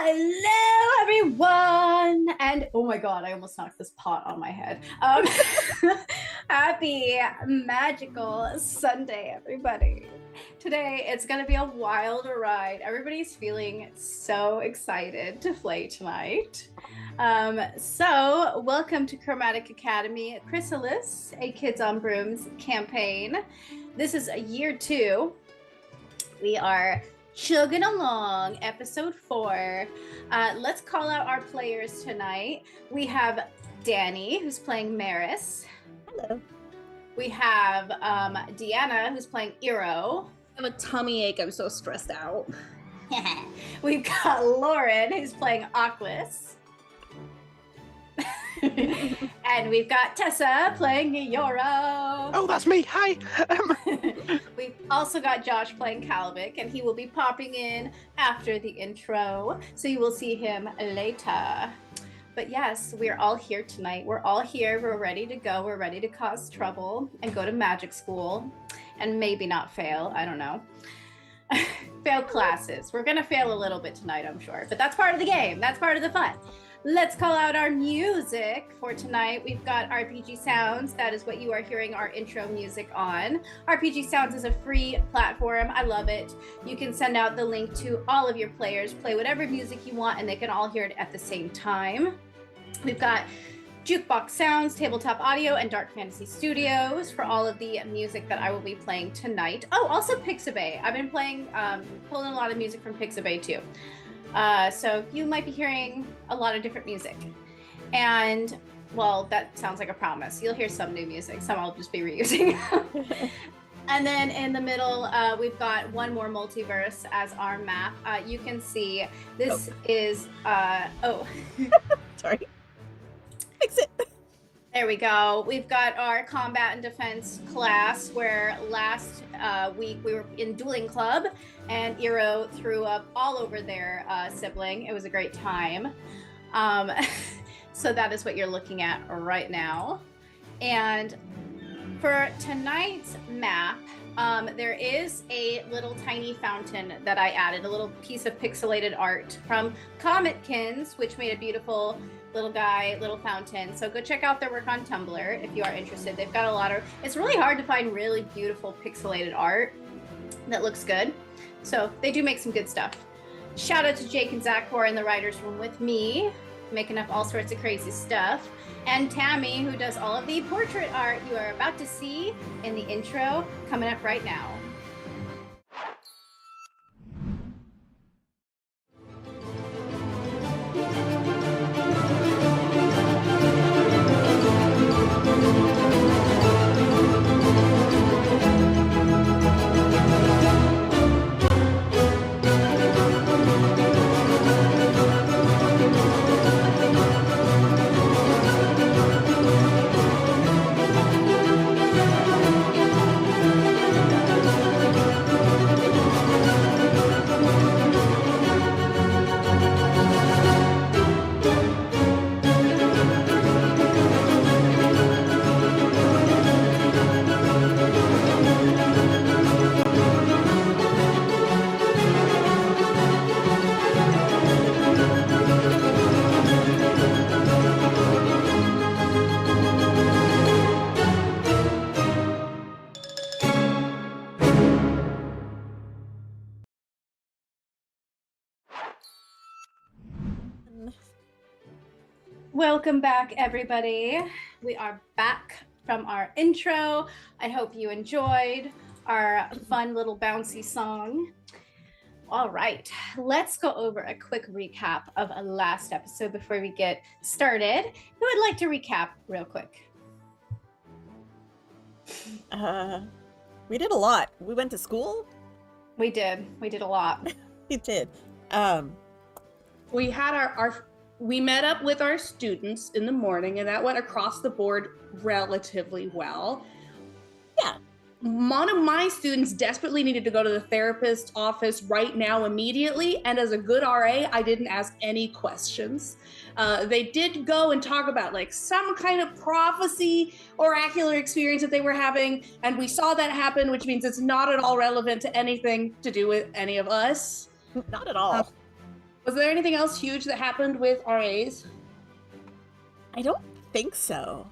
Hello, everyone, and oh my god, I almost knocked this pot on my head. Happy magical Sunday, everybody. Today, it's gonna be a wild ride. Everybody's feeling so excited to play tonight. So welcome to Chromatic Academy Chrysalis, a Kids on Brooms campaign. This is year 2. We are chugging along, episode 4. Let's call out our players tonight. We have Danny, who's playing Maris. Hello. We have Deanna, who's playing Eero. I have a tummy ache. I'm so stressed out. We've got Lauren, who's playing Aquas. And we've got Tessa playing Yoro. Oh, that's me. Hi. We've also got Josh playing Kalvik, and he will be popping in after the intro, so you will see him later. But yes, we're all here tonight. We're all here. We're ready to go. We're ready to cause trouble and go to magic school and maybe not fail. I don't know. Fail classes. We're going to fail a little bit tonight, I'm sure. But that's part of the game. That's part of the fun. Let's call out our music for tonight. We've got RPG Sounds. That is what you are hearing our intro music on. RPG Sounds is a free platform. I love it. You can send out the link to all of your players, play whatever music you want, and they can all hear it at the same time. We've got Jukebox Sounds, Tabletop Audio, and Dark Fantasy Studios for all of the music that I will be playing tonight. Oh, also Pixabay. I've been playing, pulling a lot of music from Pixabay too. So you might be hearing a lot of different music. And, well, that sounds like a promise. You'll hear some new music. Some I'll just be reusing. And then in the middle, we've got one more multiverse as our map. You can see this is, Sorry. Fix it. There we go. We've got our combat and defense class, where last week we were in dueling club and Eero threw up all over their sibling. It was a great time. So that is what you're looking at right now. And for tonight's map, there is a little tiny fountain that I added, a little piece of pixelated art from Cometkins, which made a beautiful little guy, little fountain. So go check out their work on Tumblr if you are interested. They've got a lot of, it's really hard to find really beautiful pixelated art that looks good. So they do make some good stuff. Shout out to Jake and Zach, who are in the writer's room with me, making up all sorts of crazy stuff. And Tammy, who does all of the portrait art you are about to see in the intro, coming up right now. Welcome back, everybody. We are back from our intro. I hope you enjoyed our fun little bouncy song. All right, let's go over a quick recap of a last episode before we get started. Who would like to recap real quick? We did a lot. We went to school. We did a lot. We did. We had we met up with our students in the morning, and that went across the board relatively well. Yeah. One of my students desperately needed to go to the therapist's office right now immediately, and as a good RA, I didn't ask any questions. They did go and talk about like some kind of prophecy oracular experience that they were having, and we saw that happen, which means it's not at all relevant to anything to do with any of us. Not at all. Was there anything else huge that happened with RAs? I don't think so.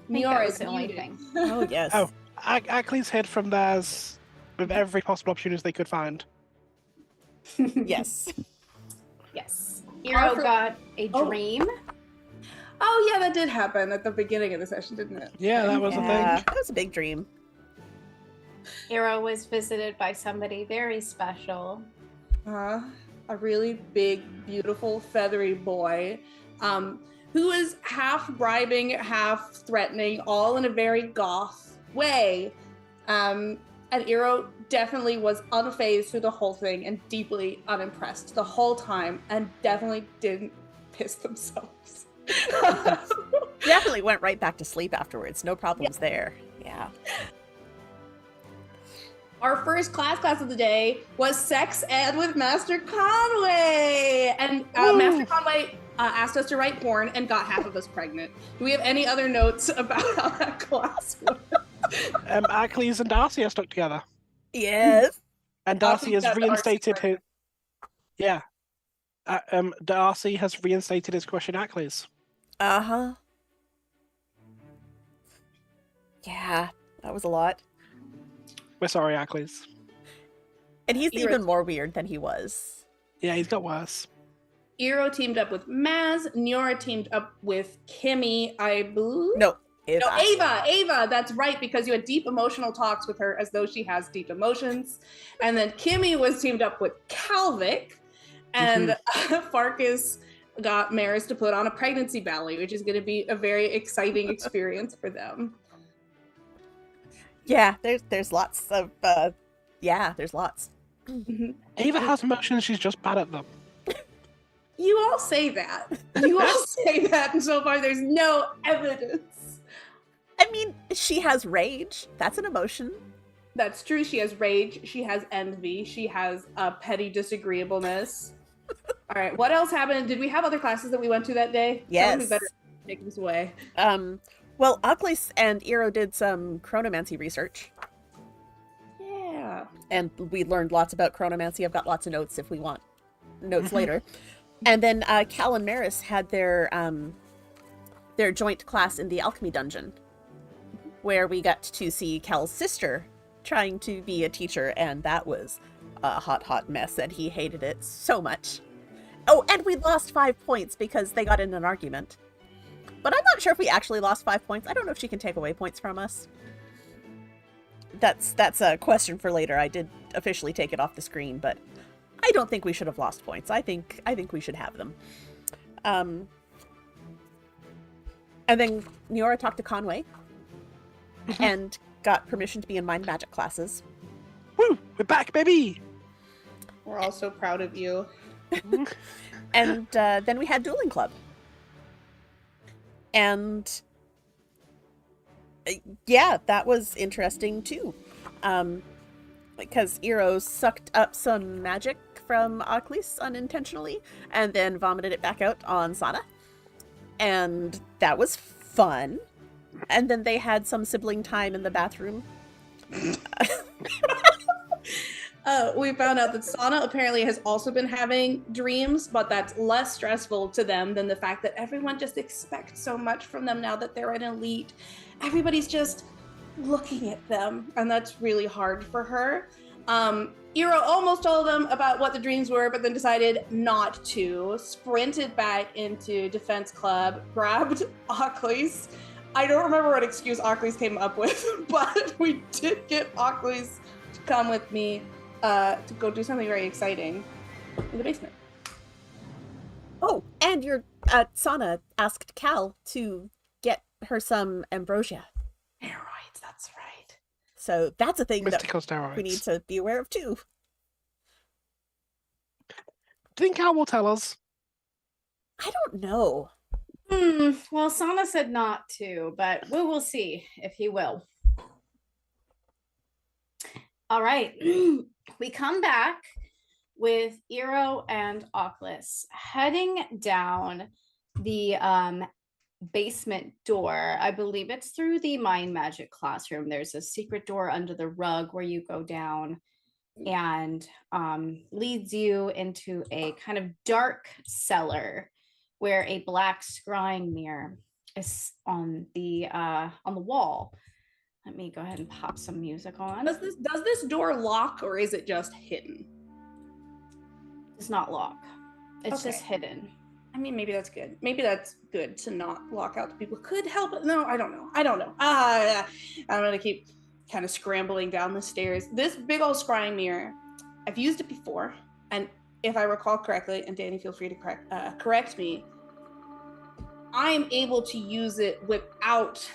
I think that Niora was is the only muted. thing. Oh, yes. Oh. Ackley's hid from theirs with every possible opportunity they could find. Yes. Yes. Hero got a Oh. dream. Oh yeah, that did happen at the beginning of the session, didn't it? Yeah, that was a thing. That was a big dream. Hero was visited by somebody very special. A really big, beautiful, feathery boy, who was half bribing, half threatening, all in a very goth way. And Eero definitely was unfazed through the whole thing and deeply unimpressed the whole time, and definitely didn't piss themselves. Definitely went right back to sleep afterwards. No problems there. Yeah. Our first class of the day was sex ed with Master Conway, and Master Conway asked us to write porn and got half of us pregnant. Do we have any other notes about how that class was? Ackley's and Darcy are stuck together. Yes. And Darcy has got the reinstated RC his... Yeah. Darcy has reinstated his crush in Ackley's. Uh-huh. Yeah, that was a lot. We're sorry, Ackley's. And he's even more weird than he was. Yeah, he's got worse. Eero teamed up with Maz. Niora teamed up with Kimmy, I believe. No, Ava. That's right, because you had deep emotional talks with her as though she has deep emotions. And then Kimmy was teamed up with Calvic. And Farkas got Maris to put on a pregnancy ballet, which is going to be a very exciting experience for them. Yeah, there's lots of, there's lots. Ava has emotions, she's just bad at them. You all say that. And so far there's no evidence. I mean, she has rage. That's an emotion. That's true. She has rage. She has envy. She has petty disagreeableness. All right. What else happened? Did we have other classes that we went to that day? Yes. Someone who better take this away. Well, Aklis and Eero did some chronomancy research. Yeah. And we learned lots about chronomancy. I've got lots of notes if we want notes later. And then Cal and Maris had their joint class in the alchemy dungeon, where we got to see Cal's sister trying to be a teacher, and that was a hot mess, and he hated it so much. Oh, and we lost 5 points because they got in an argument. But I'm not sure if we actually lost 5 points. I don't know if she can take away points from us. That's a question for later. I did officially take it off the screen, but I don't think we should have lost points. I think we should have them. And then Niora talked to Conway and got permission to be in mind magic classes. Woo! We're back, baby! We're all so proud of you. And then we had dueling club. And yeah, that was interesting too. Because Eero sucked up some magic from Aklis unintentionally and then vomited it back out on Sana. And that was fun. And then they had some sibling time in the bathroom. We found out that Sana apparently has also been having dreams, but that's less stressful to them than the fact that everyone just expects so much from them now that they're an elite. Everybody's just looking at them, and that's really hard for her. Eero almost told them about what the dreams were, but then decided not to. Sprinted back into Defense Club, grabbed Aklis. I don't remember what excuse Aklis came up with, but we did get Aklis to come with me to go do something very exciting in the basement. Oh, and your Sana asked Cal to get her some ambrosia. Steroids, that's right. So that's a thing Mystical that steroids. we need to be aware of too. Do you think Al will tell us? I don't know. Well, Sana said not to, but we will see if he will. All right. We come back with Eero and Aklis heading down the basement door. I believe it's through the mind magic classroom. There's a secret door under the rug where you go down and leads you into a kind of dark cellar where a black scrying mirror is on the wall. Let me go ahead and pop some music on. Does this door lock, or is it just hidden? It's not lock. It's Okay. just hidden. I mean, maybe that's good. Maybe that's good to not lock out the people. Could help it. No, I don't know. I'm gonna keep kind of scrambling down the stairs. This big old scrying mirror, I've used it before, and if I recall correctly, and Danny, feel free to correct me, I am able to use it without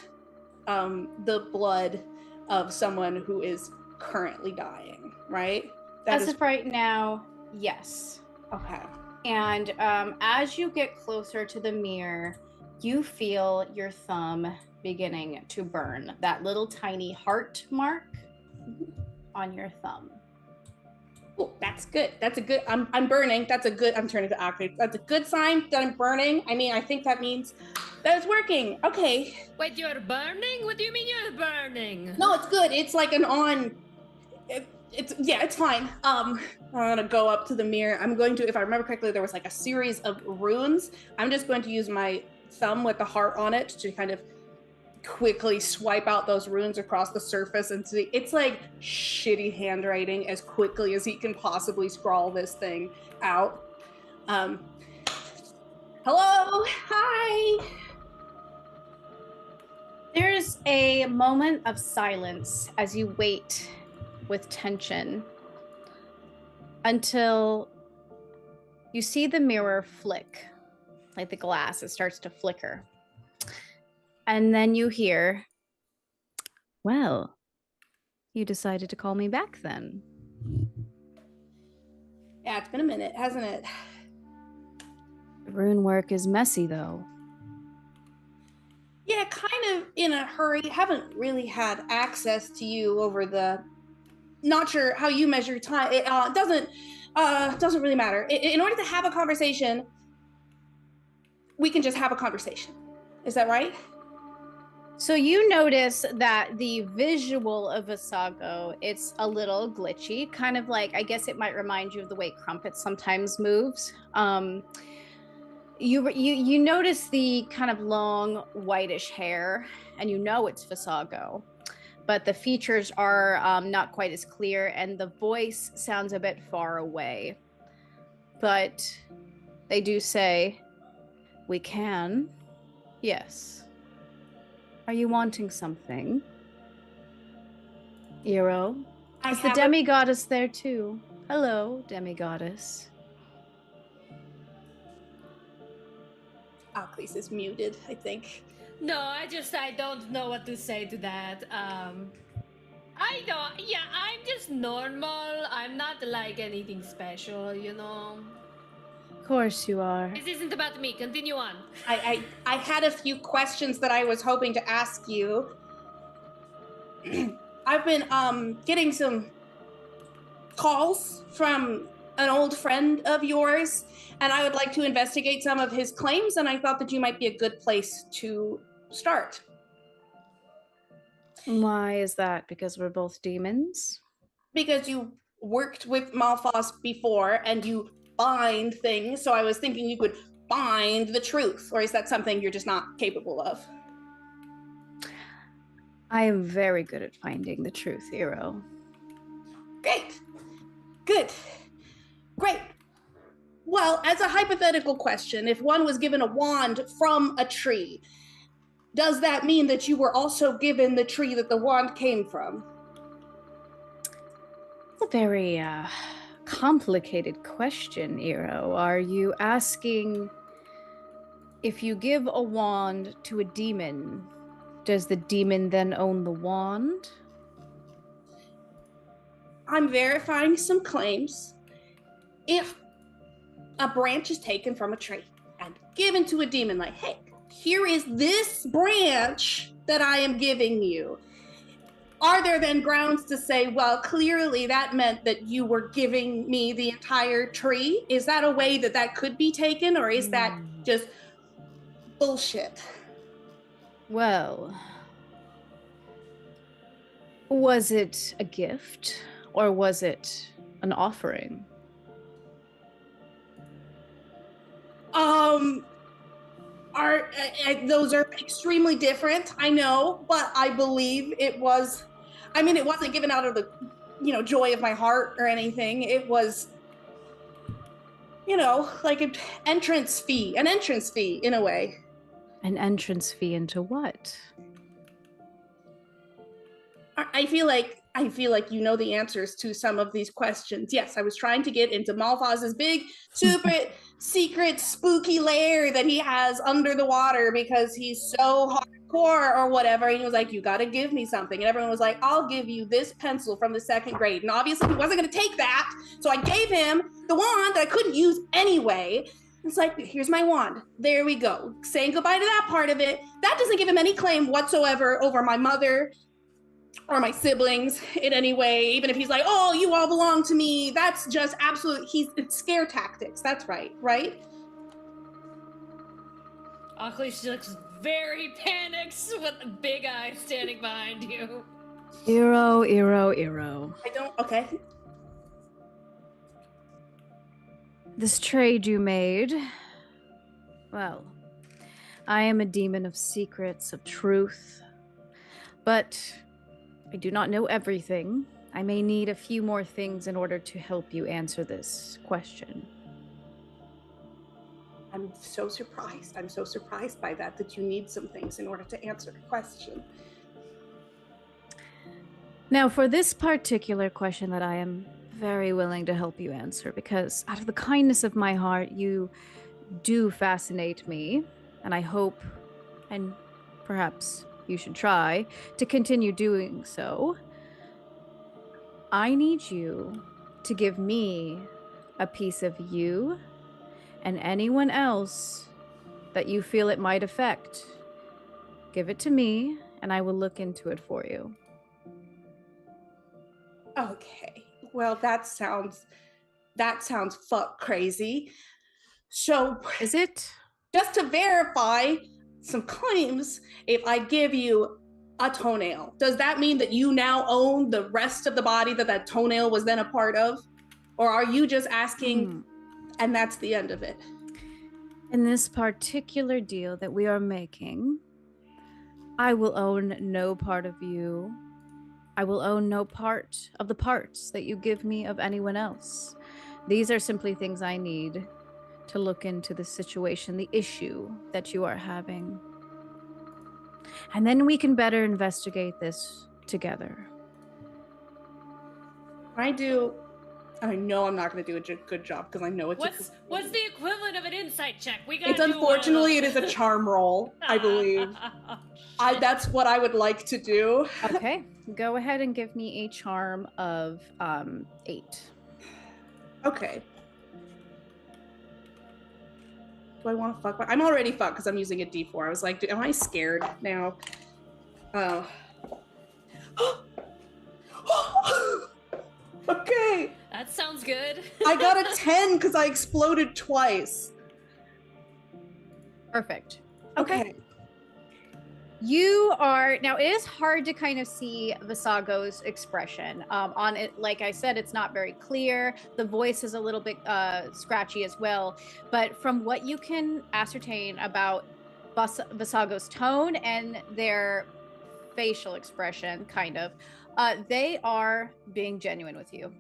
the blood of someone who is currently dying, right? As of right now, yes. Okay. And as you get closer to the mirror, you feel your thumb beginning to burn. That little tiny heart mark on your thumb. Oh, that's good. That's a good. I'm burning. That's a good. I'm turning to Octave. That's a good sign that I'm burning. I mean, I think that means that it's working. Okay. Wait, you're burning? What do you mean you're burning? No, it's good. It's like an on. It's fine. I'm gonna go up to the mirror. I'm going to, if I remember correctly, there was like a series of runes. I'm just going to use my thumb with the heart on it to kind of quickly swipe out those runes across the surface and see. It's like shitty handwriting as quickly as he can possibly scrawl this thing out. Hello, hi. There's a moment of silence as you wait with tension until you see the mirror flick, like the glass, it starts to flicker. And then you hear, well, you decided to call me back then. Yeah, it's been a minute, hasn't it? Rune work is messy, though. Yeah, kind of in a hurry. Haven't really had access to you over the. Not sure how you measure time. It doesn't really matter. In order to have a conversation, we can just have a conversation. Is that right? So you notice that the visual of Visago, it's a little glitchy, kind of like, I guess it might remind you of the way Crumpet sometimes moves. You notice the kind of long whitish hair, and you know it's Visago, but the features are not quite as clear, and the voice sounds a bit far away. But they do say, we can, yes. Are you wanting something? Eero? Is the demigoddess there too? Hello, demigoddess. Oclis is muted, I think. No, I don't know what to say to that. I'm just normal. I'm not like anything special, you know. Of course you are. This isn't about me. Continue on. I had a few questions that I was hoping to ask you. I've been getting some calls from an old friend of yours, and I would like to investigate some of his claims, and I thought that you might be a good place to start. Why is that? Because we're both demons? Because you worked with Malphas before, and you bind things, so I was thinking you could bind the truth, or is that something you're just not capable of? I am very good at finding the truth, Eero. Great. Good. Great. Well, as a hypothetical question, if one was given a wand from a tree, does that mean that you were also given the tree that the wand came from? It's a very complicated question, Eero. Are you asking if you give a wand to a demon, does the demon then own the wand? I'm verifying some claims. If a branch is taken from a tree and given to a demon, like, hey, here is this branch that I am giving you, are there then grounds to say, well, clearly that meant that you were giving me the entire tree? Is that a way that that could be taken, or is that just bullshit? Well, was it a gift, or was it an offering. Those are extremely different, I know, but I believe it was, I mean, it wasn't given out of the, joy of my heart or anything. It was, like an entrance fee in a way. An entrance fee into what? I feel like you know the answers to some of these questions. Yes, I was trying to get into Malphaz's big, super secret, spooky lair that he has under the water because he's so hardcore or whatever. And he was like, "You got to give me something." And everyone was like, "I'll give you this pencil from the 2nd grade." And obviously, he wasn't going to take that, so I gave him the wand that I couldn't use anyway. It's like, here's my wand. There we go. Saying goodbye to that part of it. That doesn't give him any claim whatsoever over my mother or my siblings in any way. Even if he's like, "Oh, you all belong to me," that's just absolute, it's scare tactics. That's right? Akli looks very panicked with a big eye standing behind you. Eero. I don't, okay. This trade you made, well, I am a demon of secrets, of truth, but I do not know everything. I may need a few more things in order to help you answer this question. I'm so surprised. I'm so surprised by that you need some things in order to answer the question. Now, for this particular question that I am very willing to help you answer, because out of the kindness of my heart, you do fascinate me, and I hope, and perhaps you should try, to continue doing so. I need you to give me a piece of you and anyone else that you feel it might affect. Give it to me, and I will look into it for you. Okay. Well, that sounds fuck crazy. So, Is it? just to verify some claims, if I give you a toenail, does that mean that you now own the rest of the body that toenail was then a part of? Or are you just asking and that's the end of it? In this particular deal that we are making, I will own no part of you. I will own no part of the parts that you give me of anyone else. These are simply things I need to look into the situation, the issue that you are having. And then we can better investigate this together. I know I'm not going to do a good job because I know it's What's the equivalent of an insight check? It's unfortunately it is a charm roll, I believe. That's what I would like to do. Okay, go ahead and give me a charm of 8. Okay. Do I want to fuck? I'm already fucked because I'm using a D4. I was like, am I scared now? Oh. Okay. That sounds good. I got a 10 because I exploded twice. Perfect. Okay. You are now. It is hard to kind of see Visago's expression on it. Like I said, it's not very clear. The voice is a little bit scratchy as well. But from what you can ascertain about Visago's tone and their facial expression, kind of, they are being genuine with you.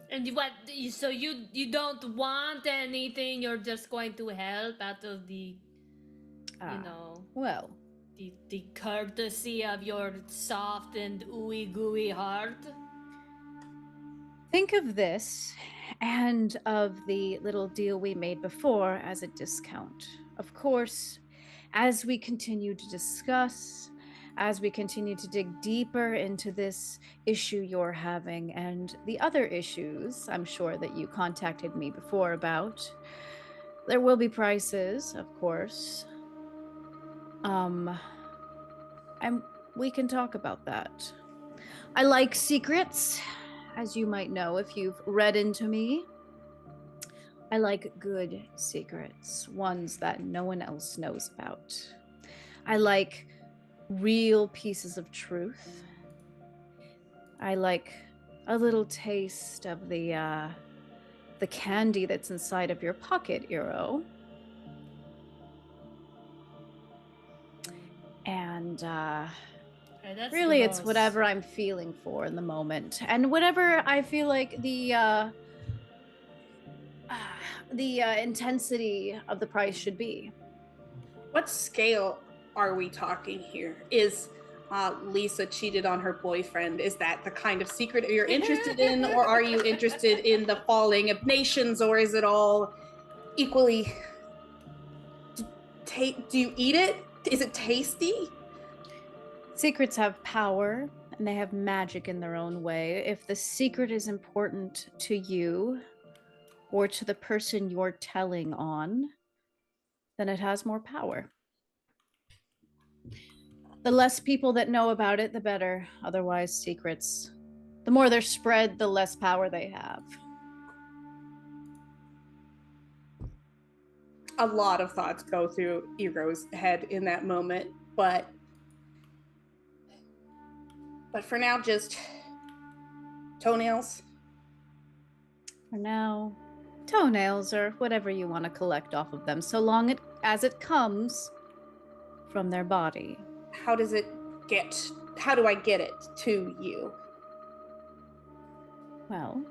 And what? So you don't want anything? You're just going to help out of the, well, the courtesy of your soft and ooey gooey heart. Think of this and of the little deal we made before as a discount. Of course, as we continue to discuss, as we continue to dig deeper into this issue you're having and the other issues I'm sure that you contacted me before about, there will be prices, of course. And we can talk about that. I like secrets, as you might know if you've read into me. I like good secrets, ones that no one else knows about. I like real pieces of truth. I like a little taste of the candy that's inside of your pocket, Eero. And That's really, it's gross. whatever I'm feeling for in the moment, and whatever I feel like the intensity of the price should be. What scale are we talking here? Is Lisa cheated on her boyfriend? Is that the kind of secret you're interested in? Or are you interested in the falling of nations? Or is it all equally... Do you eat it? Is it tasty? Secrets have power, and they have magic in their own way. If the secret is important to you, or to the person you're telling on, then it has more power. The less people that know about it, the better. Otherwise, secrets, the more they're spread, the less power they have. A lot of thoughts go through Eero's head in that moment, but for now, just toenails. For now, toenails or whatever you want to collect off of them, so long as it comes from their body. How do I get it to you? Well,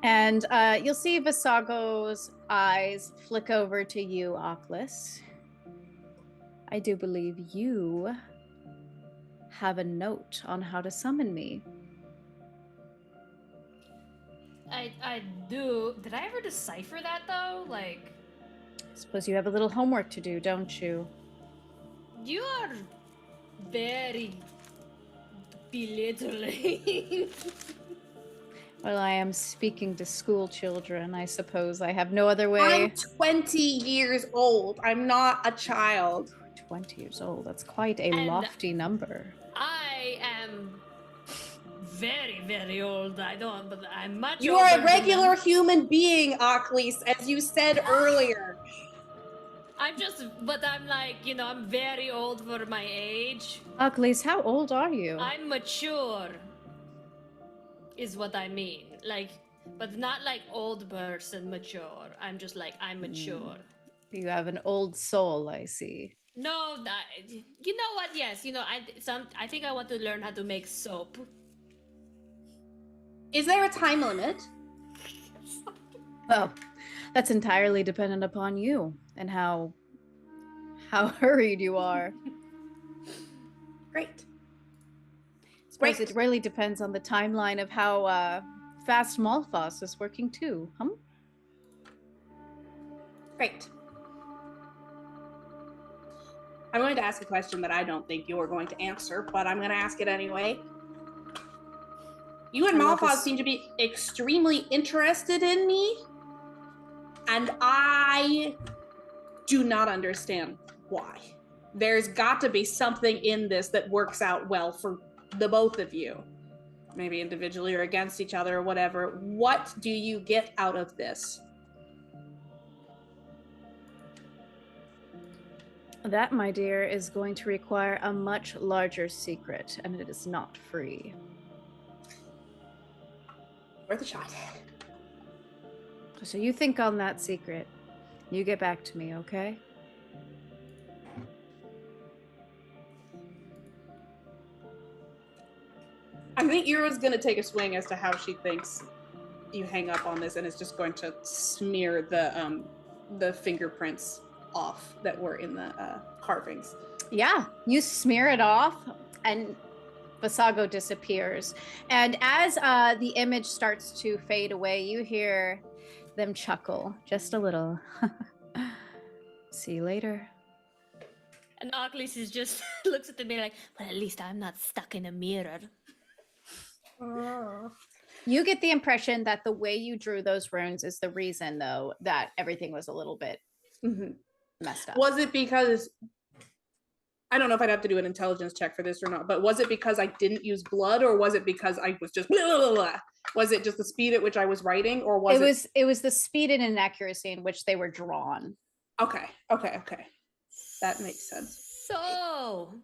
and you'll see Visago's eyes flick over to you, Oclis. I do believe you have a note on how to summon me. I do. Did I ever decipher that though? Like, I suppose you have a little homework to do, don't you? you are very belittling. Well, I am speaking to school children, I suppose. I have no other way. I'm 20 years old. I'm not a child. 20 years old. That's quite a And lofty number. I am very, very old. But I'm much You are older a regular than them. human being, Oclis, as you said earlier. But I'm like, I'm very old for my age. Oclis, how old are you? I'm mature, is what I mean. Like, but not like old person mature. I'm just like, I'm mature. You have an old soul, I see. No, you know what? Yes, I think I want to learn how to make soap. Is there a time limit? Well, that's entirely dependent upon you and how hurried you are. Great. Suppose Great. it really depends on the timeline of how fast Malphas is working too, huh? Great. I'm going to ask a question that I don't think you're going to answer, but I'm going to ask it anyway. You and Malphas seem to be extremely interested in me, and I do not understand why. There's got to be something in this that works out well for the both of you. Maybe individually or against each other or whatever. What do you get out of this? That, my dear, is going to require a much larger secret, and it is not free. Worth a shot. So you think on that secret. You get back to me, okay? I think Ira's going to take a swing as to how she thinks you hang up on this, and is just going to smear the fingerprints off that were in the carvings. Yeah, you smear it off, and Visago disappears. And as the image starts to fade away, you hear them chuckle just a little. See you later. And Oclis is just looks at the mirror like, well, at least I'm not stuck in a mirror. You get the impression that the way you drew those runes is the reason, though, that everything was a little bit messed up. Was it because, I don't know if I'd have to do an intelligence check for this or not, but was it because I didn't use blood, or was it because I was just blah, blah, blah? Was it just the speed at which I was writing, or was it was the speed and inaccuracy in which they were drawn. Okay. That makes sense. So,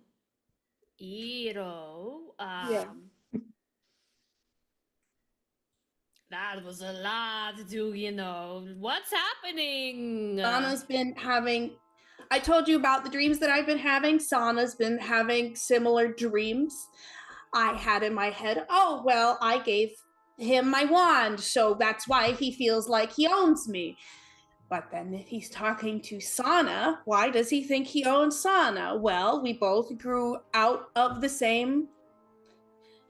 Hero. Yeah. That was a lot to, what's happening? Sana's been having, I told you about the dreams that I've been having. Sana's been having similar dreams. I had in my head, oh, well, I gave him my wand, so that's why he feels like he owns me. But then if he's talking to Sana, why does he think he owns Sana? Well, we both grew out of the same.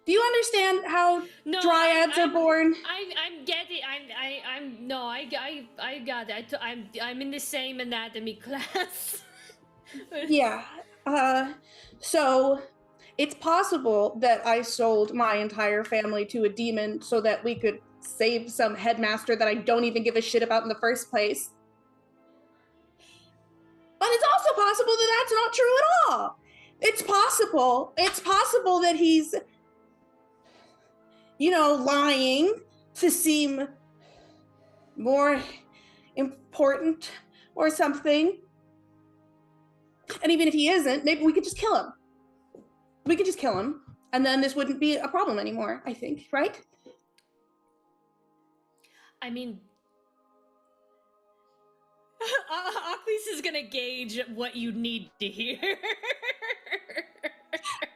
Do you understand how No, dryads are born? I'm getting. I'm. No, I got it. I'm in the same anatomy class. Yeah. So it's possible that I sold my entire family to a demon so that we could save some headmaster that I don't even give a shit about in the first place. But it's also possible that that's not true at all. It's possible that he's, lying to seem more important or something. And even if he isn't, maybe we could just kill him. And then this wouldn't be a problem anymore, I think, right? I mean, Ocklys is gonna gauge what you need to hear.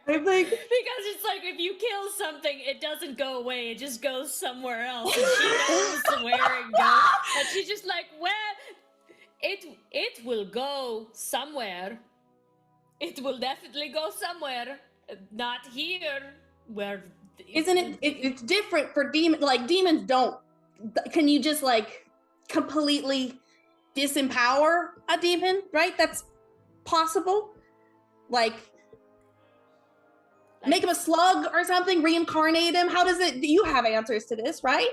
I'm like, because it's like if you kill something, it doesn't go away; it just goes somewhere else, and she knows where it goes. And she's just like, "Well, it will go somewhere. It will definitely go somewhere. Not here, where." Isn't it? It's different for demons. Like demons don't. Can you just like completely disempower a demon? Right? That's possible. Like make him a slug or something, reincarnate him. How does it? You have answers to this, right?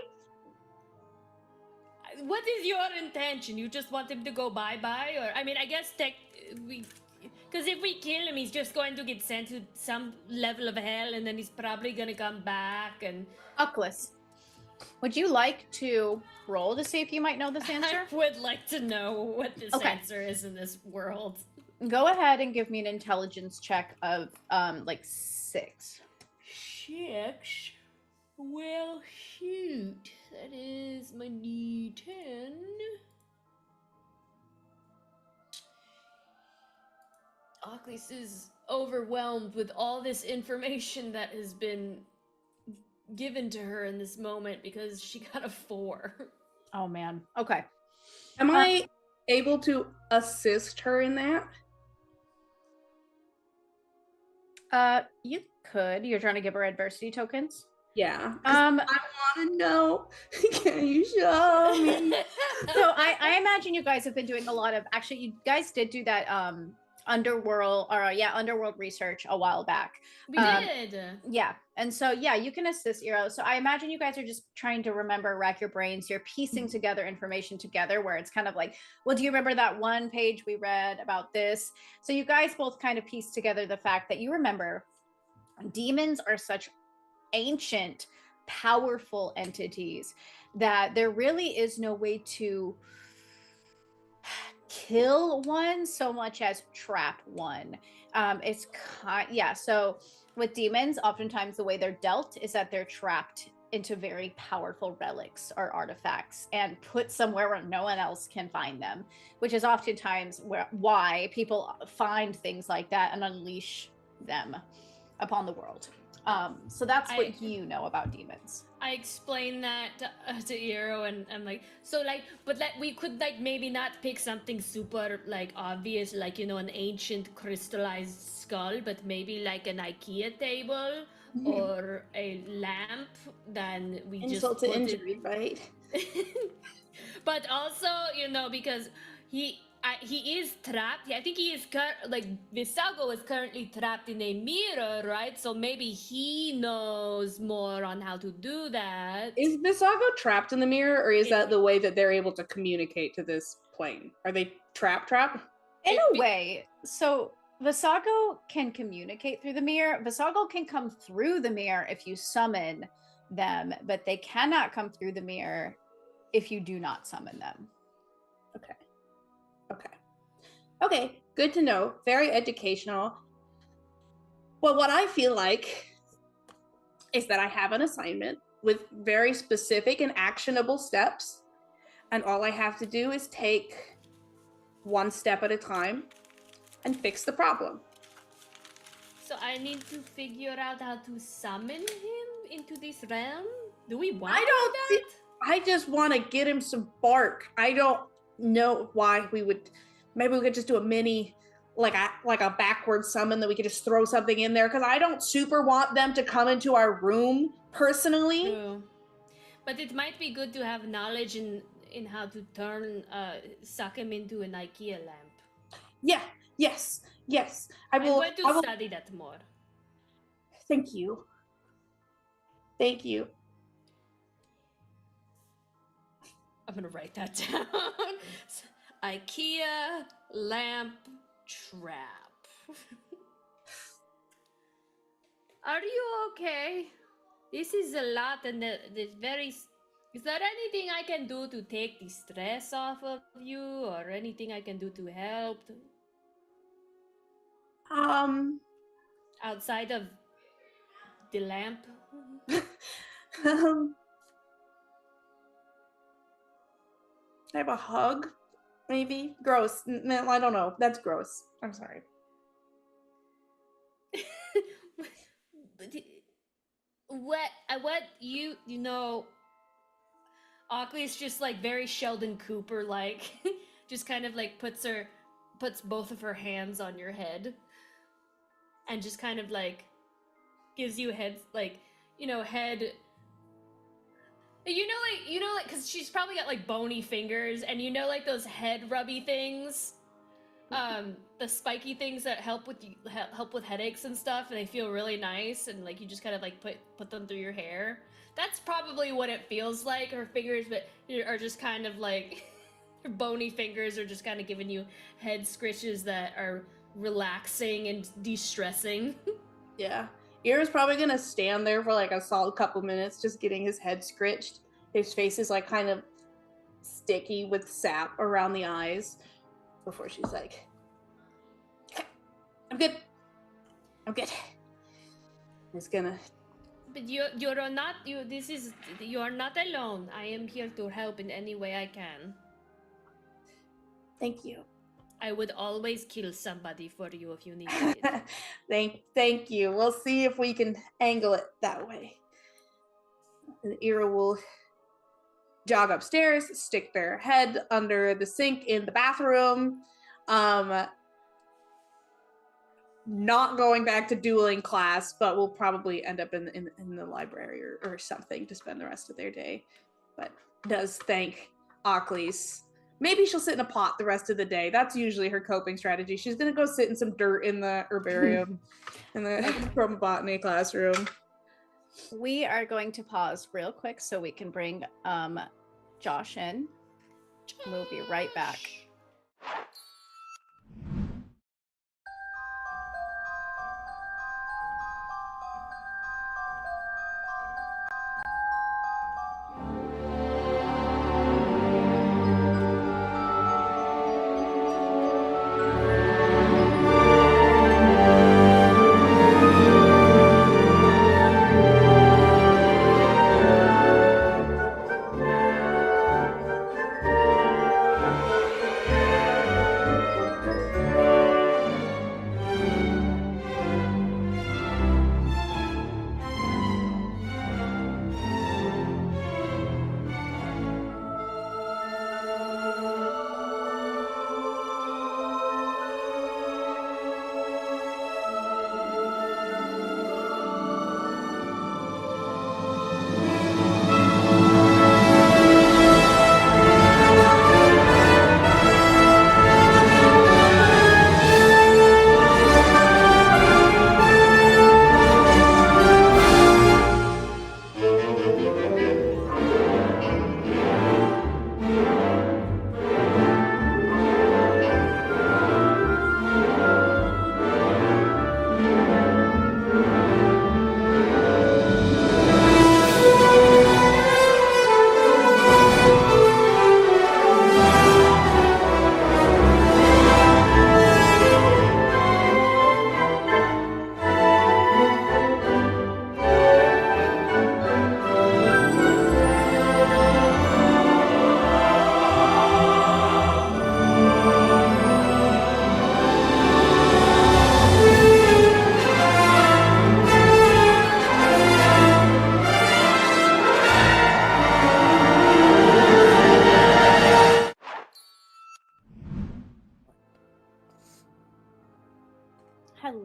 What is your intention? You just want him to go bye-bye? Or, I mean, I guess because if we kill him, he's just going to get sent to some level of hell, and then he's probably going to come back, and... Uckless, would you like to roll to see if you might know this answer? I would like to know what this answer is in this world. Go ahead and give me an intelligence check of, 6. 6? Well, shoot. That is my D10. Ocklys is overwhelmed with all this information that has been given to her in this moment because she got a 4. Oh, man. Okay. Am I able to assist her in that? You could. You're trying to give her adversity tokens? Yeah. I want to know. Can you show me? So I imagine you guys have been doing a lot of, actually, you guys did do that underworld research a while back. We did. Yeah. And so, yeah, you can assist Eero. So I imagine you guys are just trying to rack your brains. You're piecing together information together where it's kind of like, well, do you remember that one page we read about this? So you guys both kind of piece together the fact that you remember demons are such ancient, powerful entities that there really is no way to kill one so much as trap one. So with demons, oftentimes the way they're dealt is that they're trapped into very powerful relics or artifacts and put somewhere where no one else can find them, which is oftentimes why people find things like that and unleash them upon the world. So that's what you know about demons. I explained that to Eero, and I'm like, so like, but like we could like maybe not pick something super like obvious, like an ancient crystallized skull, but maybe like an IKEA table or a lamp. Then we insult just to injury, right? But also, because he is trapped. I think he is Visago is currently trapped in a mirror, right? So maybe he knows more on how to do that. Is Visago trapped in the mirror, or is that the way that they're able to communicate to this plane? Are they trapped? In a way. So Visago can communicate through the mirror. Visago can come through the mirror if you summon them, but they cannot come through the mirror if you do not summon them. Okay. Okay, good to know. Very educational. But what I feel like is that I have an assignment with very specific and actionable steps. And all I have to do is take one step at a time and fix the problem. So I need to figure out how to summon him into this realm? Do we want I don't that? I just want to get him some bark. I don't know why we would. Maybe we could just do a mini, like a backward summon that we could just throw something in there. Because I don't super want them to come into our room personally. True. But it might be good to have knowledge in how to suck him into an IKEA lamp. Yeah. Yes. I I'm will. going to study that more. Thank you. Thank you. I'm gonna write that down. IKEA lamp trap. Are you okay? This is a lot, and there's very. Is there anything I can do to take the stress off of you, or anything I can do to help? Outside of the lamp. I have a hug, maybe. Gross. No, I don't know. That's gross. I'm sorry. What you know, Ockley's just like very Sheldon Cooper, like just kind of like puts both of her hands on your head and just kind of like gives you head, like, head. Like, because she's probably got like bony fingers, and like those head rubby things, the spiky things that help with headaches and stuff, and they feel really nice, and like you just kind of like put them through your hair. That's probably what it feels like. Her fingers, but are just kind of like her bony fingers are just kind of giving you head scritches that are relaxing and de-stressing. Yeah. Ira's probably gonna stand there for like a solid couple minutes, just getting his head scritched. His face is like kind of sticky with sap around the eyes before she's like, I'm good. He's gonna. But you are not alone. I am here to help in any way I can. Thank you. I would always kill somebody for you if you needed it. Thank you. We'll see if we can angle it that way. And Ira will jog upstairs, stick their head under the sink in the bathroom. Not going back to dueling class, but we'll probably end up in the library or something to spend the rest of their day. But does thank Ockley's. Maybe she'll sit in a pot the rest of the day. That's usually her coping strategy. She's gonna go sit in some dirt in the herbarium in the chromabotany classroom. We are going to pause real quick so we can bring Josh in. We'll be right back.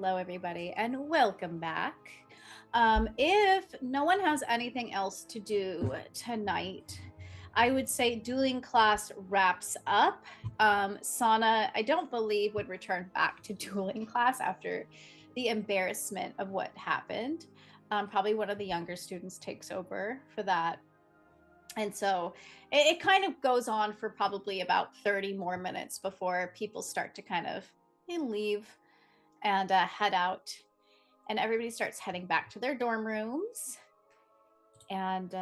Hello, everybody, and welcome back. If no one has anything else to do tonight, I would say dueling class wraps up. Sana, I don't believe, would return back to dueling class after the embarrassment of what happened. Probably one of the younger students takes over for that. And so it kind of goes on for probably about 30 more minutes before people start to kind of leave and head out. And everybody starts heading back to their dorm rooms and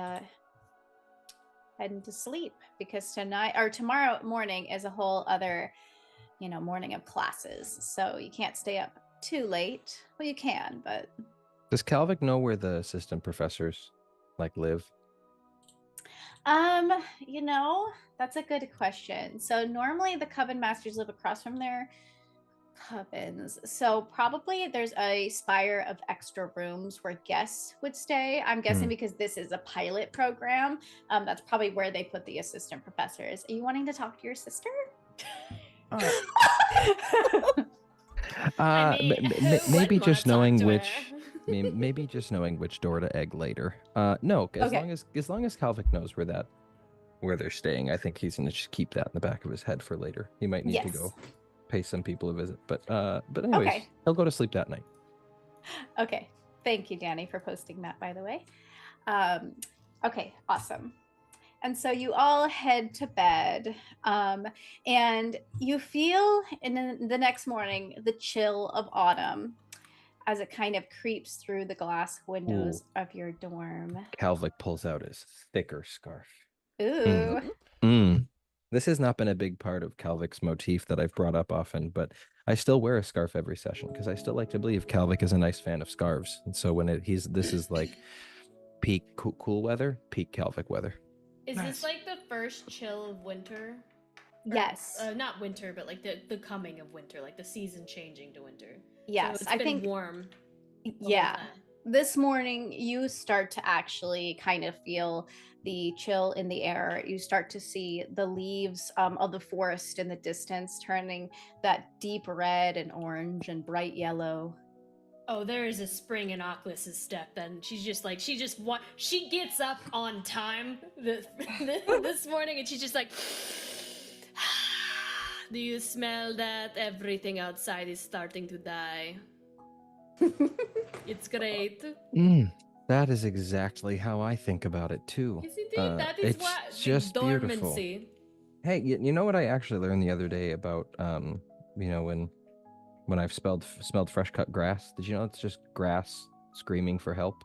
heading to sleep, because tonight or tomorrow morning is a whole other, morning of classes. So you can't stay up too late. Well, you can, but Does Calvic know where the assistant professors live? That's a good question. So normally the Coven Masters live across from their covens. So probably there's a spire of extra rooms where guests would stay. I'm guessing because this is a pilot program. That's probably where they put the assistant professors. Are you wanting to talk to your sister? Maybe just knowing which. Maybe just knowing which door to egg later. No, as long as Calvic knows where they're staying, I think he's gonna just keep that in the back of his head for later. He might need to go pay some people a visit, but anyways, he'll go to sleep that night. Okay, thank you, Danny, for posting that, by the way. Okay, awesome. And so you all head to bed, and you feel in the next morning the chill of autumn as it kind of creeps through the glass windows of your dorm. Calvic pulls out his thicker scarf. Ooh. This has not been a big part of Calvic's motif that I've brought up often, but I still wear a scarf every session because I still like to believe Calvic is a nice fan of scarves. And so when this is like peak cool weather, peak Calvic weather. Is this like the first chill of winter? Yes. Not winter, but like the coming of winter, like the season changing to winter. Yes, so I think warm. Yeah. This morning, you start to actually kind of feel the chill in the air. You start to see the leaves of the forest in the distance turning that deep red and orange and bright yellow. Oh, there is a spring in Oculus' step. Then she gets up on time this morning, and she's just like, do you smell that? Everything outside is starting to die. It's great. That is exactly how I think about it too. Yes, indeed. That is what just beautiful. Hey, you know what I actually learned the other day about when I've smelled fresh cut grass? Did you know it's just grass screaming for help?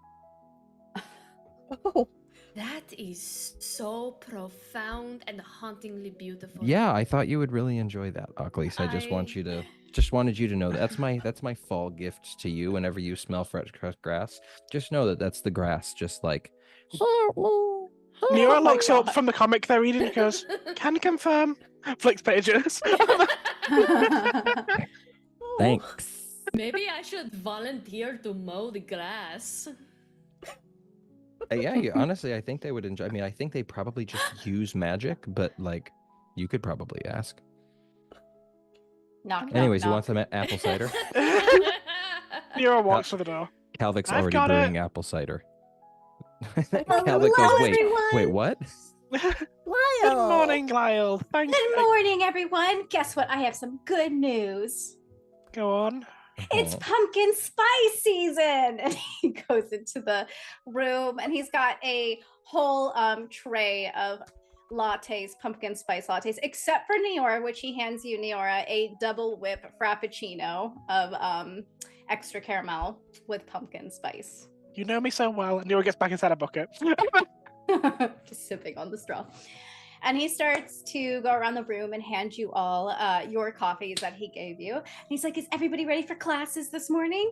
Oh. That is so profound and hauntingly beautiful. Yeah, I thought you would really enjoy that, Oculus. I just wanted you to know that's my fall gift to you. Whenever you smell fresh cut grass, just know that that's the grass, just like. Nero looks up from the comic they're reading and goes, "Can confirm." Flicks pages. Thanks. Maybe I should volunteer to mow the grass. Yeah, honestly, I think they would enjoy. I mean, I think they probably just use magic, but like, you could probably ask. Anyways, you want some apple cider? Nero walks to the door. Calvic's already brewing apple cider. Calvic goes, wait, what? Good morning, Lyle. Good morning, everyone. Guess what? I have some good news. Go on. It's pumpkin spice season. And he goes into the room and he's got a whole tray of lattes, pumpkin spice lattes, except for Neora, which he hands you, Neora, a double whip frappuccino of extra caramel with pumpkin spice. You know me so well. And Neora gets back inside a bucket. Just sipping on the straw. And he starts to go around the room and hand you all your coffees that he gave you. And he's like, is everybody ready for classes this morning?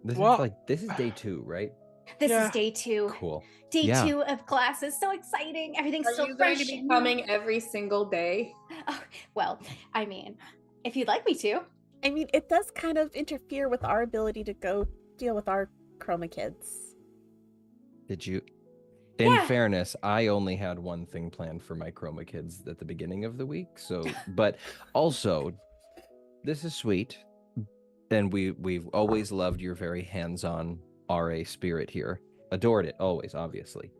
This is day 2, right? This is day 2. Cool. Day 2 of classes. So exciting. Everything's so fresh. Are you going to be coming every single day? Oh, well, I mean, if you'd like me to. I mean, it does kind of interfere with our ability to go deal with our Chroma kids. Did you? In fairness, I only had one thing planned for my Chroma kids at the beginning of the week. So, but also, this is sweet, And we've always loved your very hands-on RA spirit here. Adored it always, obviously.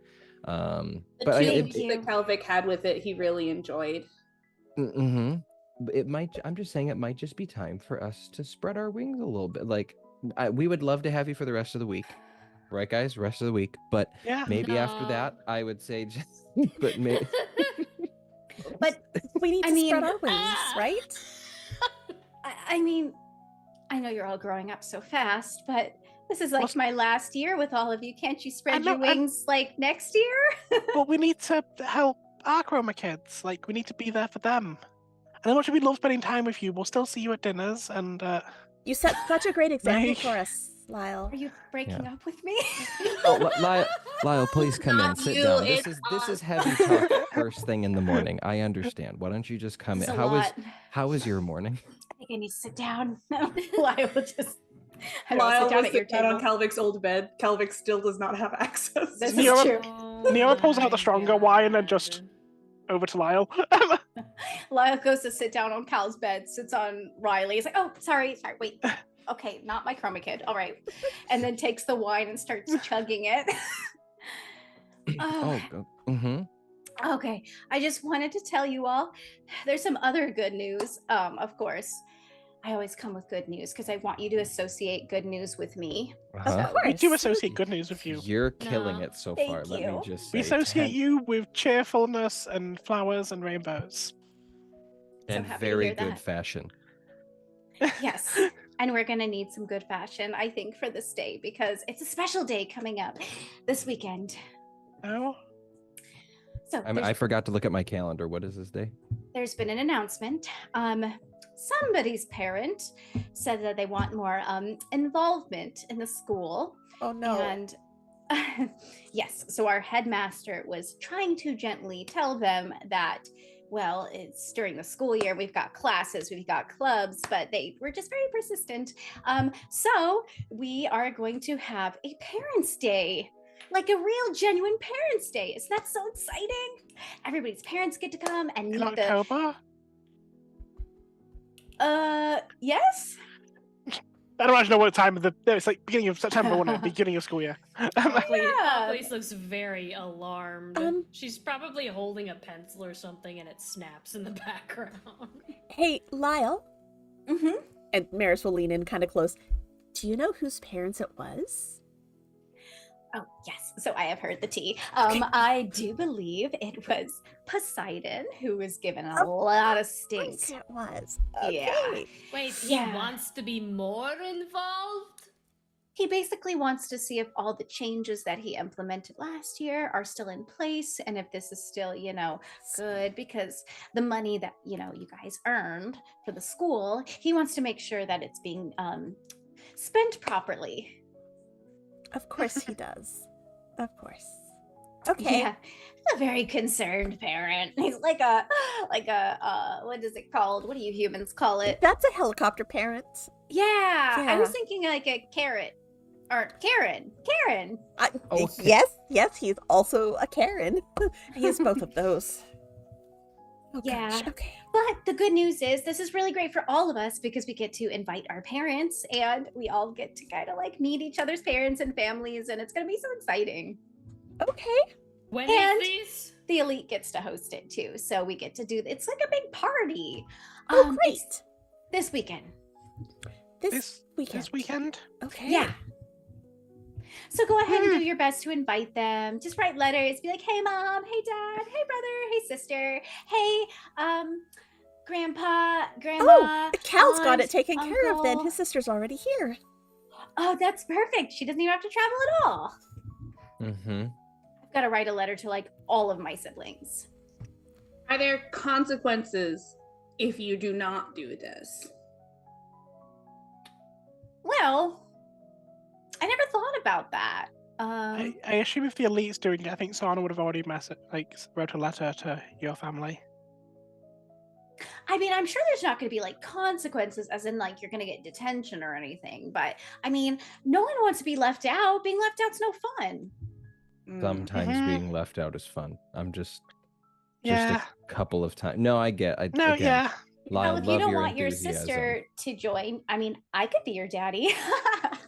The But two it, weeks that Kalvik had with it, he really enjoyed. it might. I'm just saying, it might just be time for us to spread our wings a little bit. Like, we would love to have you for the rest of the week, right, guys? Rest of the week. But Yeah. maybe after No. that, I would say just. But maybe. But we need to spread our wings, right? I mean, I know you're all growing up so fast, but this is like my last year with all of you. Can't you spread your wings like next year? But we need to help our Chroma kids. Like, we need to be there for them. And as much as we love spending time with you, we'll still see you at dinners. And You set such a great example Meg. for us, Lyle. Are you breaking up with me? Oh, Lyle, please come in. Not Sit you, down. it's This is us. heavy talk first thing in the morning. I understand. Why don't you just come This in? is a lot. How is your morning? I think I need to sit down. Lyle will just. I don't know, Lyle sit down will at your sit down on table. Kalvik's old bed. Kalvik still does not have access. This to is Neora- true. Neora pulls out the stronger wine and just over to Lyle. Lyle goes to sit down on Cal's bed, sits on Riley. He's like, oh, sorry, wait. Okay, not my Chroma kid. All right. And then takes the wine and starts chugging it. Okay. I just wanted to tell you all there's some other good news. Of course. I always come with good news because I want you to associate good news with me. Of course. We do associate good news with you. You're killing No. it so Thank far. Let me you. just We say. associate you with cheerfulness and flowers and rainbows. And happy to very hear good that. fashion. Yes. And we're going to need some good fashion, I think, for this day because it's a special day coming up this weekend. Oh? So I forgot to look at my calendar. What is this day? there's been an announcement. Somebody's parent said that they want more involvement in the school. Oh no. And yes, so our headmaster was trying to gently tell them that, well, it's during the school year, we've got classes, we've got clubs, but they were just very persistent. So we are going to have a Parents' Day, like a real genuine Parents' Day. Isn't that so exciting? Everybody's parents get to come and In meet the October? yes. I don't actually know what time of the. It's like beginning of September, wasn't it? Beginning of school year. Please looks very alarmed. Um, She's probably holding a pencil or something and it snaps in the background. Hey, Lyle. Mm-hmm. And Maris will lean in kind of close. Do you know whose parents it was? Oh, yes. So I have heard the tea. I do believe it was Poseidon who was given a lot of stink. Yes, it was. Yeah. Okay. Wait, he Yeah. wants to be more involved? He basically wants to see if all the changes that he implemented last year are still in place and if this is still, good because the money that, you guys earned for the school, he wants to make sure that it's being spent properly. Of course he does. Of course. Okay. Yeah. A very concerned parent. He's like a what is it called? What do you humans call it? That's a helicopter parent. Yeah. I Yeah. was thinking like a carrot. Or Karen. Okay. Yes, he's also a Karen. He is both of those. Oh, Yeah. gosh. Okay. But the good news is this is really great for all of us because we get to invite our parents and we all get to kind of like meet each other's parents and families and it's going to be so exciting. Okay. When And- is this? The elite gets to host it too. So we get to do it's like a big party. Oh, It's great. this weekend. This weekend. This weekend? Okay. Yeah. So go ahead and do your best to invite them. Just write letters. Be like, hey mom, hey dad, hey brother, hey sister, hey grandpa, grandma. Oh, Cal's got it aunt, taken care of then. uncle. His sister's already here. Oh, that's perfect. She doesn't even have to travel at all. Mm-hmm. I've got to write a letter to like all of my siblings. Are there consequences if you do not do this? Well, I never thought about that. I assume if the elite's doing it, I think Sana would have already wrote a letter to your family. I mean, I'm sure there's not going to be like consequences, as in like you're going to get detention or anything. But I mean, no one wants to be left out. Being left out's no fun. Sometimes Mhm. being left out is fun. I'm just Yeah. a couple of times. No, I get. No, again, yeah. Lyle, if you love don't your want your enthusiasm. sister to join, I mean, I could be your daddy.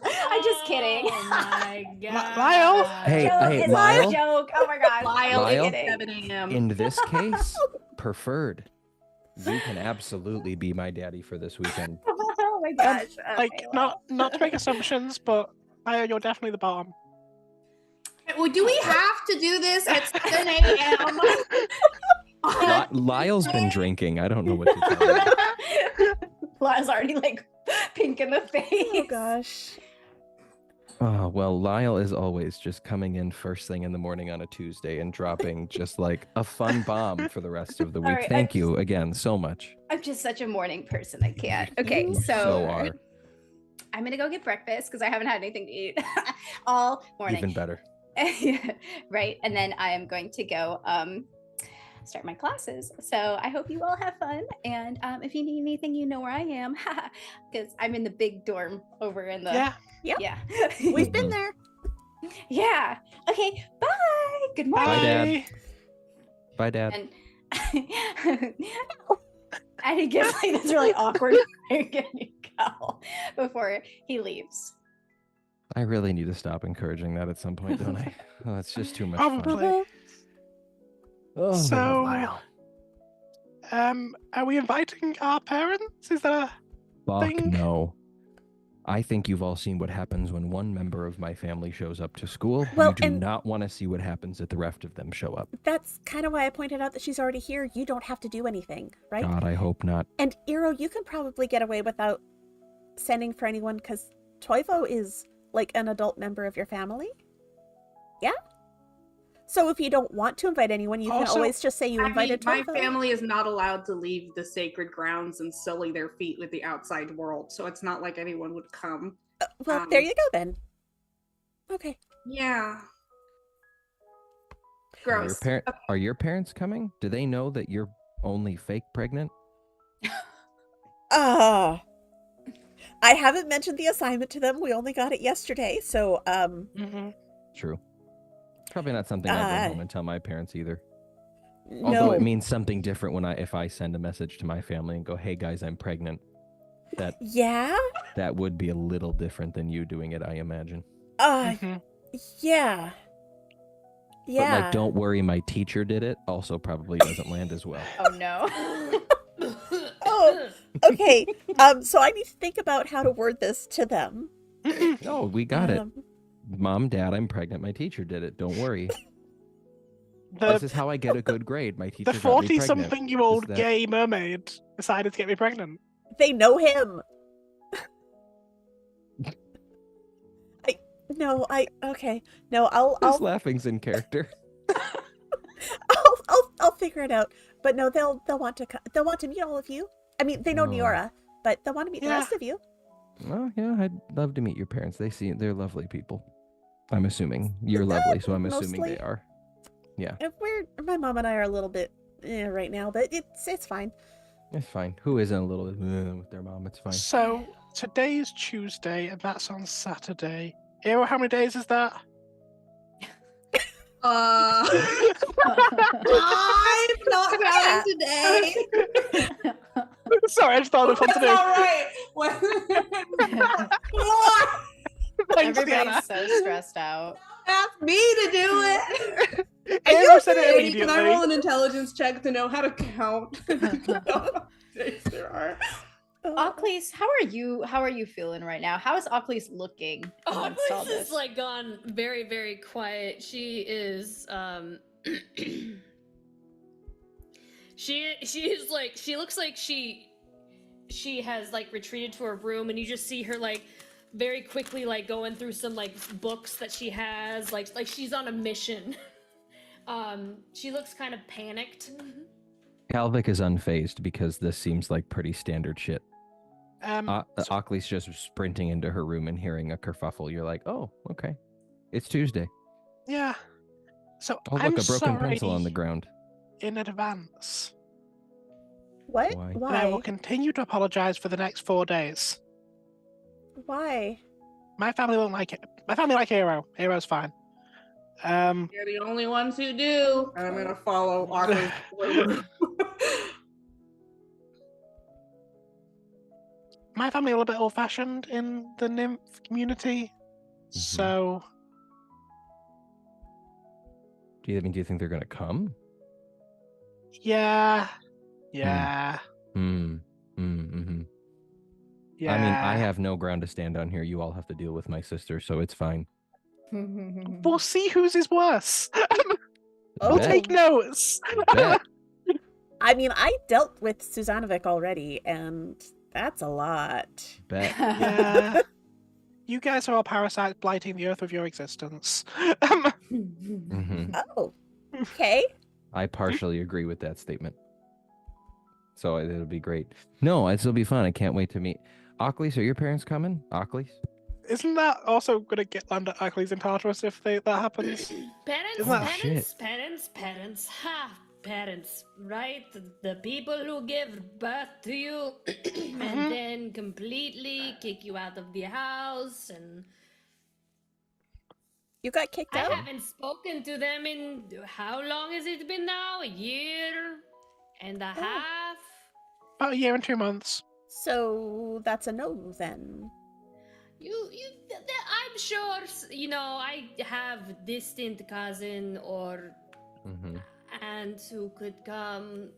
I'm just kidding. Oh my god. Lyle? Hey, It's a Lyle? joke. Oh my gosh. Lyle, Lyle? it's 7 a.m. In this case, preferred. You can absolutely be my daddy for this weekend. Oh my gosh. Like, Okay, well. not to make assumptions, but Lyle, you're definitely the bottom. Well, do we have to do this at 7 a.m.? Lyle's been drinking. I don't know what to tell you. Lyle's already like pink in the face. Oh gosh. Oh, well, Lyle is always just coming in first thing in the morning on a Tuesday and dropping just like a fun bomb for the rest of the week. right, Thank you again so much. I'm just such a morning person. I can't. Okay, You so are. I'm gonna go get breakfast because I haven't had anything to eat all morning. Even better. Right, and then I am going to go start my classes. So I hope you all have fun. And if you need anything, you know where I am, because I'm in the big dorm over in the Yeah. We've been there. Yeah. Okay. Bye. Good morning. Bye, Dad. Bye, Dad. And and he gives like this really awkward go before he leaves. I really need to stop encouraging that at some point, don't I? Oh, it's just too much fun. Probably. Oh, So, Lyle. are we inviting our parents? Is that a Fuck thing? no. I think you've all seen what happens when one member of my family shows up to school. Well, you do and- not want to see what happens if the rest of them show up. That's kind of why I pointed out that she's already here. You don't have to do anything, right? God, I hope not. And Iro, you can probably get away without sending for anyone because Toivo is like an adult member of your family. Yeah? So if you don't want to invite anyone, you can Also, always just say you invited my Toivo. family is not allowed to leave the sacred grounds and sully their feet with the outside world, so it's not like anyone would come. Well, there you go then. Okay. Yeah. Are your, Gross. are your parents coming? Do they know that you're only fake pregnant? I haven't mentioned the assignment to them. We only got it yesterday, so True. Probably not something I bring home and tell my parents either. Although no. it means something different when if I send a message to my family and go, "Hey guys, I'm pregnant." Yeah? That would be a little different than you doing it, I imagine. Yeah. Yeah. But like, don't worry, my teacher did it. Also, probably doesn't land as well. Oh no. Oh, okay. So I need to think about how to word this to them. No, we got it. Um, Mom, Dad, I'm pregnant. My teacher did it. Don't worry. The This is how I get a good grade. My teacher the got me pregnant. 40-something-year-old Is that- gay mermaid decided to get me pregnant. They know him. Okay. No, I'll This laughing's in character. I'll figure it out. But no, they'll want to meet all of you. I mean, they know Oh. Niora, but they'll want to meet the Yeah. rest of you. Well, yeah, I'd love to meet your parents. They're lovely people. I'm assuming you're lovely, so I'm assuming Mostly. they are. My mom and I are a little bit right now, but it's fine. It's fine. Who isn't a little with their mom? It's fine. So today's Tuesday, and that's on Saturday. Eero, how many days is that? I'm not counting today. Sorry, I just thought of That's fun to do. all right. Thanks, Everybody's Deanna. so stressed out. Ask me to do it. Eero said it Katie, can I roll immediately. an intelligence check to know how to count? Days there are. Oclese, how are you feeling right now? How is Oclese looking amongst all This this? is like gone very, very quiet. She is she is like, she looks like she has like retreated to her room, and you just see her like very quickly like going through some like books that she has, like she's on a mission. She looks kind of panicked. Kalvik is unfazed because this seems like pretty standard shit. So- Ockley's just sprinting into her room and hearing a kerfuffle. You're like, oh, okay. It's Tuesday. yeah. So Oh, I'm look, a broken sorry pencil on the ground. in advance, What? Why? and I will Why? continue to apologize for the next 4 days. Why? My family won't like it. My family like Eero. Eero's fine. You're the only ones who do. And I'm gonna follow Arthur's order. my family are a little bit old-fashioned in the nymph community, so Do you think they're gonna come? yeah. Mm-hmm. Yeah. I mean, I have no ground to stand on here. You all have to deal with my sister, so it's fine. We'll see whose is worse. We'll Bet. take notes. Bet. I mean, I dealt with Suzanovic already, and that's a lot. Bet. Yeah. You guys are all parasites blighting the earth with your existence. Mm-hmm. Oh, okay. I partially agree with that statement. So it'll be great. No, it'll be fun. I can't wait to meet. Ocklys, are your parents coming? Ocklys? Isn't that also going to get land at Ackley's and Tartarus if that happens? Parents, Isn't that- parents, parents, right? The people who give birth to you and then completely kick you out of the house. And You got kicked I out? haven't spoken to them in how long has it been now? A year and a half? About a year and 2 months. So that's a no then. I'm sure, I have distant cousin or Mm-hmm. aunt who could come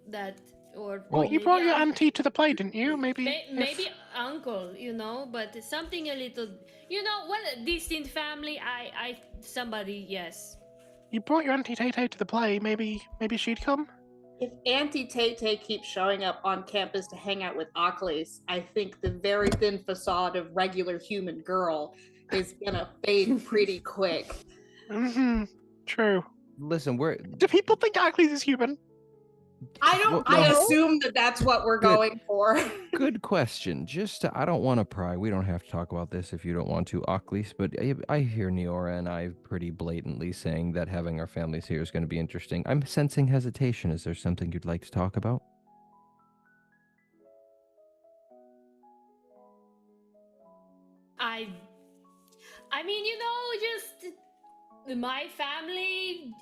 or Well, you maybe brought your auntie to the play, didn't you? Maybe. maybe uncle, but something a little, distant family. Somebody, yes. You brought your auntie Tay Tay to the play. Maybe she'd come. If Auntie Tay Tay keeps showing up on campus to hang out with Ockleys, I think the very thin facade of regular human girl is gonna fade pretty quick. True. Listen, Do people think Ackley's is human? I assume that's what we're going for. Good question. I don't want to pry. We don't have to talk about this if you don't want to, Ocklys, but I hear Neora and I pretty blatantly saying that having our families here is going to be interesting. I'm sensing hesitation. Is there something you'd like to talk about? I mean, just my family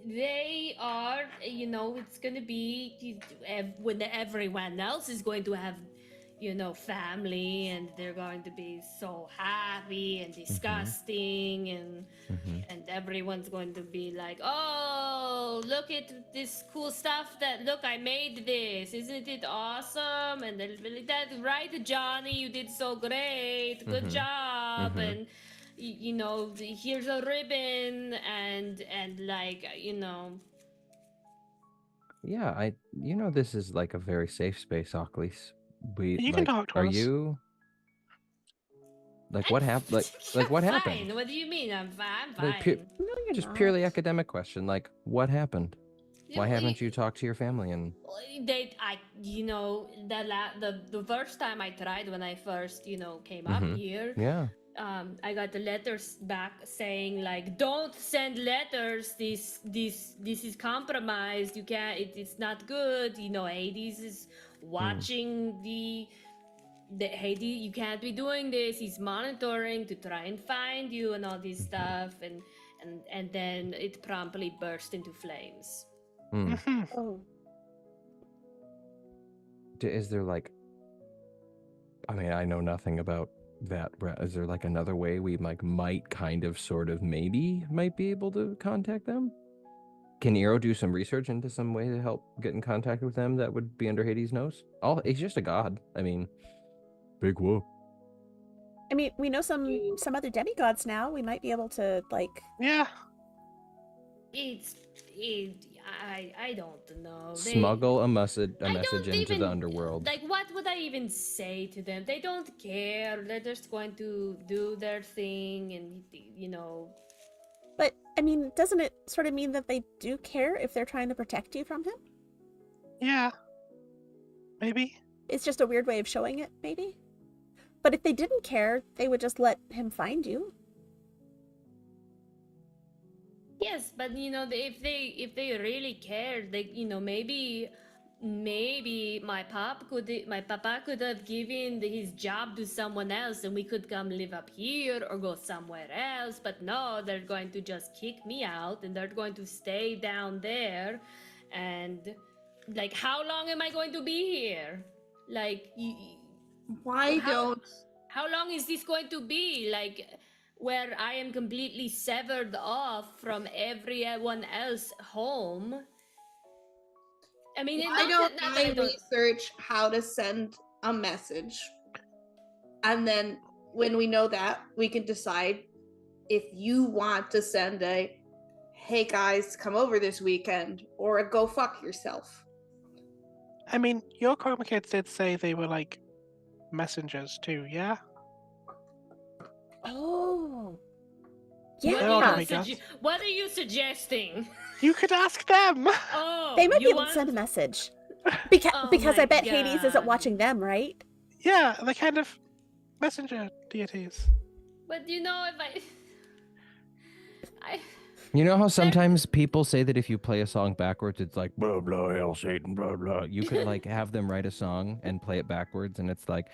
they are, it's gonna be when everyone else is going to have, family, and they're going to be so happy and disgusting, and everyone's going to be like, oh, look at this cool stuff look, I made this, isn't it awesome? And they'll be like, that right, Johnny, you did so great, good job. And here's a ribbon, and like, Yeah, this is like a very safe space, Ocklys. You can talk to Are us. you like what happened? Like what happened? Fine. What do you mean? I'm fine. Like, No, you're just not. purely academic question. Like what happened? Why Well, haven't you talked to your family? And the first time I tried, when I first came up here, yeah, I got the letters back saying like, don't send letters, this is compromised, you can't, it's not good, Hades is watching the Hades, you can't be doing this, he's monitoring to try and find you and all this stuff, and then it promptly burst into flames. Oh. Is there like, I mean, I know nothing about that. Is there like another way we might kind of sort of maybe might be able to contact them? Can Nero do some research into some way to help get in contact with them that would be under Hades' nose? He's just a god. I mean, big whoop. I mean, we know some other demigods now. We might be able to Yeah. I don't know. Smuggle a message I don't into even, the underworld. Like, what would I even say to them? They don't care. They're just going to do their thing, and But I mean, doesn't it sort of mean that they do care if they're trying to protect you from him? Yeah. Maybe. It's just a weird way of showing it, maybe. But if they didn't care, they would just let him find you. Yes, but if they really cared, they maybe my papa could have given his job to someone else, and we could come live up here or go somewhere else. But no, they're going to just kick me out, and they're going to stay down there. And like, how long am I going to be here? Like, Why don't... How long is this going to be? Like, where I am completely severed off from everyone else home? I mean, Why don't I research how to send a message? And then when we know that, we can decide if you want to send a, hey guys, come over this weekend, or a go fuck yourself. I mean, your Chroma kids did say they were like messengers too, yeah? Oh. What are you suggesting? You could ask them. Oh, they might be able to send a message. Because I bet Hades isn't watching them, right? Yeah, they're kind of messenger deities. But you know, if I... You know how sometimes people say that if you play a song backwards, it's like, blah, blah, hail Satan, blah, blah. You could like have them write a song and play it backwards, and it's like,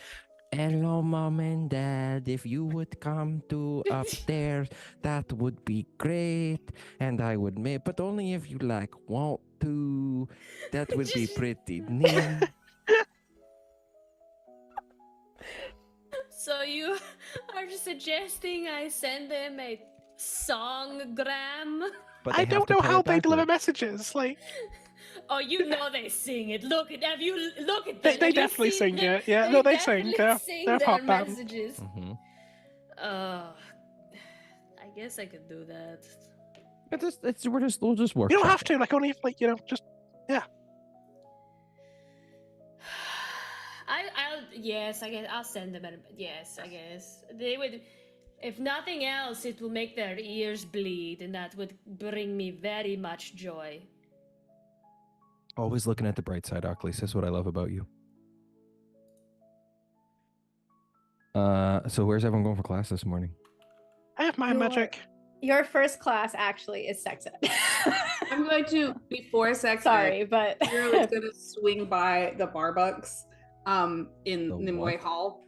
hello, mom and dad, if you would come to upstairs, that would be great. And I would make, but only if you like want to. That would be pretty neat. So you are suggesting I send them a songgram? But I don't know how they deliver messages. Like, oh, you know they sing it. Look at them. They definitely sing it. Yeah, no, they sing. They're a pop band. Messages. Mm-hmm. I guess I could do that. We'll just work. You don't have to. Like, only if, like, you know, just yeah. Yes, I guess I'll send them. Yes, I guess they would. If nothing else, it will make their ears bleed, and that would bring me very much joy. Always looking at the bright side, Oakley. That's what I love about you. So where's everyone going for class this morning? I have my magic. Your first class actually is sex ed. I'm going to, before sex Sorry, ed, but Hero is going to swing by the Barbucks in Nimoy Hall.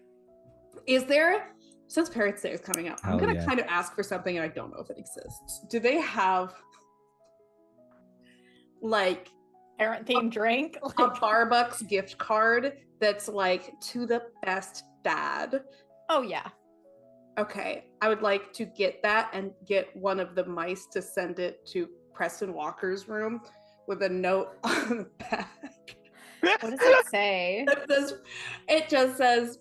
Is there, since Parrot's Day is coming up, I'm going to kind of ask for something and I don't know if it exists. Do they have like parent-themed drink? A Barbucks gift card that's like to the best dad? Oh yeah. Okay, I would like to get that and get one of the mice to send it to Preston Walker's room with a note on the back. What does it say? It just says,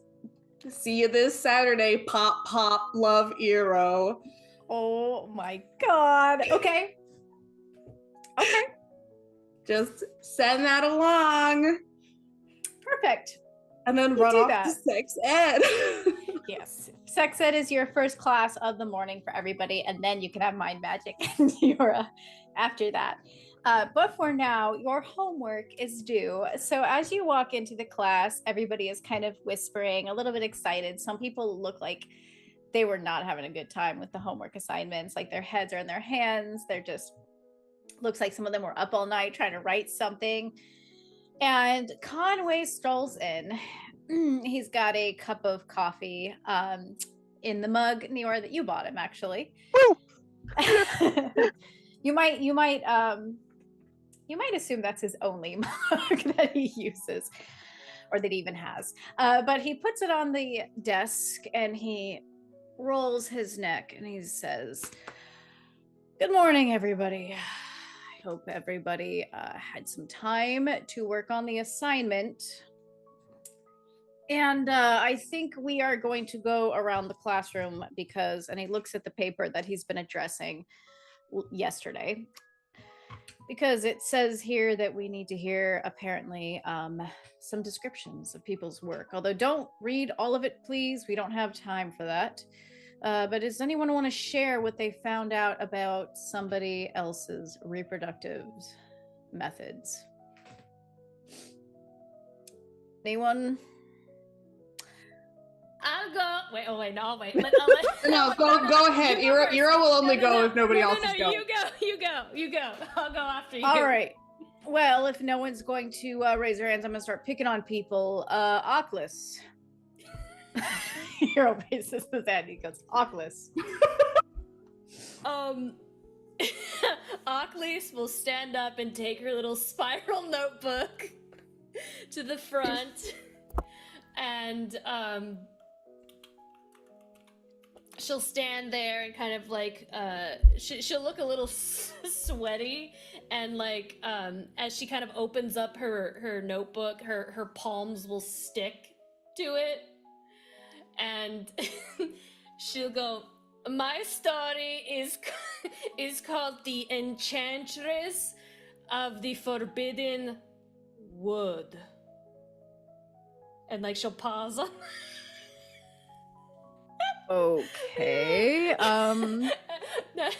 see you this Saturday, pop, pop, love, Eero. Oh my god. Okay. Okay. Just send that along. Perfect. And then run off to sex ed. Yes. Sex ed is your first class of the morning for everybody, and then you can have mind magic and Eura after that. But for now, your homework is due. So as you walk into the class, everybody is kind of whispering, a little bit excited. Some people look like they were not having a good time with the homework assignments, like their heads are in their hands. They're just, looks like some of them were up all night trying to write something. And Conway strolls in. He's got a cup of coffee in the mug, Neora, that you bought him, actually. You might assume that's his only mug that he uses, or that he even has. But he puts it on the desk and he rolls his neck and he says, "Good morning, everybody. I hope everybody had some time to work on the assignment. And I think we are going to go around the classroom because," and he looks at the paper that he's been addressing yesterday, "because it says here that we need to hear apparently some descriptions of people's work. Although don't read all of it, please. We don't have time for that. But does anyone want to share what they found out about somebody else's reproductive methods? Anyone?" I'll go. Wait. Oh wait. No. Wait. No. Go ahead. Eero will only go if nobody else is going. You go. I'll go after you. All right. Well, if no one's going to raise their hands, I'm gonna start picking on people. Oculus. Eero raises his hand. He goes, "Oculus." Oculus will stand up and take her little spiral notebook to the front. and she'll stand there and kind of like she'll look a little sweaty, and like as she kind of opens up her notebook, her palms will stick to it, and she'll go, my story is called The Enchantress of the Forbidden Wood. And like she'll pause on Okay.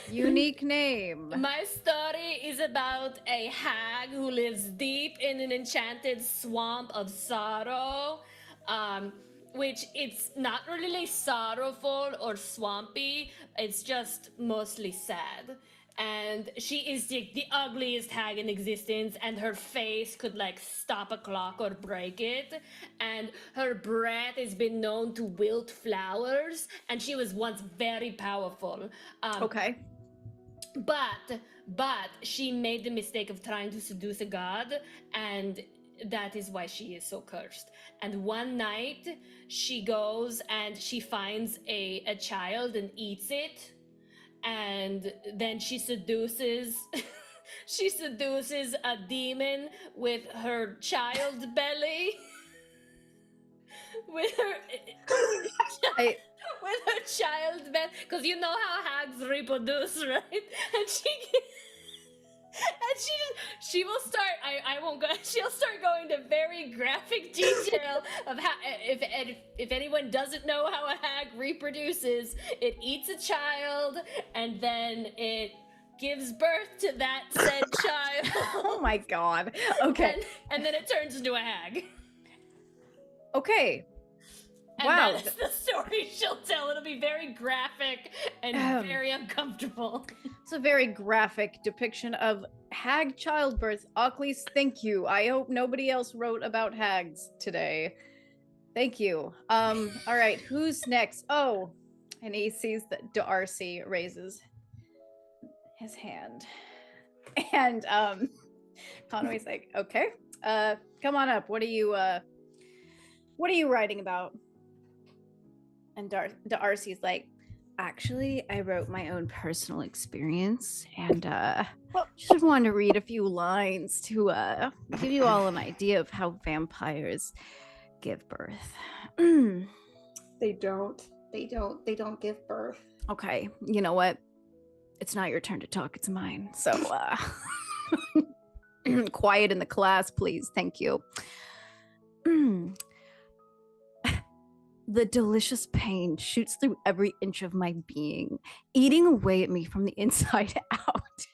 Unique name. My story is about a hag who lives deep in an enchanted swamp of sorrow, which it's not really sorrowful or swampy, it's just mostly sad. And she is the ugliest hag in existence, and her face could like stop a clock or break it, and her breath has been known to wilt flowers, and she was once very powerful. Okay. But she made the mistake of trying to seduce a god, and that is why she is so cursed. And one night she goes and she finds a child and eats it, and then she seduces she seduces a demon with her child belly. with her with her child belly, because you know how hags reproduce, right? And she will start, I won't go, she'll start going to very graphic detail of how, if anyone doesn't know how a hag reproduces, it eats a child and then it gives birth to that said child. Oh my god. Okay. And then it turns into a hag. Okay. And Wow. that is the story she'll tell. It'll be very graphic and very uncomfortable. It's a very graphic depiction of hag childbirth. Ocklys, thank you. I hope nobody else wrote about hags today. Thank you. All right, who's next? Oh, and he sees that Darcy raises his hand. And Conway's like, okay, come on up. What are you writing about? And Darcy's like, actually, I wrote my own personal experience, and just wanted to read a few lines to give you all an idea of how vampires give birth. They don't give birth. Okay, you know what? It's not your turn to talk, it's mine. So quiet in the class, please. Thank you. The delicious pain shoots through every inch of my being, eating away at me from the inside out.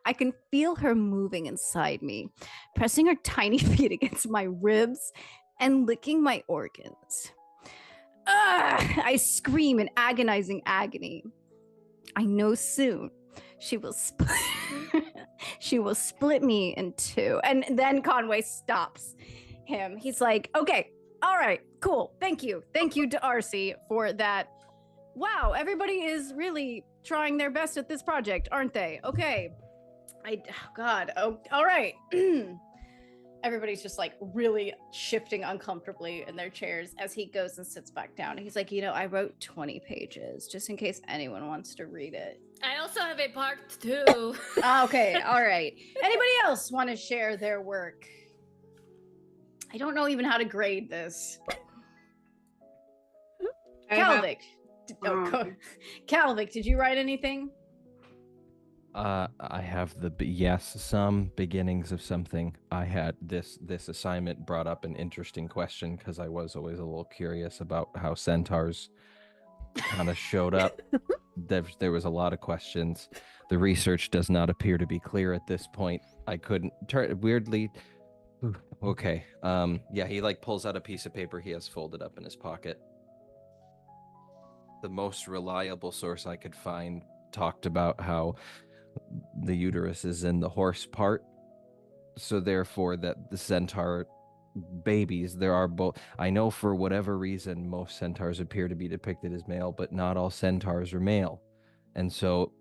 I can feel her moving inside me, pressing her tiny feet against my ribs and licking my organs. I scream in agonizing agony. I know soon she will she will split me in two. And then Conway stops him. He's like, okay, all right, cool. Thank you, Darcy, for that. Wow, everybody is really trying their best at this project, aren't they? Okay. All right. Everybody's just like really shifting uncomfortably in their chairs as he goes and sits back down. He's like, I wrote 20 pages just in case anyone wants to read it. I also have a part 2. Okay, all right. Anybody else want to share their work? I don't know even how to grade this. Calvic. Calvic, did you write anything? I have some beginnings of something. I had this assignment brought up an interesting question because I was always a little curious about how centaurs kind of showed up. There was a lot of questions. The research does not appear to be clear at this point. I couldn't weirdly. Okay. Yeah, he like pulls out a piece of paper he has folded up in his pocket. The most reliable source I could find talked about how the uterus is in the horse part, so therefore that the centaur babies, there are both. I know for whatever reason most centaurs appear to be depicted as male, but not all centaurs are male, and so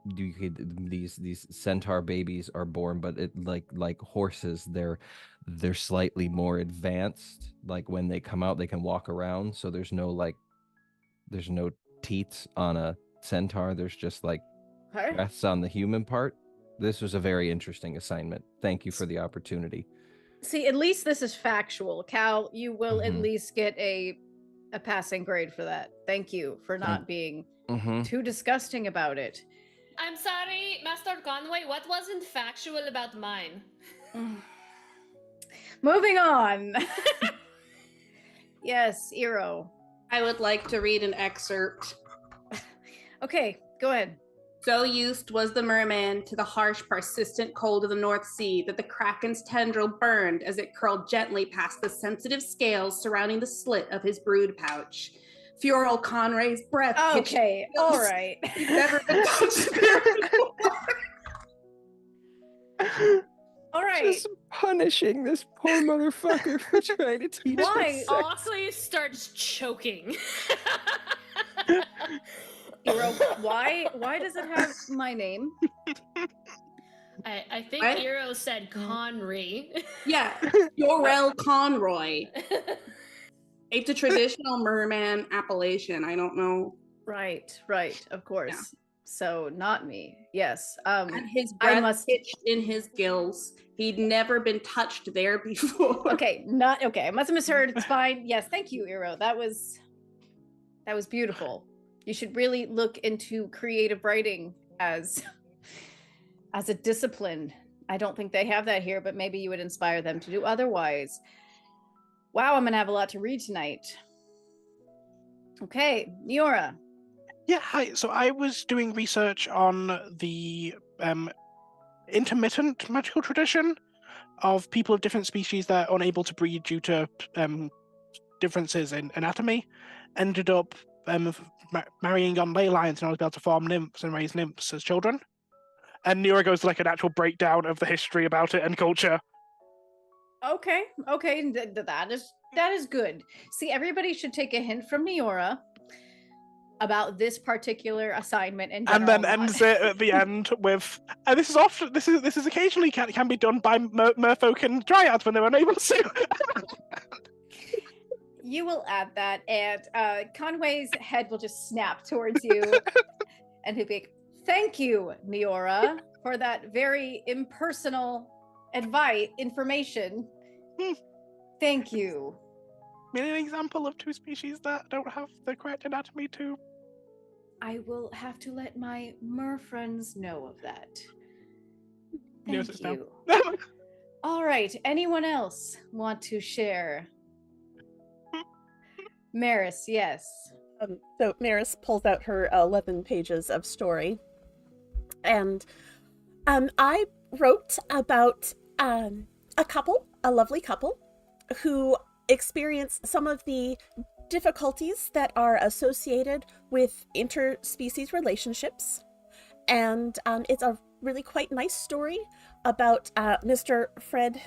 these centaur babies are born, but it like horses, they're slightly more advanced. Like when they come out, they can walk around. So there's no teats on a centaur. There's just like breaths on the human part. This was a very interesting assignment. Thank you for the opportunity. See, at least this is factual. Cal, you will at least get a passing grade for that. Thank you for not being too disgusting about it. I'm sorry, Master Conway, what wasn't factual about mine? Moving on. Yes, Eero. I would like to read an excerpt. Okay, go ahead. So used was the merman to the harsh, persistent cold of the North Sea that the kraken's tendril burned as it curled gently past the sensitive scales surrounding the slit of his brood pouch. Furel Conray's breath. Okay, all right. Never been touched before. All right. Just punishing this poor motherfucker for trying to teach us sex. Oakley starts choking. Eero, why does it have my name? I think What? Eero said Conry. Yeah, Furel Conroy. It's a traditional merman appellation. I don't know. Right, of course. Yeah. So not me. Yes. And his breath hitched in his gills. He'd never been touched there before. Okay, not okay. I must have misheard. It's fine. Yes, thank you, Eero. That was beautiful. You should really look into creative writing as a discipline. I don't think they have that here, but maybe you would inspire them to do otherwise. Wow, I'm gonna have a lot to read tonight. Okay, Niora. Yeah, hi. So I was doing research on the intermittent magical tradition of people of different species that are unable to breed due to differences in anatomy. Ended up marrying on ley lines, and I was able to form nymphs and raise nymphs as children. And Niora goes to like an actual breakdown of the history about it and culture. Okay, that is good. See, everybody should take a hint from Niora about this particular assignment in general. And then ends it at the end with, and this is occasionally can be done by merfolk and dryads when they're unable to. You will add that, and Conway's head will just snap towards you, and he'll be like, "Thank you, Niora, for that very impersonal information. Thank you." Maybe an example of two species that don't have the correct anatomy too. I will have to let my mer friends know of that. Yes, Thank it's down. you. All right. Anyone else want to share? Maris, yes. So Maris pulls out her 11 pages of story. And I wrote about a lovely couple, who experience some of the difficulties that are associated with interspecies relationships. And it's a really quite nice story about Mr. Fred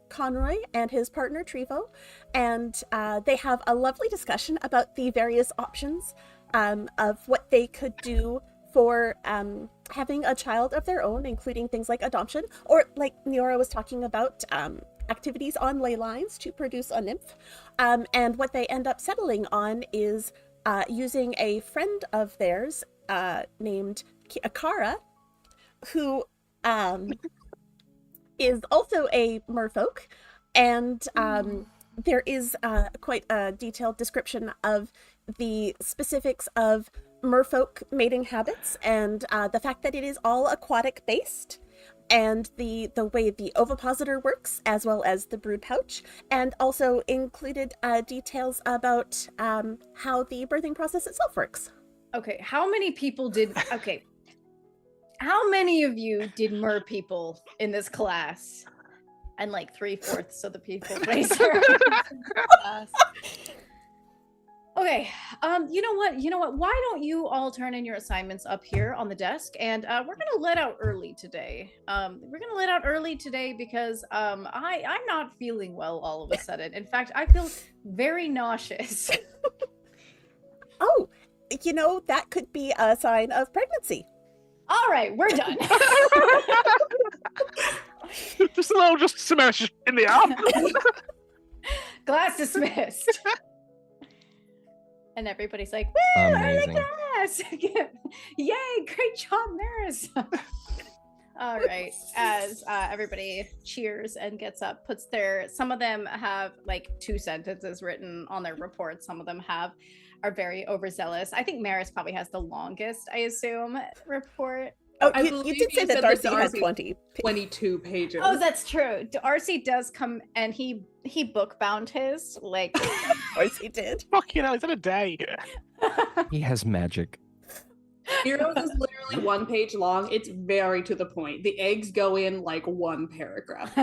Conroy and his partner Trevo, and they have a lovely discussion about the various options of what they could do for having a child of their own, including things like adoption, or like Niora was talking about, activities on ley lines to produce a nymph. And what they end up settling on is using a friend of theirs named Akara, who is also a merfolk, and there is quite a detailed description of the specifics of merfolk mating habits, and the fact that it is all aquatic based, and the way the ovipositor works, as well as the brood pouch, and also included details about how the birthing process itself works. Okay, how many people did... Okay. How many of you did mer people in this class? And like 3/4 of the people raise their class. Okay, you know what? Why don't you all turn in your assignments up here on the desk, and we're gonna let out early today. Because I'm not feeling well all of a sudden. In fact, I feel very nauseous. Oh, that could be a sign of pregnancy. All right, we're done. Just a little, just smash in the arm. Class dismissed. And everybody's like, woo, Amazing. I like class. Yay, great job, Maris. All right, as everybody cheers and gets up, puts their, some of them have like 2 sentences written on their report. Some of them are very overzealous. I think Maris probably has the longest, I assume, report. Oh, I you believe did say you that said Darcy that has Darcy- 20. 22 pages. Oh, that's true. Darcy does come and he book bound his, like. Of course he did. Fucking hell, it's in a day. He has magic. Heroes is literally 1 page long. It's very to the point. The eggs go in like 1 paragraph.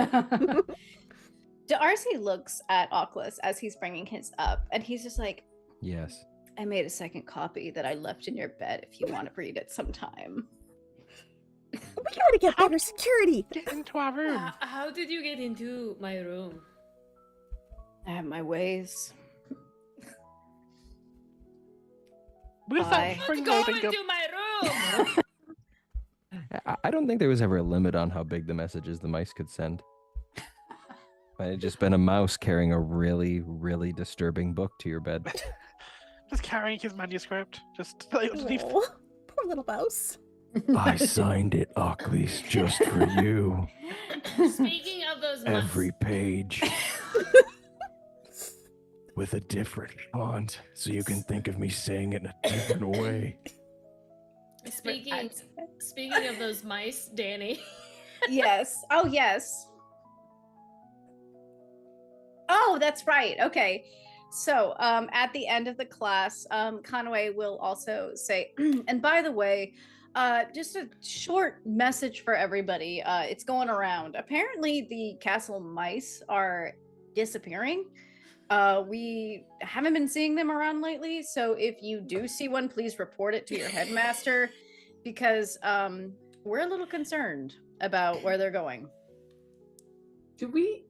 Darcy looks at Oculus as he's bringing his up, and he's just like, Yes. I made a second copy that I left in your bed if you want to read it sometime. We gotta get better security. Get into our room. How did you get into my room? I have my ways. We're gonna Bye. start Go springloading into up. my room! I don't think there was ever a limit on how big the messages the mice could send. Might have just been a mouse carrying a really, really disturbing book to your bed. Just carrying his manuscript. Just like, underneath. Oh, poor little mouse. I signed it, Oculus, just for you. Speaking of those mice, Every page. With a different font, so you can think of me saying it in a different way. speaking of those mice, Danny. Yes. Oh, yes. Oh, that's right. Okay. So at the end of the class, Conway will also say, and by the way, just a short message for everybody. It's going around. Apparently the castle mice are disappearing. We haven't been seeing them around lately. So if you do see one, please report it to your headmaster because we're a little concerned about where they're going. Do we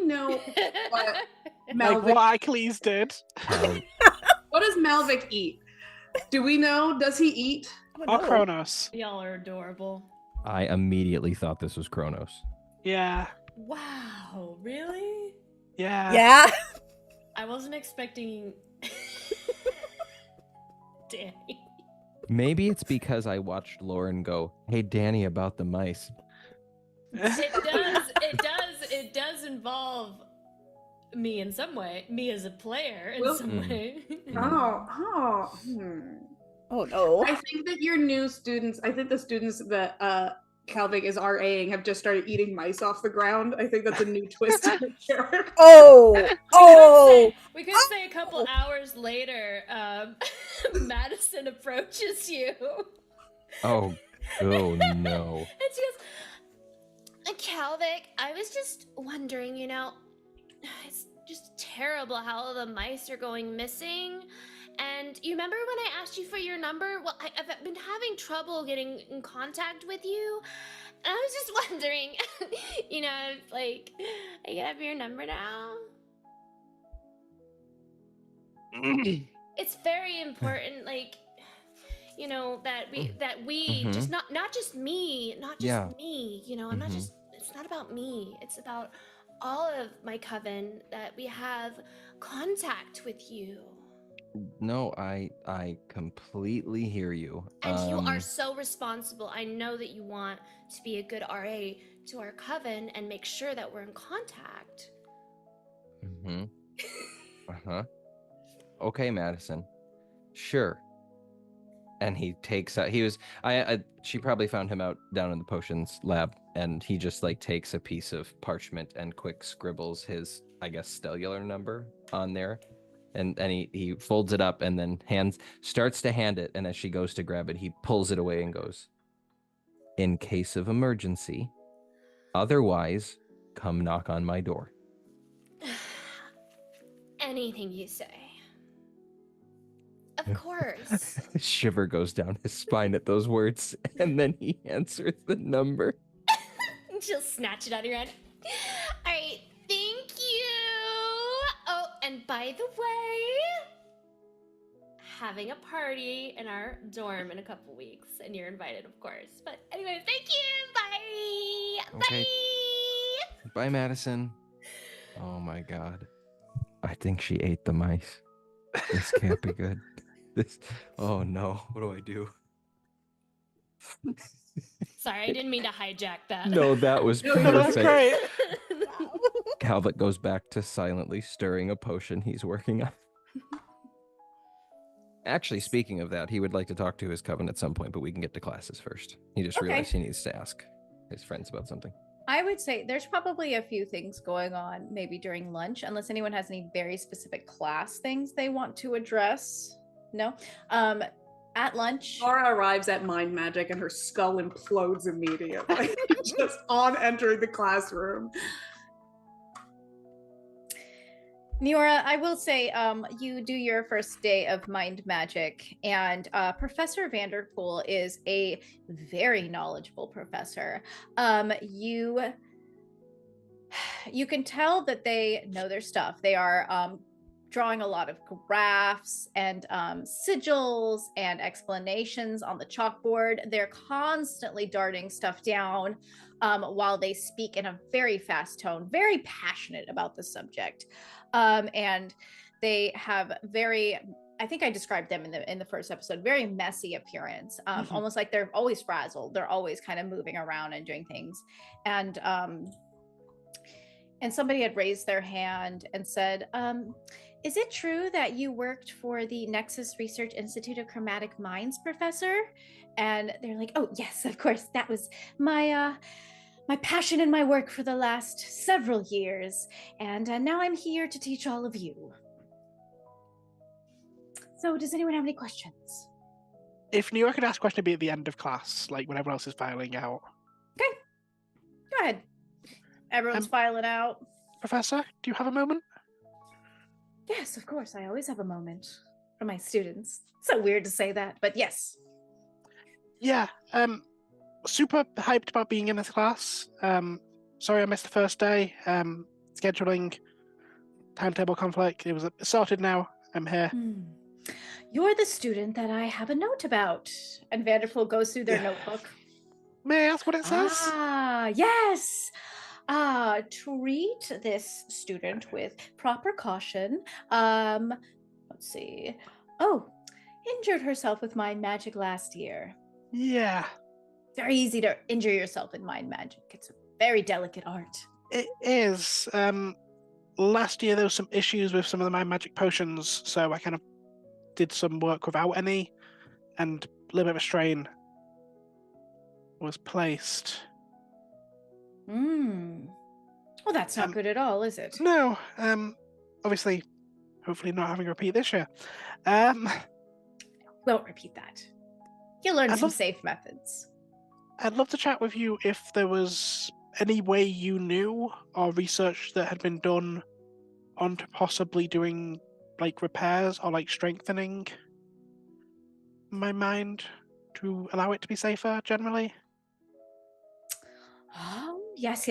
know what Like Malvic, what Achilles did. what does Malvic eat? Do we know? Does he eat? Oh, Or no. Kronos. Y'all are adorable. I immediately thought this was Kronos. Yeah. Wow, really? Yeah. Yeah. I wasn't expecting Danny. Maybe it's because I watched Lauren go, "Hey, Danny, about the mice." It does involve me in some way, me as a player in Well- some way. Oh no. I think that your new students, I think the students that Calvic is RAing have just started eating mice off the ground. I think that's a new twist in the character. Oh. We could say a couple hours later, Madison approaches you. Oh no. And she goes, Calvic, I was just wondering, it's just terrible how all the mice are going missing. And you remember when I asked you for your number? Well, I've been having trouble getting in contact with you. And I was just wondering, if, I can have your number now. It's very important, that we Mhm. just not just me, Yeah. me, I'm not Mhm. just, it's not about me, it's about all of my coven, that we have contact with you. No, I completely hear you. And you are so responsible. I know that you want to be a good RA to our coven and make sure that we're in contact. Mm-hmm. Uh-huh. Okay, Madison. Sure. And he takes out, she probably found him out down in the potions lab, and he just takes a piece of parchment and quick scribbles his, I guess, stellar number on there. And he folds it up and then starts to hand it, and as she goes to grab it, he pulls it away and goes, "In case of emergency, otherwise, come knock on my door." Anything you say. Of course. A shiver goes down his spine at those words, and then he answers the number. She'll snatch it out of your hand. All right, thank you. Oh, and by the way, having a party in our dorm in a couple weeks, and you're invited, of course. But anyway, thank you. Bye. Okay. Bye. Bye, Madison. Oh my God. I think she ate the mice. This can't be good. Oh no. What do I do? Sorry, I didn't mean to hijack that. No, that was No, that's perfect. great. Calvert goes back to silently stirring a potion he's working on. Actually, speaking of that, he would like to talk to his coven at some point, but we can get to classes first. He just realized he needs to ask his friends about something. I would say there's probably a few things going on maybe during lunch, unless anyone has any very specific class things they want to address. No? At lunch. Laura arrives at Mind Magic and her skull implodes immediately, just on entering the classroom. Niora, I will say you do your first day of Mind Magic, and Professor Vanderpool is a very knowledgeable professor. You can tell that they know their stuff. They are drawing a lot of graphs and sigils and explanations on the chalkboard. They're constantly darting stuff down while they speak in a very fast tone, very passionate about the subject. And they have I think I described them in the first episode, very messy appearance, almost like they're always frazzled. They're always kind of moving around and doing things. And somebody had raised their hand and said, is it true that you worked for the Nexus Research Institute of Chromatic Minds, Professor? And they're like, oh, yes, of course. That was my passion and my work for the last several years. And now I'm here to teach all of you. So does anyone have any questions? If New York could ask a question, it'd be at the end of class, like when everyone else is filing out. Okay. Go ahead. Everyone's filing out. Professor, do you have a moment? Yes, of course. I always have a moment for my students. So weird to say that, but yes. Yeah, super hyped about being in this class. Sorry I missed the first day. Scheduling, timetable conflict. It was sorted now. I'm here. You're the student that I have a note about. And Vanderpool goes through their notebook. May I ask what it says? Yes. Treat this student with proper caution. Let's see. Oh, injured herself with mind magic last year. Yeah. Very easy to injure yourself in mind magic. It's a very delicate art. It is. Last year there was some issues with some of the mind magic potions, so I kind of did some work without any, and a little bit of a strain was placed. Well, that's not good at all, is it? No. Obviously, hopefully not having a repeat this year. Won't repeat that. You'll learn some safe methods. I'd love to chat with you if there was any way you knew or research that had been done onto possibly doing like repairs or like strengthening my mind to allow it to be safer generally. Oh, yes.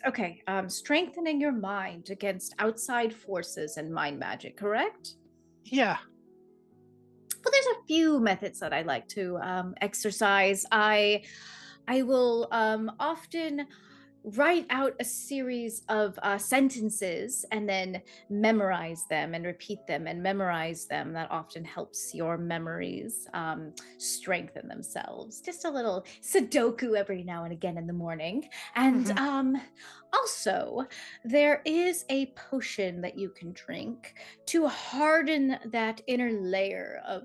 Okay. Strengthening your mind against outside forces and mind magic, correct? Yeah. Well, there's a few methods that I like to exercise. I will often write out a series of sentences and then memorize them and repeat them and memorize them. That often helps your memories strengthen themselves. Just a little Sudoku every now and again in the morning. And also, there is a potion that you can drink to harden that inner layer of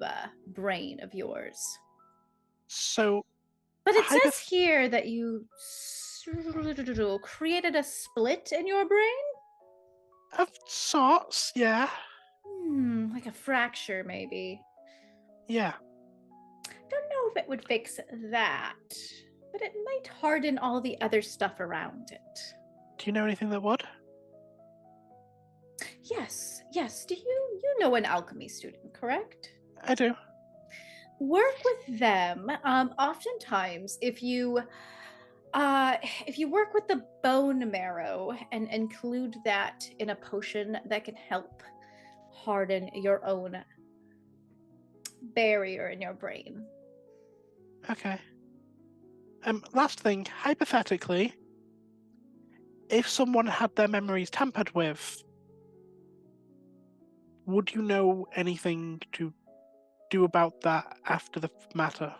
brain of yours. So, but it says here that you created a split in your brain? Of sorts, yeah. Like a fracture, maybe. Yeah. Don't know if it would fix that, but it might harden all the other stuff around it. Do you know anything that would? Yes. Do you know an alchemy student, correct? I do. Work with them. Oftentimes, if you work with the bone marrow and include that in a potion, that can help harden your own barrier in your brain. Okay. Last thing, hypothetically, if someone had their memories tampered with, would you know anything to do about that after the matter?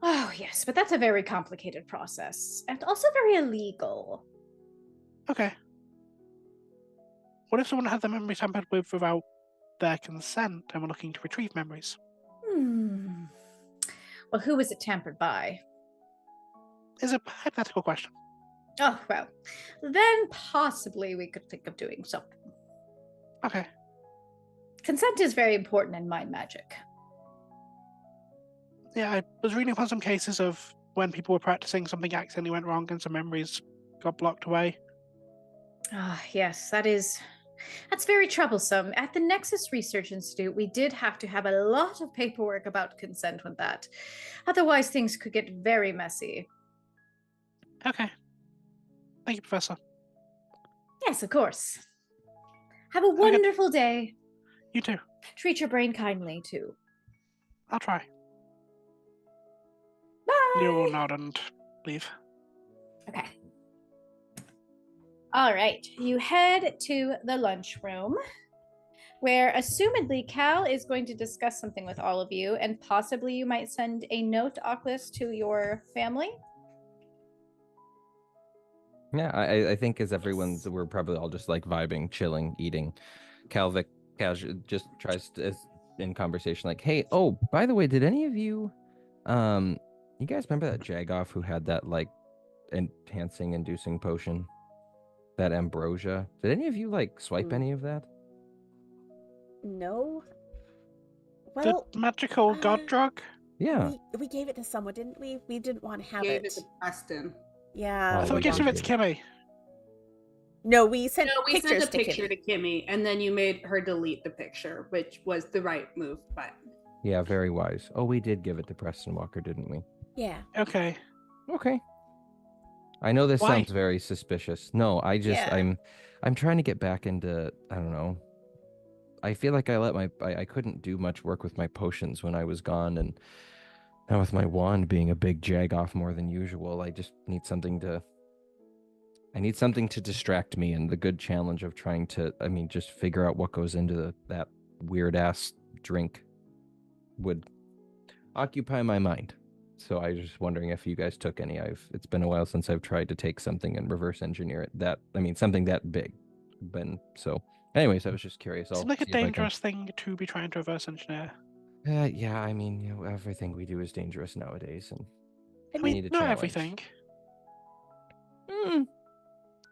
Oh, yes, but that's a very complicated process and also very illegal. Okay. What if someone had their memories tampered with without their consent and were looking to retrieve memories? Well, who was it tampered by? Is a hypothetical question. Oh, well, then possibly we could think of doing something. Okay. Consent is very important in mind magic. Yeah, I was reading upon some cases of when people were practicing, something accidentally went wrong and some memories got blocked away. Ah, yes, that's very troublesome. At the Nexus Research Institute, we did have to have a lot of paperwork about consent with that. Otherwise, things could get very messy. Okay. Thank you, Professor. Yes, of course. Have a wonderful day. You too. Treat your brain kindly, too. I'll try. Bye! Leo will nod and leave. Okay. All right. You head to the lunchroom, where assumedly Cal is going to discuss something with all of you, and possibly you might send a note, Oculus, to your family. Yeah, I think as we're probably all just like vibing, chilling, eating. Calvic just tries to, in conversation, like, hey, oh, by the way, did any of you, you guys remember that Jagoff who had that like enhancing, inducing potion? That ambrosia? Did any of you like swipe any of that? No. Well, the magical god drug? Yeah. We gave it to someone, didn't we? We didn't want to have Gave it. it to Preston. Yeah. I thought we gave it to Kimmy. No, we sent No, we pictures sent a picture to Kimmy, and then you made her delete the picture, which was the right move, but... Yeah, very wise. Oh, we did give it to Preston Walker, didn't we? Yeah. Okay. I know this Why? sounds very suspicious. No, I'm trying to get back into, I don't know. I feel like I couldn't do much work with my potions when I was gone, and now with my wand being a big jag-off more than usual, I just need something to distract me, and the good challenge of trying to, just figure out what goes into that weird-ass drink would occupy my mind. So I was just wondering if you guys took any. It's been a while since I've tried to take something and reverse engineer it. Something that big. Anyways, I was just curious. It's like a dangerous thing to be trying to reverse engineer. Yeah, everything we do is dangerous nowadays, and I need a not challenge. everything.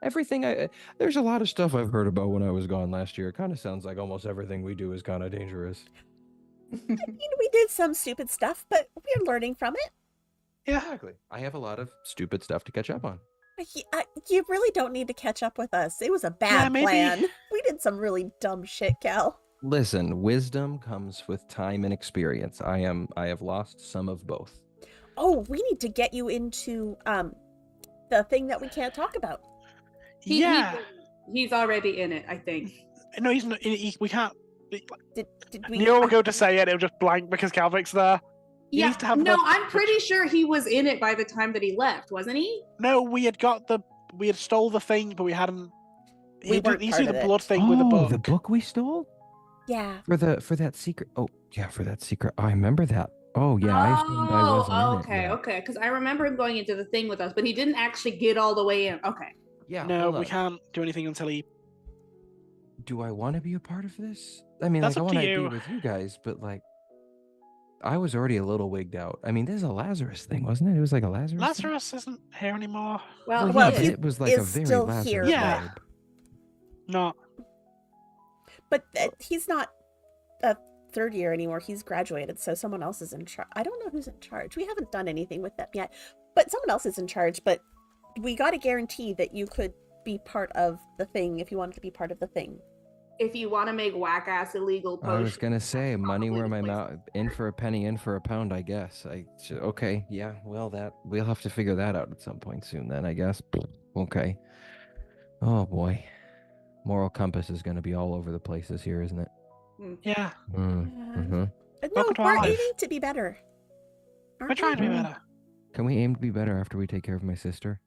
Everything. There's a lot of stuff I've heard about when I was gone last year. It kind of sounds like almost everything we do is kind of dangerous. We did some stupid stuff, but we're learning from it. Yeah. Exactly. I have a lot of stupid stuff to catch up on. You really don't need to catch up with us. It was a bad plan. We did some really dumb shit, Cal. Listen, wisdom comes with time and experience. I have lost some of both. Oh, we need to get you into the thing that we can't talk about. He's already in it, I think. No, he's not. We can't. Did we? Neil will go to say it. It'll just blank because Calvic's there. Yeah, I'm pretty sure he was in it by the time that he left, wasn't he? No, we had stole the thing, but we hadn't. We weren't He's part through of the it. blood thing with the book. The book we stole? Yeah. For that secret. Oh, yeah, for that secret. I remember that. Oh, yeah, I assumed I wasn't in it. Okay. Because I remember him going into the thing with us, but he didn't actually get all the way in. Okay. Yeah. No, we can't do anything until he. Do I want to be a part of this? That's I up want to to be you. with you guys, but I was already a little wigged out. This is a Lazarus thing, wasn't it? It was like a Lazarus. Lazarus isn't here anymore. Well, yeah, he it was like a is very still Lazarus here. Yeah. vibe. Not. But he's not a third year anymore. He's graduated, so someone else is in charge. I don't know who's in charge. We haven't done anything with them yet, but someone else is in charge. But we got to guarantee that you could be part of the thing if you wanted to be part of the thing. If you want to make whack-ass illegal potions. I was gonna say, money where my place. mouth, in for a penny, in for a pound, I guess. Okay, yeah, well, we'll have to figure that out at some point soon then, I guess. Okay. Oh boy. Moral compass is gonna be all over the place this year, isn't it? Yeah. Mm-hmm. No, Welcome to our we're life. aiming to be better. We're trying to be Mm. better. Can we aim to be better after we take care of my sister?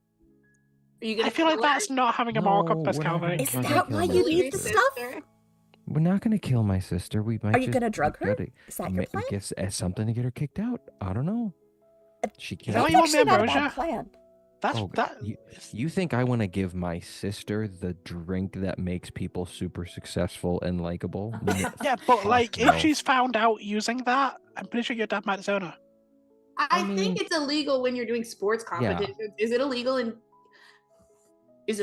Are you gonna I feel like kill her? that's not having a moral No, compass, we're not gonna Calvin. Is fucking that kill why my you need the sister. stuff? We're not gonna kill my sister. We might Are you just gonna drug her? gotta Is that your plan? guess as something to get her kicked out. I don't know. She Is that can't. what That's you want, actually not a ambrosia? bad plan. That's Oh, that. you think I want to give my sister the drink that makes people super successful and likable? Yeah, but Fuck like, no. if she's found out using that, I'm pretty sure your dad might disown her. I mean- think it's illegal when you're doing sports competitions. Is it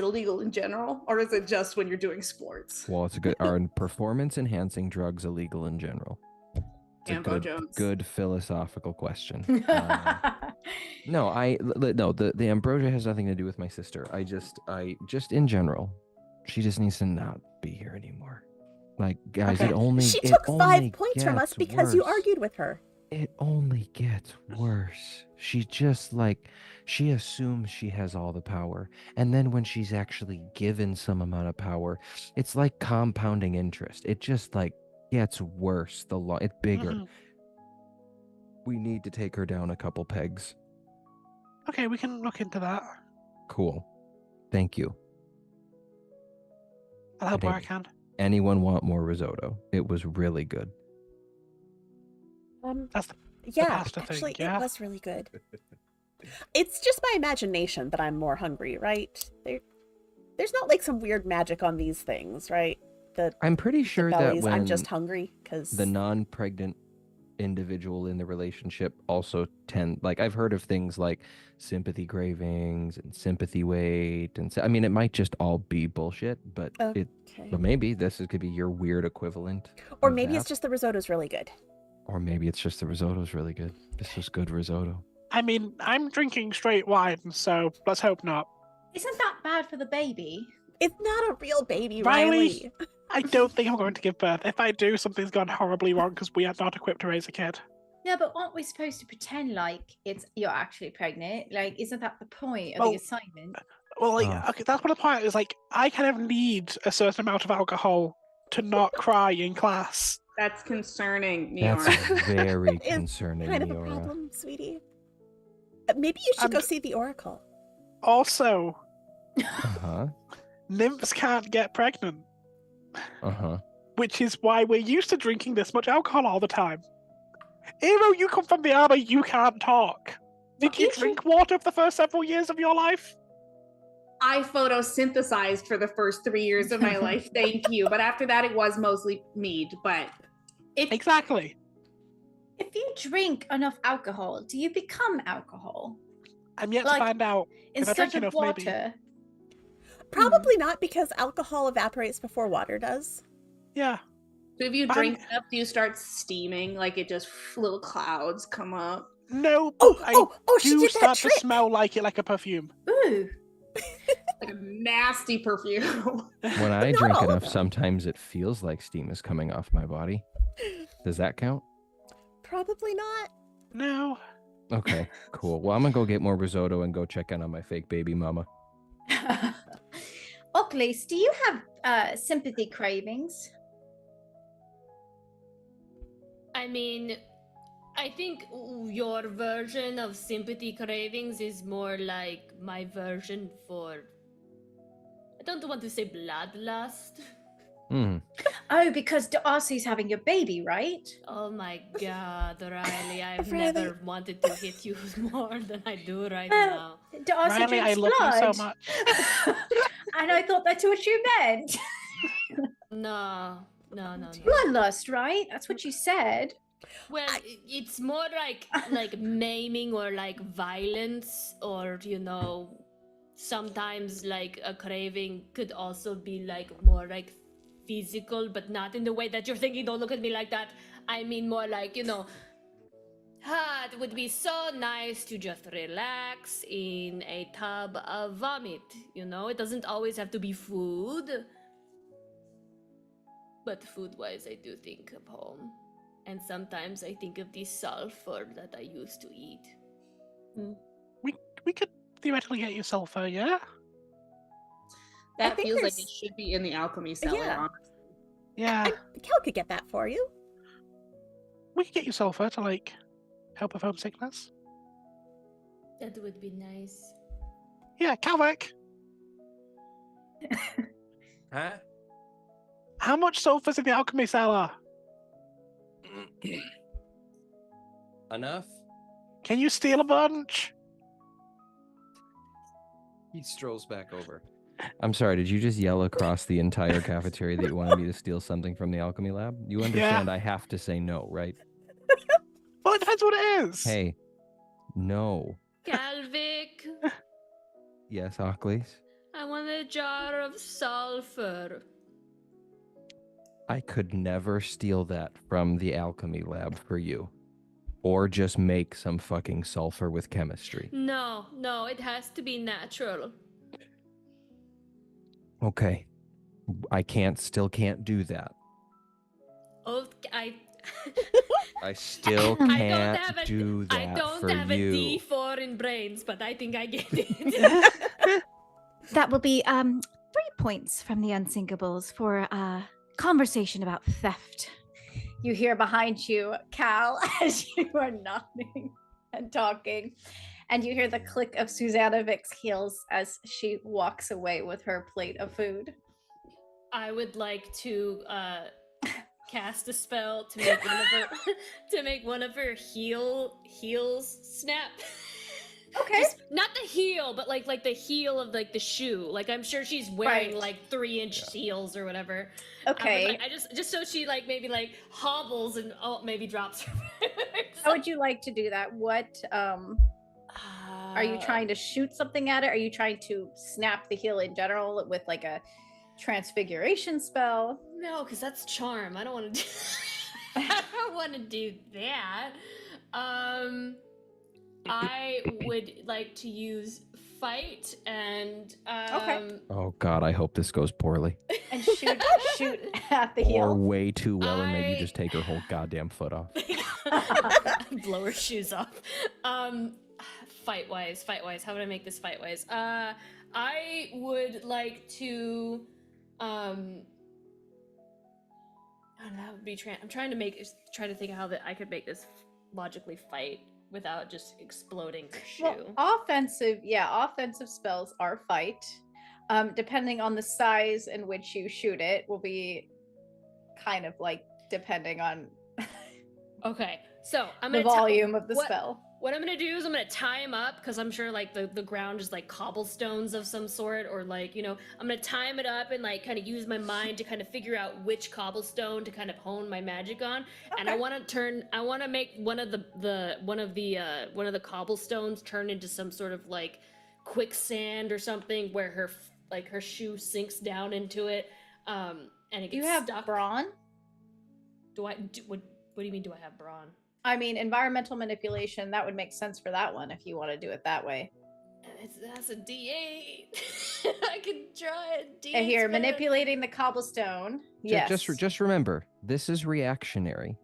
illegal in general, or is it just when you're doing sports? Well, it's a good. Are performance enhancing drugs illegal in general? It's a Ambo Jones. good philosophical question. No, the ambrosia has nothing to do with my sister. I just in general, she just needs to not be here anymore. Like, guys, Okay. She it took 5 only points from us gets because you worse. argued with her. It only gets worse. She just she assumes she has all the power. And then when she's actually given some amount of power, it's like compounding interest. It just gets worse. It's bigger. Mhm. We need to take her down a couple pegs. Okay, we can look into that. Cool. Thank you. I'll help where I Thank- can. Anyone want more risotto? It was really good. That's the Yeah, pasta thing, actually, yeah? it was really good. It's just my imagination that I'm more hungry, right? There's not like some weird magic on these things, right? I'm pretty The sure that bellies, when I'm just hungry because the non-pregnant individual in the relationship also I've heard of things like sympathy cravings and sympathy weight, and I mean, it might just all be bullshit, but Okay. but maybe could be your weird equivalent. Or of maybe it's that. just the risotto's really good. Or maybe it's just the risotto's really good. This was good risotto. I mean, I'm drinking straight wine, so let's hope not. Isn't that bad for the baby? It's not a real baby, Riley. Riley. I don't think I'm going to give birth. If I do, something's gone horribly wrong because we are not equipped to raise a kid. Yeah, but aren't we supposed to pretend like you're actually pregnant? Like, isn't that the point of Well, the assignment? Well, Oh. okay, that's what the point is. Like, I kind of need a certain amount of alcohol to not cry in class. That's concerning, That's Neora. very That is concerning, kind of a Neora. problem, sweetie. Maybe you should go And- see the oracle. Also, Uh-huh. nymphs can't get pregnant, Uh-huh. which is why we're used to drinking this much alcohol all the time. Ero, you come from the army, you can't talk. Did you drink water for the first several years of your life? I photosynthesized for the first 3 years of my life. Thank you. But after that, it was mostly mead. But Exactly. If you drink enough alcohol, do you become alcohol I'm yet Like, to find out. If I instead drink of enough, water? maybe. Probably not, because alcohol evaporates before water does. Yeah. so if you I'm- drink enough, do you start steaming? Like it just little clouds come up? No, Oh, but I she do did that start to trick. smell like it, like a perfume. Ooh. Like a nasty perfume. When I Not drink all of enough, them. sometimes it feels like steam is coming off my body. Does that count? Probably not. No. Okay, cool. Well, I'm gonna go get more risotto and go check in on my fake baby mama. Oakley's, do you have sympathy cravings? I mean, I think your version of sympathy cravings is more like my version for. I don't want to say bloodlust. Hmm. Oh, because Darcy's having your baby, right? Oh my god, Riley, I've Riley. never wanted to hit you more than I do right Well, now. Darcy Riley, I drinks love blood. you so much. And I thought that's what you meant. No. Bloodlust, right? That's what you said. Well, it's more like maiming or like violence, or sometimes like a craving could also be like more like physical, but not in the way that you're thinking. Don't look at me like that. I mean more like, it would be so nice to just relax in a tub of vomit, It doesn't always have to be food. But food-wise, I do think of home. And sometimes I think of the sulfur that I used to eat. We could theoretically get you sulfur, yeah? That think feels like there's- it should be in the alchemy cellar, Yeah. honestly. Yeah. Cal could get that for you. We could get you sulfur to, like, help with homesickness. That would be nice. Yeah, Calvic. Huh? How much sulfur's in the alchemy cellar? Enough? Can you steal a bunch? He strolls back over. I'm sorry, did you just yell across the entire cafeteria that you wanted me to steal something from the alchemy lab? You understand I have to say no, right? Well, it depends what it is. Hey, no. Calvic, Yes, Ocles? I want a jar of sulfur. I could never steal that from the alchemy lab for you. Or just make some fucking sulfur with chemistry. No, it has to be natural. Okay. I still can't do that. Oh, I still can't do that I don't for have you. a D4 in brains, but I think I get it. That will be 3 points from the Unsinkables for conversation about theft. You hear behind you, Cal, as you are nodding and talking. And you hear the click of Susanna Vic's heels as she walks away with her plate of food. I would like to cast a spell to make one of her heels snap. Okay. Just, not the heel, but like the heel of like the shoe. Like I'm sure she's wearing Right. like 3-inch heels or whatever. Okay. I just so she like maybe like hobbles and maybe drops her. How would you like to do that? What are you trying to shoot something at it? Are you trying to snap the heel in general with like a transfiguration spell? No, because that's charm. I don't want to do I don't want to do that. I would like to use fight and Okay. Oh god, I hope this goes poorly. And shoot at the Or heel. way too well and maybe just take her whole goddamn foot off. blow her shoes off. Fight wise, how would I make this fight wise? I would like to that would be I'm trying to think of how that I could make this logically fight without just exploding her shoe. Well, offensive spells are fight. Depending on the size in which you shoot it will be kind of like depending on Okay, so I'm the gonna volume of the spell. What I'm gonna do is I'm gonna tie him up because I'm sure like the ground is like cobblestones of some sort, or like, you know, I'm gonna tie him up and like kind of use my mind to kind of figure out which cobblestone to kind of hone my magic on. Okay. And I want to make one of the cobblestones turn into some sort of like quicksand or something where her shoe sinks down into it. And it gets Do you have stuck. brawn? What do you mean, do I have brawn? I mean, environmental manipulation, that would make sense for that one if you want to do it that way. That's a D8. I can try a D8. And here, manipulating the cobblestone. Yes. Just remember, this is reactionary.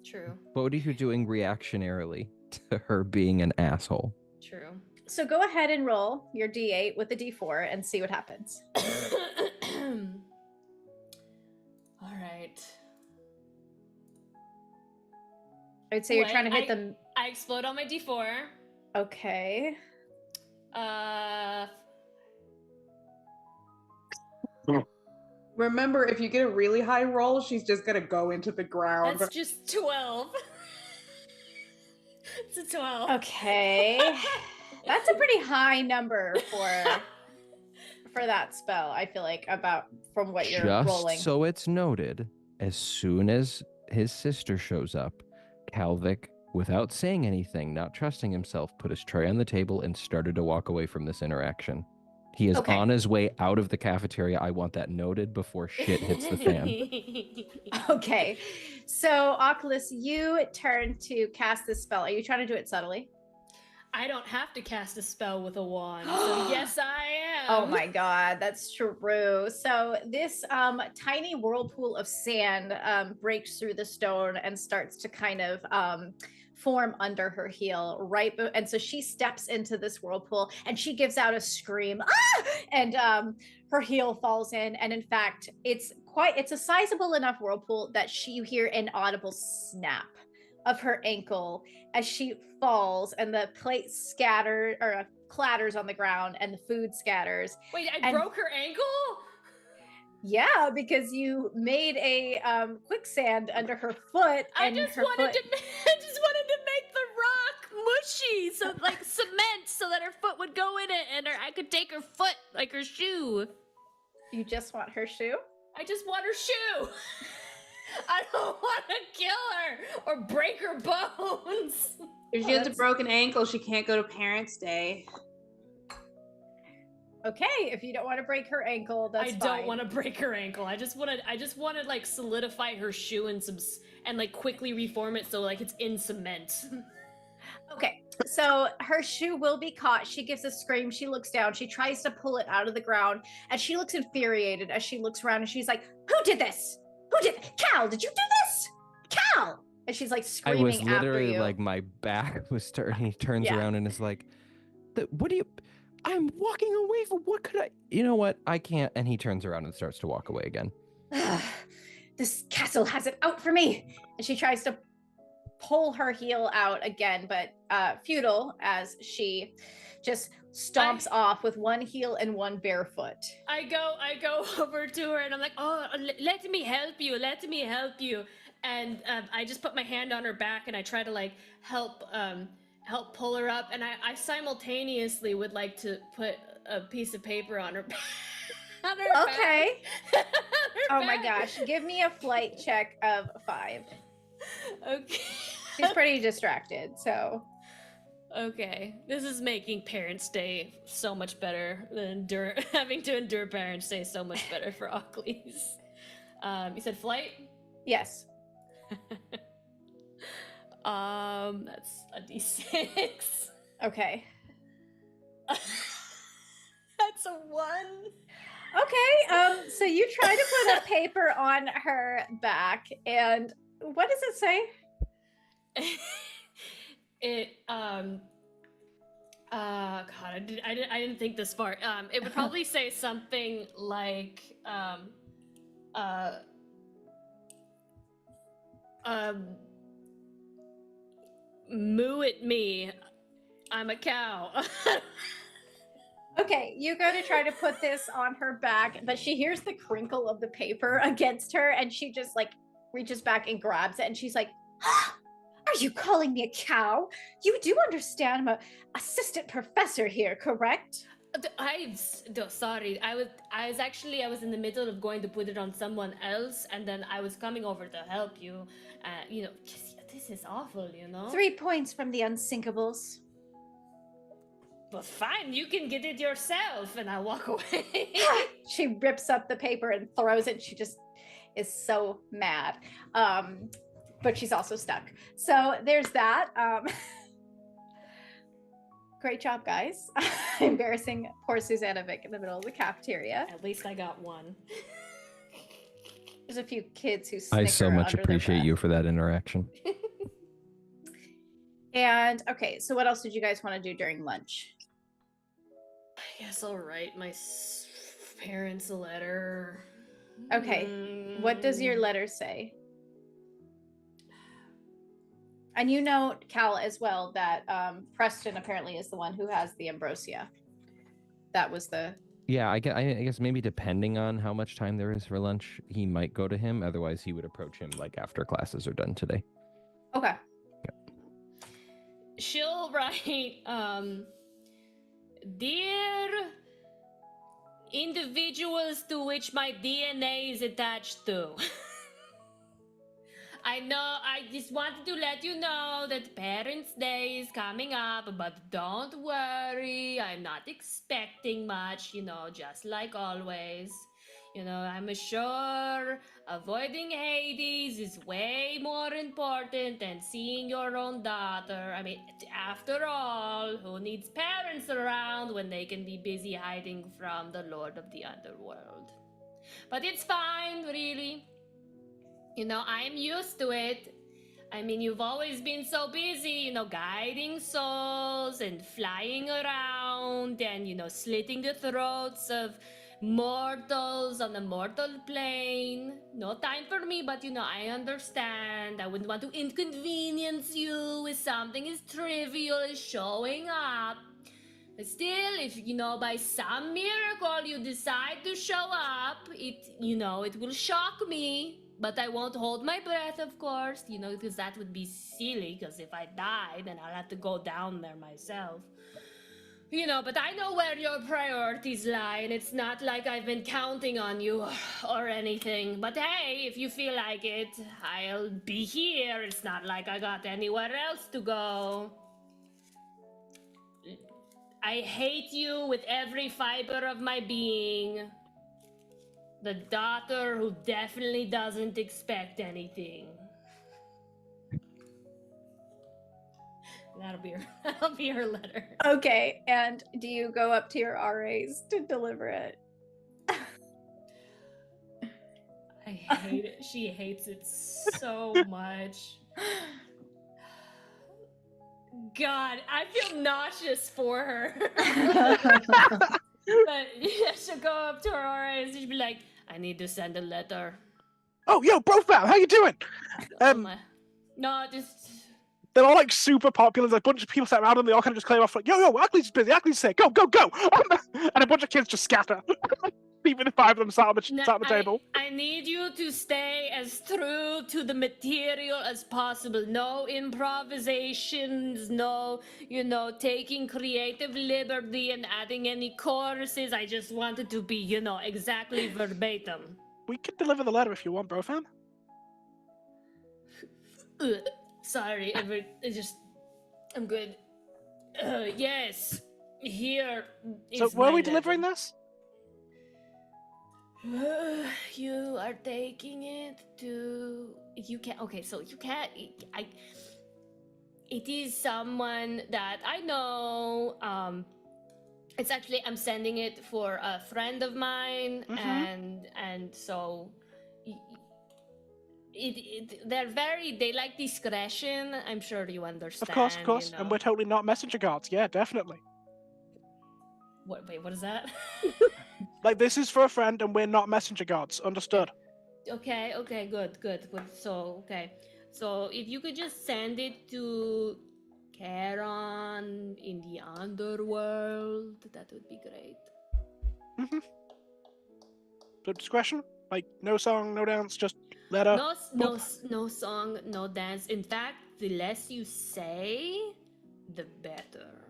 True. What are you doing reactionarily to her being an asshole? True. So go ahead and roll your D8 with the D4 and see what happens. All right. I'd say you're trying to hit them. I explode on my D4. Okay. Remember, if you get a really high roll, she's just gonna go into the ground. That's just 12. It's a 12. Okay. That's a pretty high number for that spell, I feel like, about from what you're rolling. Just so it's noted, as soon as his sister shows up, Calvic, without saying anything, not trusting himself, put his tray on the table and started to walk away from this interaction. He is on his way out of the cafeteria. I want that noted before shit hits the fan. Okay. So, Oculus, you turn to cast this spell. Are you trying to do it subtly? I don't have to cast a spell with a wand, so yes, I am. Oh my god, that's true. So this tiny whirlpool of sand breaks through the stone and starts to kind of form under her heel, right? And so she steps into this whirlpool and she gives out a scream, ah! And her heel falls in. And in fact, it's a sizable enough whirlpool that you hear an audible snap of her ankle as she falls, and the plate clatters on the ground, and the food scatters. Wait, I broke her ankle? Yeah, because you made a quicksand under her foot. I just wanted to make the rock mushy, so like cement, so that her foot would go in it, and I could take her foot like her shoe. You just want her shoe? I just want her shoe. I don't want to kill her or break her bones. If she has a broken ankle, she can't go to Parents' Day. Okay, if you don't want to break her ankle, that's fine. I don't want to break her ankle. I just want to like solidify her shoe and like quickly reform it so like it's in cement. Okay, so her shoe will be caught. She gives a scream. She looks down. She tries to pull it out of the ground, and she looks infuriated as she looks around, and she's like, "Who did this? Cal, did you do this? Cal!" And she's like screaming after you. I was literally like, my back was turning. He turns around and is like, "What do you? I'm walking away from what could I? You know what? I can't." And he turns around and starts to walk away again. This castle has it out for me. And she tries to pull her heel out again, but futile, as she just stomps off with one heel and one bare foot. I go over to her and I'm like, "Oh, let me help you. And I just put my hand on her back and I try to like help pull her up, and I simultaneously would like to put a piece of paper on her back. Okay. Oh my gosh, give me a flight check of 5. Okay. She's pretty distracted, so. Okay, this is making Parents' Day so much better than having to endure Parents' Day so much better for Ockleys. You said flight? Yes. That's a D6. Okay. That's a 1. Okay, so you try to put a paper on her back, and what does it say? God, I didn't think this far. It would probably say something like, moo at me, I'm a cow. Okay, you go to try to put this on her back, but she hears the crinkle of the paper against her, and she just like reaches back and grabs it, and she's like, ah, "Are you calling me a cow? You do understand I'm an assistant professor here, correct?" Sorry. I was in the middle of going to put it on someone else, and then I was coming over to help you. This is awful, 3 points from the unsinkables. But fine, you can get it yourself, and I walk away. She rips up the paper and throws it. She just is so mad. But she's also stuck. So there's that. Great job, guys. Embarrassing poor Susanovic in the middle of the cafeteria. At least I got 1. There's a few kids who snicker I so much under their appreciate breath. you for that interaction. And okay, so what else did you guys want to do during lunch? I guess I'll write my parents a letter. Okay, what does your letter say? And you know, Cal, as well, that Preston apparently is the one who has the ambrosia. That was the... Yeah, I guess maybe depending on how much time there is for lunch, he might go to him. Otherwise, he would approach him like after classes are done today. Okay. She'll write, "Dear individuals to which my DNA is attached to. I just wanted to let you know that Parents' Day is coming up, but don't worry, I'm not expecting much, just like always. I'm sure avoiding Hades is way more important than seeing your own daughter. I mean, after all, who needs parents around when they can be busy hiding from the Lord of the Underworld? But it's fine, really. I'm used to it. I mean, you've always been so busy, guiding souls and flying around and, slitting the throats of mortals on the mortal plane. No time for me, but, I understand. I wouldn't want to inconvenience you with something as trivial as showing up. But still, if, by some miracle you decide to show up, it will shock me. But I won't hold my breath, of course, because that would be silly, because if I die, then I'll have to go down there myself. But I know where your priorities lie, and it's not like I've been counting on you or anything. But hey, if you feel like it, I'll be here. It's not like I got anywhere else to go. I hate you with every fiber of my being. The daughter who definitely doesn't expect anything. That'll be her letter. Okay, and do you go up to your RAs to deliver it? I hate it. She hates it so much. God, I feel nauseous for her. But yeah, she'll go up to her RAs and she'll be like, I need to send a letter. Oh, yo, bro fam, how you doing? No, just... They're all like super popular. There's a bunch of people sat around and they all kind of just clear off like, yo, Ackley's busy, Ackley's sick, go. And a bunch of kids just scatter. Even the five of them sat on the table. I need you to stay as true to the material as possible. No improvisations, no, taking creative liberty and adding any choruses. I just want it to be, exactly verbatim. We can deliver the letter if you want, bro fam. Sorry, I'm good. Yes, here. So where are we delivering this? You are taking it to... You can't... Okay, so you can't... It is someone that I know. It's actually... I'm sending it for a friend of mine. Mm-hmm. And so... They like discretion. I'm sure you understand. Of course. And we're totally not messenger guards. Yeah, definitely. Wait, what is that? Like, this is for a friend and we're not messenger guards. Understood. Okay, good. So, okay. So, if you could just send it to Charon in the underworld, that would be great. Mm-hmm. So, discretion? Like, no song, no dance, just letter? No song, no dance. In fact, the less you say, the better.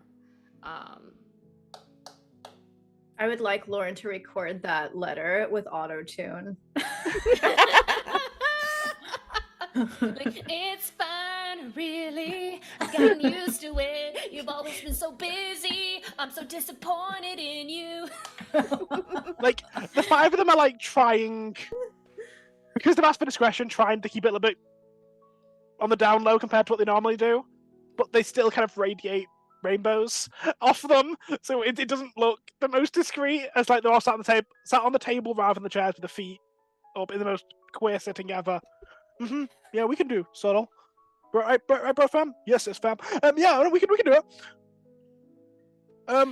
I would like Lauren to record that letter with auto-tune. Like, it's fine, really. I've gotten used to it. You've always been so busy. I'm so disappointed in you. Like, the five of them are like trying, because they've asked for discretion, trying to keep it a little bit on the down low compared to what they normally do, but they still kind of radiate rainbows off them, so it doesn't look the most discreet, as like they're all sat on the table rather than the chairs with the feet up in the most queer sitting ever. Yeah, we can do subtle. Right, bro, fam? Yes, fam. Yeah, we can do it.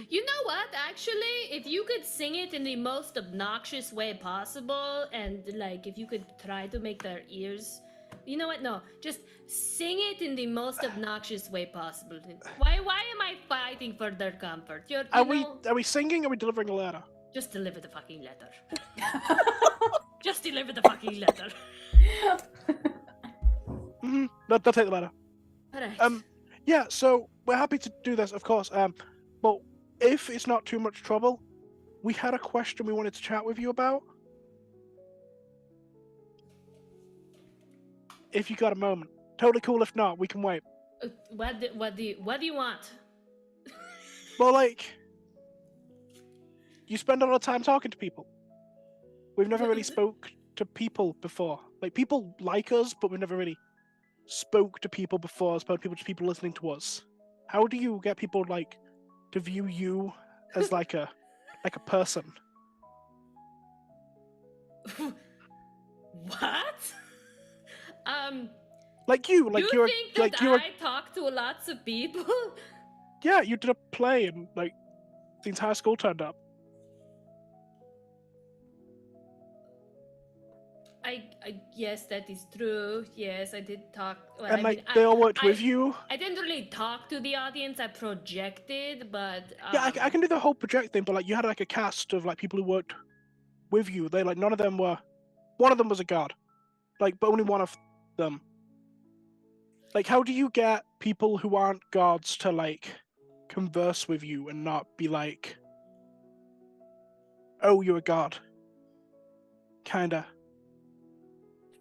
You know what? Actually, if you could sing it in the most obnoxious way possible, and like if you could try to make their ears... You know what? No, just sing it in the most obnoxious way possible. Why am I fighting for their comfort? Are we singing or are we delivering a letter? Just deliver the fucking letter. Just deliver the fucking letter. They'll take the letter. All right. Yeah, so we're happy to do this, of course. But if it's not too much trouble, we had a question we wanted to chat with you about. If you got a moment. Totally cool. If not, we can wait. What do you want? Well, like, you spend a lot of time talking to people. We've never really spoke to people before. Like, people like us, but we've never really spoke to people before, as opposed to people listening to us. How do you get people like to view you as like a person? What? Like you, like you you're think that like you're. I talk to lots of people? Yeah, you did a play and like the entire school turned up. Yes, that is true. Yes, I did talk. Well, And I like mean, they all worked with you. I didn't really talk to the audience. I projected, but Yeah, I can do the whole project thing, but like you had like a cast of like people who worked with you. They like none of them were. One of them was a god, like, but only one of them. Like, how do you get people who aren't gods to like converse with you and not be like, "Oh, you're a god," kinda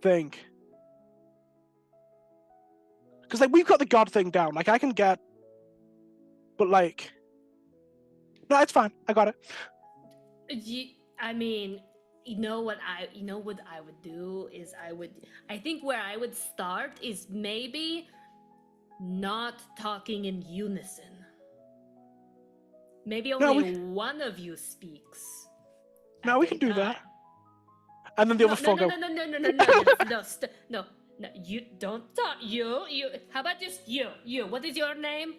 thing? Because like we've got the god thing down. Like I can get, but like, no, it's fine. I got it. I mean, you know what I would do is I think where I would start is maybe not talking in unison. Maybe only one of you speaks. No, we can do that. And then the other four go. No, you don't talk. You. How about just you? You. What is your name?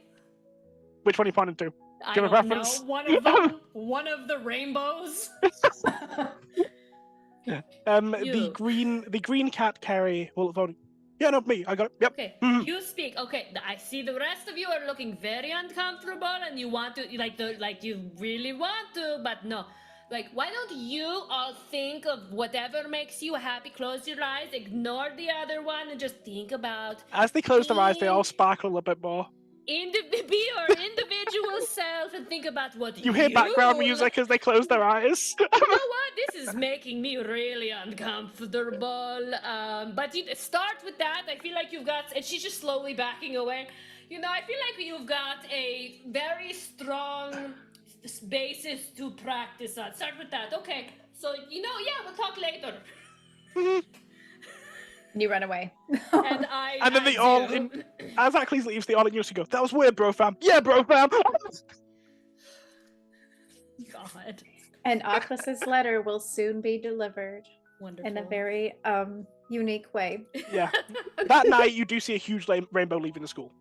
Which one are you pointing to? I Give a don't reference. know. One of them. One of the rainbows. The green cat carry. Well, voting. Yeah, no, me. I got it. Yep. Okay, Mhm. you speak. Okay, I see the rest of you are looking very uncomfortable, and you want to like you really want to, but no. Like, why don't you all think of whatever makes you happy? Close your eyes, ignore the other one, and just think about. As they close their eyes, they all sparkle a bit more. Be your individual self and think about what you hear background music as they close their eyes. You know what? This is making me really uncomfortable. But you start with that. I feel like you've got, and she's just slowly backing away. You know, I feel like you've got a very strong basis to practice on. Start with that. Okay. So, yeah, we'll talk later. And you run away. And then they all, as Achilles leaves, they all in unison go, "That was weird, bro fam. Yeah, bro fam." God. And Aquas's letter will soon be delivered. Wonderful. In a very unique way. Yeah. That night, you do see a huge rainbow leaving the school.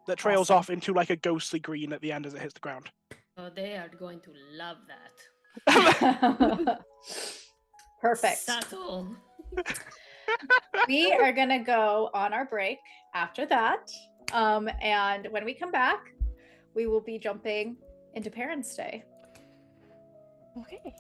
That trails off into like a ghostly green at the end as it hits the ground. Oh, they are going to love that. Perfect. Subtle. We are going to go on our break after that. And when we come back, we will be jumping into Parents' Day. Okay.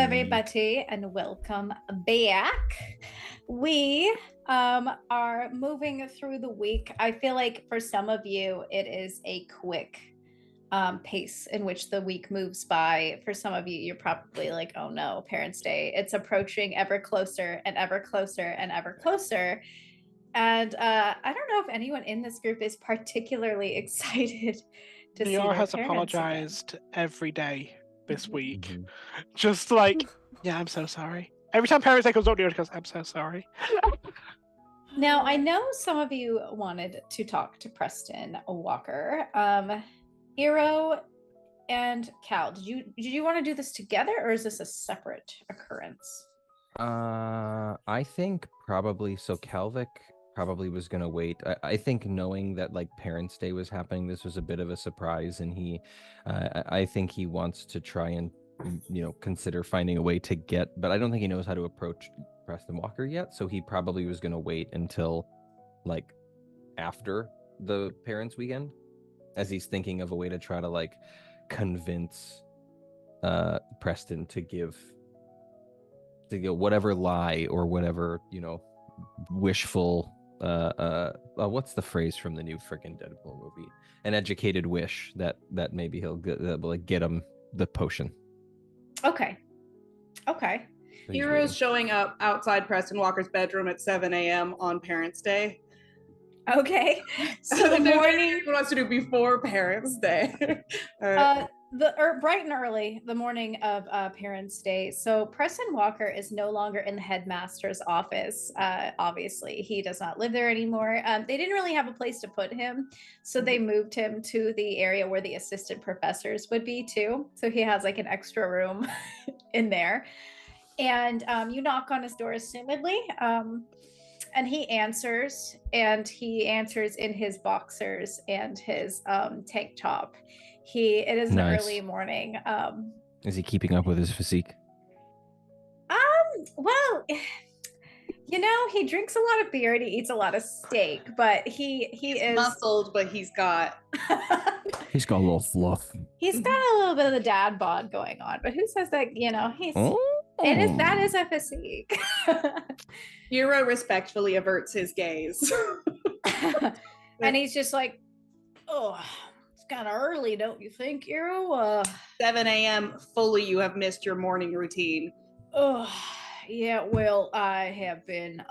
everybody, and welcome back. We are moving through the week. I feel like for some of you, it is a quick pace in which the week moves by. For some of you, you're probably like, oh no, Parents' Day. It's approaching ever closer and ever closer and ever closer. And I don't know if anyone in this group is particularly excited to see Lior their has parents apologized every day this week. Mhm. Just like, yeah, I'm so sorry. Every time Parents' Day comes up, Lior goes, I'm so sorry. Now, I know some of you wanted to talk to Preston Walker. Hero and Cal, did you want to do this together, or is this a separate occurrence? I think probably so. Calvic probably was gonna wait. I think knowing that like Parents' Day was happening, this was a bit of a surprise, and I think he wants to try and consider finding a way to get. But I don't think he knows how to approach Preston Walker yet, so he probably was gonna wait until like after the parents' weekend, as he's thinking of a way to try to like convince Preston to give whatever lie or whatever wishful what's the phrase from the new freaking Deadpool movie, an educated wish that maybe he'll get him the potion. Okay. So he's Hero's waiting. showing up outside Preston Walker's bedroom at 7 a.m. on Parents' Day. Okay. So So the the morning, he wants to do before Parents' Day. bright and early, the morning of Parents' Day. So Preston Walker is no longer in the headmaster's office. Obviously, he does not live there anymore. They didn't really have a place to put him, so they moved him to the area where the assistant professors would be too. So he has like an extra room in there. And you knock on his door assumedly. And he answers in his boxers and his tank top. It is an early morning. Is he keeping up with his physique? Well, he drinks a lot of beer and he eats a lot of steak, but he's is muscled, but he's got He's got a little fluff. He's got a little bit of the dad bod going on, but who says that, he's that is a physique. Hero respectfully averts his gaze. And he's just like, oh, it's kind of early, don't you think, Hero? 7 a.m. fully you have missed your morning routine. Oh, yeah, well, I have been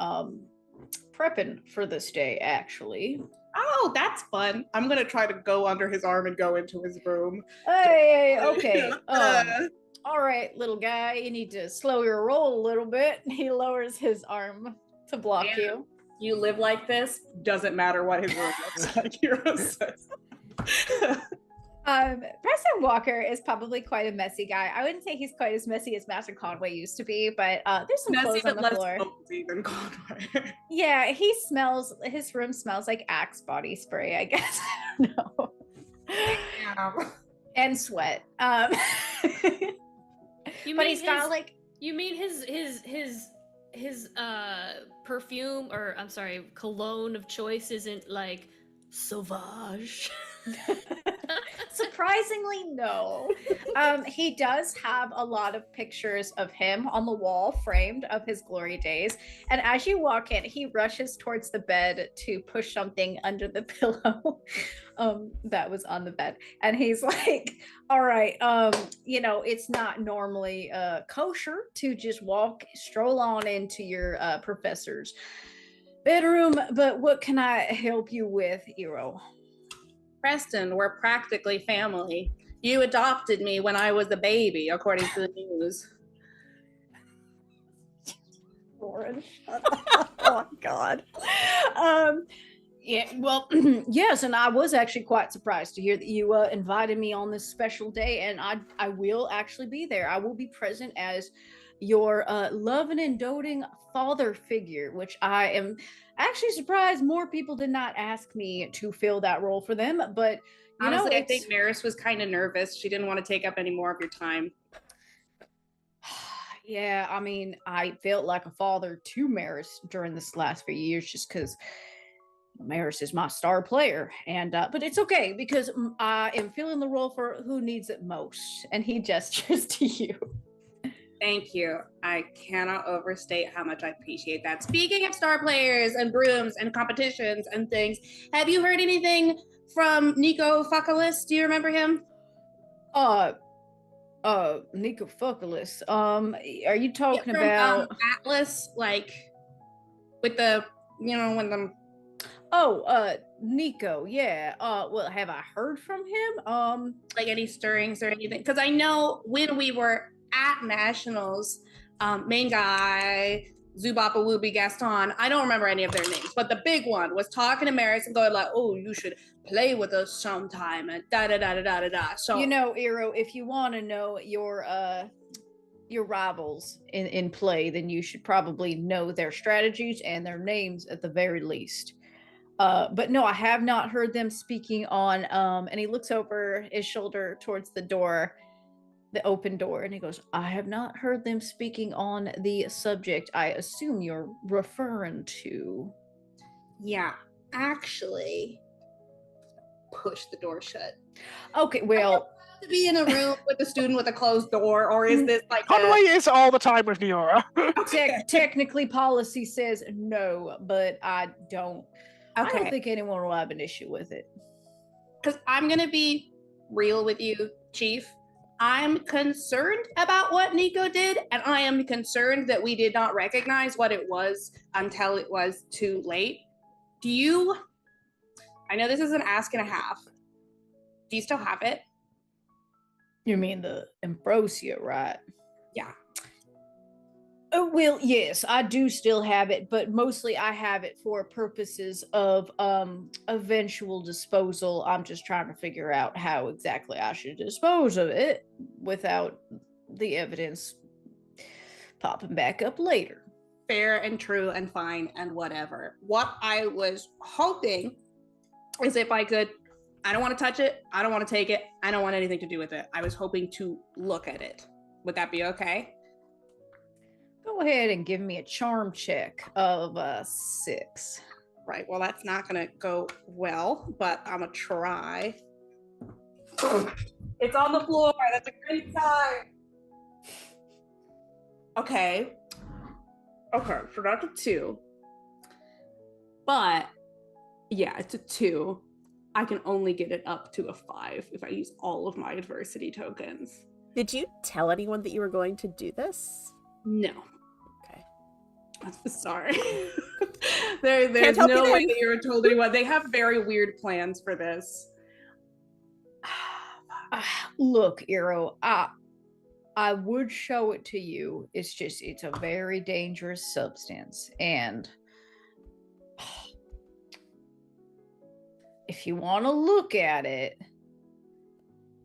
prepping for this day, actually. Oh, that's fun. I'm going to try to go under his arm and go into his room. Hey, okay. All right, little guy, you need to slow your roll a little bit. He lowers his arm to block you. You live like this, doesn't matter what his room looks like, Hero says. Preston Walker is probably quite a messy guy. I wouldn't say he's quite as messy as Master Conway used to be, but there's some messy, clothes on the floor. Than Conway. Yeah, his room smells like Axe body spray, I guess. I don't know. Yeah. And sweat. You mean his perfume, or I'm sorry, cologne of choice isn't like Sauvage? Surprisingly, no. He does have a lot of pictures of him on the wall framed of his glory days. And as you walk in, he rushes towards the bed to push something under the pillow that was on the bed. And he's like, all right, it's not normally kosher to just stroll on into your professor's bedroom, but what can I help you with, Hero? Preston, we're practically family. You adopted me when I was a baby, according to the news. Lauren, shut up. Oh my God. Yeah, well, yes, and I was actually quite surprised to hear that you invited me on this special day, and I will actually be there. I will be present as your loving and doting father figure, which I am actually surprised more people did not ask me to fill that role for them. But honestly, I think Maris was kind of nervous. She didn't want to take up any more of your time. Yeah, I mean, I felt like a father to Maris during this last few years, just because Maris is my star player, and but it's okay because I am filling the role for who needs it most, and he gestures to you. Thank you. I cannot overstate how much I appreciate that. Speaking of star players and brooms and competitions and things, have you heard anything from Nico Fuckalis? Do you remember him? Nico Fuckalis. Are you talking From, about Atlas, like with the, when the Nico, yeah. Well, have I heard from him? like any stirrings or anything? Because I know when we were at Nationals, main guy, Zubapa Wooby Gaston, I don't remember any of their names, but the big one was talking to Maris and going like, oh, you should play with us sometime and da-da-da-da-da-da-da. So, Eero, if you want to know your rivals in play, then you should probably know their strategies and their names at the very least. But no, I have not heard them speaking on, and he looks over his shoulder towards the door, the open door, and he goes, I have not heard them speaking on the subject I assume you're referring to. yeah, actually, push the door shut. Okay, well, to be in a room with a student with a closed door, or is this like Conway is all the time with Neora. technically policy says no, but I don't Okay. think anyone will have an issue with it. Because I'm going to be real with you, Chief. I'm concerned about what Nico did, and I am concerned that we did not recognize what it was until it was too late. I know this is an ask and a half. Do you still have it? You mean the ambrosia, right? Yeah. Oh, well, yes, I do still have it, but mostly I have it for purposes of eventual disposal. I'm just trying to figure out how exactly I should dispose of it without the evidence popping back up later. Fair and true and fine and whatever. What I was hoping is if I could, I don't want to touch it, I don't want to take it, I don't want anything to do with it. I was hoping to look at it. Would that be okay? Go ahead and give me a charm check of 6. Right, well, that's not gonna go well, but I'm gonna try. It's on the floor, that's a great sign. Okay, so that's a 2. But, yeah, it's a 2. I can only get it up to a 5 if I use all of my adversity tokens. Did you tell anyone that you were going to do this? No. Okay. I'm sorry. There's no way that you were told anyone. They have very weird plans for this. Look, Eero, I would show it to you. It's a very dangerous substance. And if you want to look at it,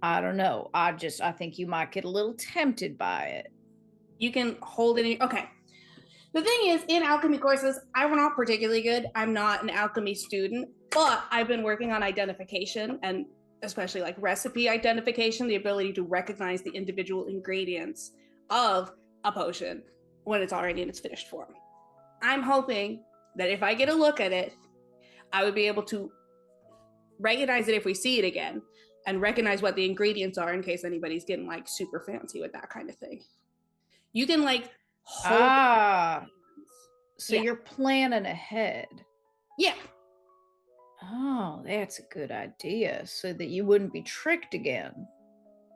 I don't know. I think you might get a little tempted by it. You can hold it in. Okay. The thing is, in alchemy courses, I'm not particularly good. I'm not an alchemy student, but I've been working on identification and especially like recipe identification, the ability to recognize the individual ingredients of a potion when it's already in its finished form. I'm hoping that if I get a look at it, I would be able to recognize it if we see it again and recognize what the ingredients are in case anybody's getting like super fancy with that kind of thing. You can like hold so you're planning ahead. Yeah. Oh, that's a good idea, so that you wouldn't be tricked again.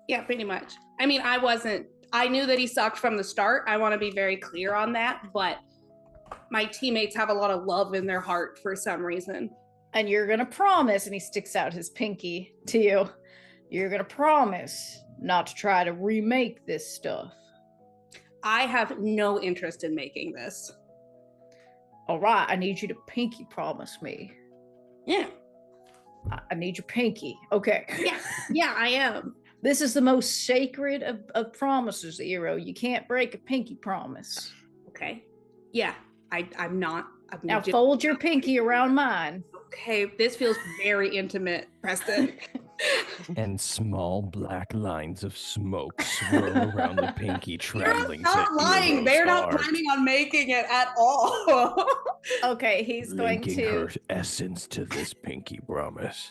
Yeah, pretty much. I mean, I knew that he sucked from the start. I want to be very clear on that, but my teammates have a lot of love in their heart for some reason. And you're going to promise, and he sticks out his pinky to you, you're going to promise not to try to remake this stuff. I have no interest in making this. All right, I need you to pinky promise me. Yeah. I need your pinky. Okay. Yeah, I am. This is the most sacred of promises, Eero. You can't break a pinky promise. Okay. Yeah, I'm not. Now fold your pinky around mine. Okay, this feels very intimate, Preston. And small black lines of smoke swirl around the pinky, traveling to Not lying. They're not heart, planning on making it at all. Okay, he's going linking to her essence to this pinky promise.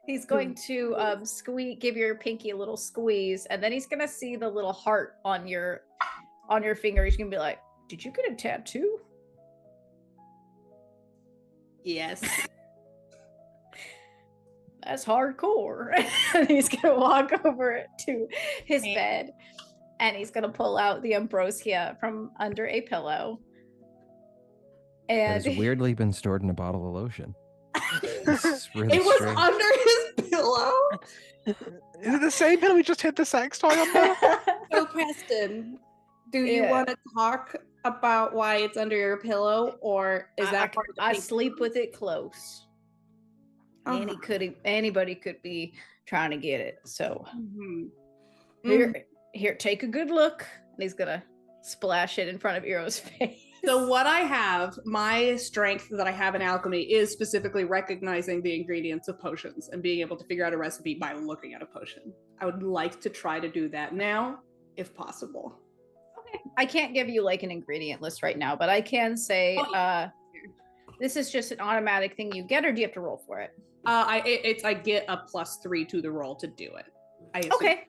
He's going to give your pinky a little squeeze, and then he's gonna see the little heart on your finger. He's gonna be like, "Did you get a tattoo?" Yes. That's hardcore. And he's gonna walk over to his bed, and he's gonna pull out the ambrosia from under a pillow. And It's weirdly been stored in a bottle of lotion. Really it was strange. under his pillow. Is it the same pillow we just hid the sex toy on there? So Preston, do you want to talk about why it's under your pillow, or is that part of the I sleep with it close. Anybody could be trying to get it. So here, take a good look. And he's gonna splash it in front of Eero's face. So what I have, my strength that I have in alchemy is specifically recognizing the ingredients of potions and being able to figure out a recipe by looking at a potion. I would like to try to do that now, if possible. Okay. I can't give you like an ingredient list right now, but I can say this is just an automatic thing you get, or do you have to roll for it? I get a +3 to the roll to do it. Okay.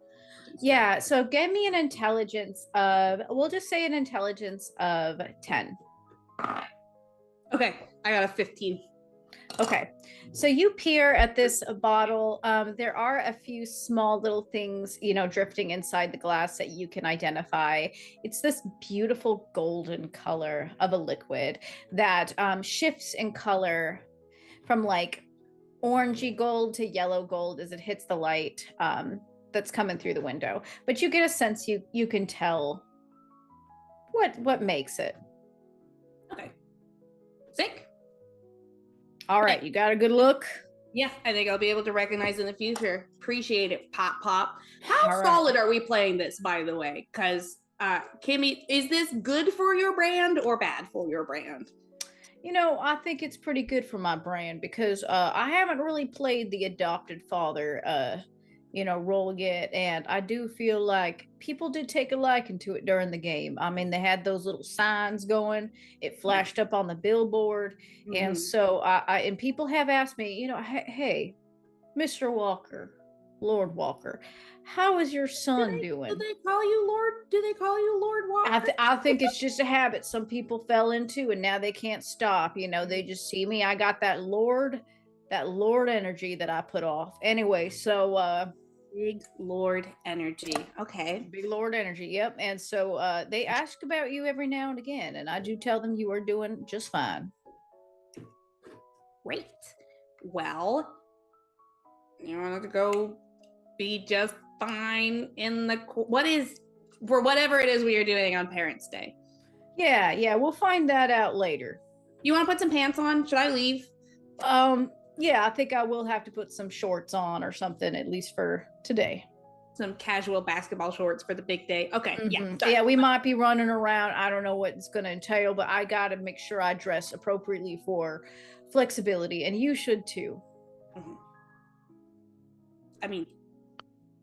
Yeah, so give me an intelligence of, we'll just say an intelligence of 10. Okay, I got a 15. Okay, so you peer at this bottle. There are a few small little things, drifting inside the glass that you can identify. It's this beautiful golden color of a liquid that shifts in color from like orangey gold to yellow gold as it hits the light. That's coming through the window, but you get a sense you can tell what makes it. Okay. Sick. All right, you got a good look. Yeah, I think I'll be able to recognize in the future. Appreciate it, Pop. How solid are we playing this, by the way? Because Kimmy, is this good for your brand or bad for your brand? I think it's pretty good for my brand because I haven't really played the adopted father role yet, and I do feel like people did take a liking to it during the game. I mean, they had those little signs going, it flashed up on the billboard, and so and people have asked me, hey, Mr. Walker, Lord Walker, how is your son doing? Do they call you Lord? Do they call you Lord Walker? I think it's just a habit some people fell into, and now they can't stop. They just see me. I got that Lord energy that I put off. Anyway, so big Lord energy. Okay. Big Lord energy. Yep. And so they ask about you every now and again, and I do tell them you are doing just fine. Great. Well, you want to go be just fine in the for whatever it is we are doing on Parents' Day. Yeah, we'll find that out later. You want to put some pants on? Should I leave? Yeah, I think I will have to put some shorts on or something, at least for today. Some casual basketball shorts for the big day. Okay, Yeah, we might be running around. I don't know what it's going to entail, but I got to make sure I dress appropriately for flexibility, and you should too. I mean,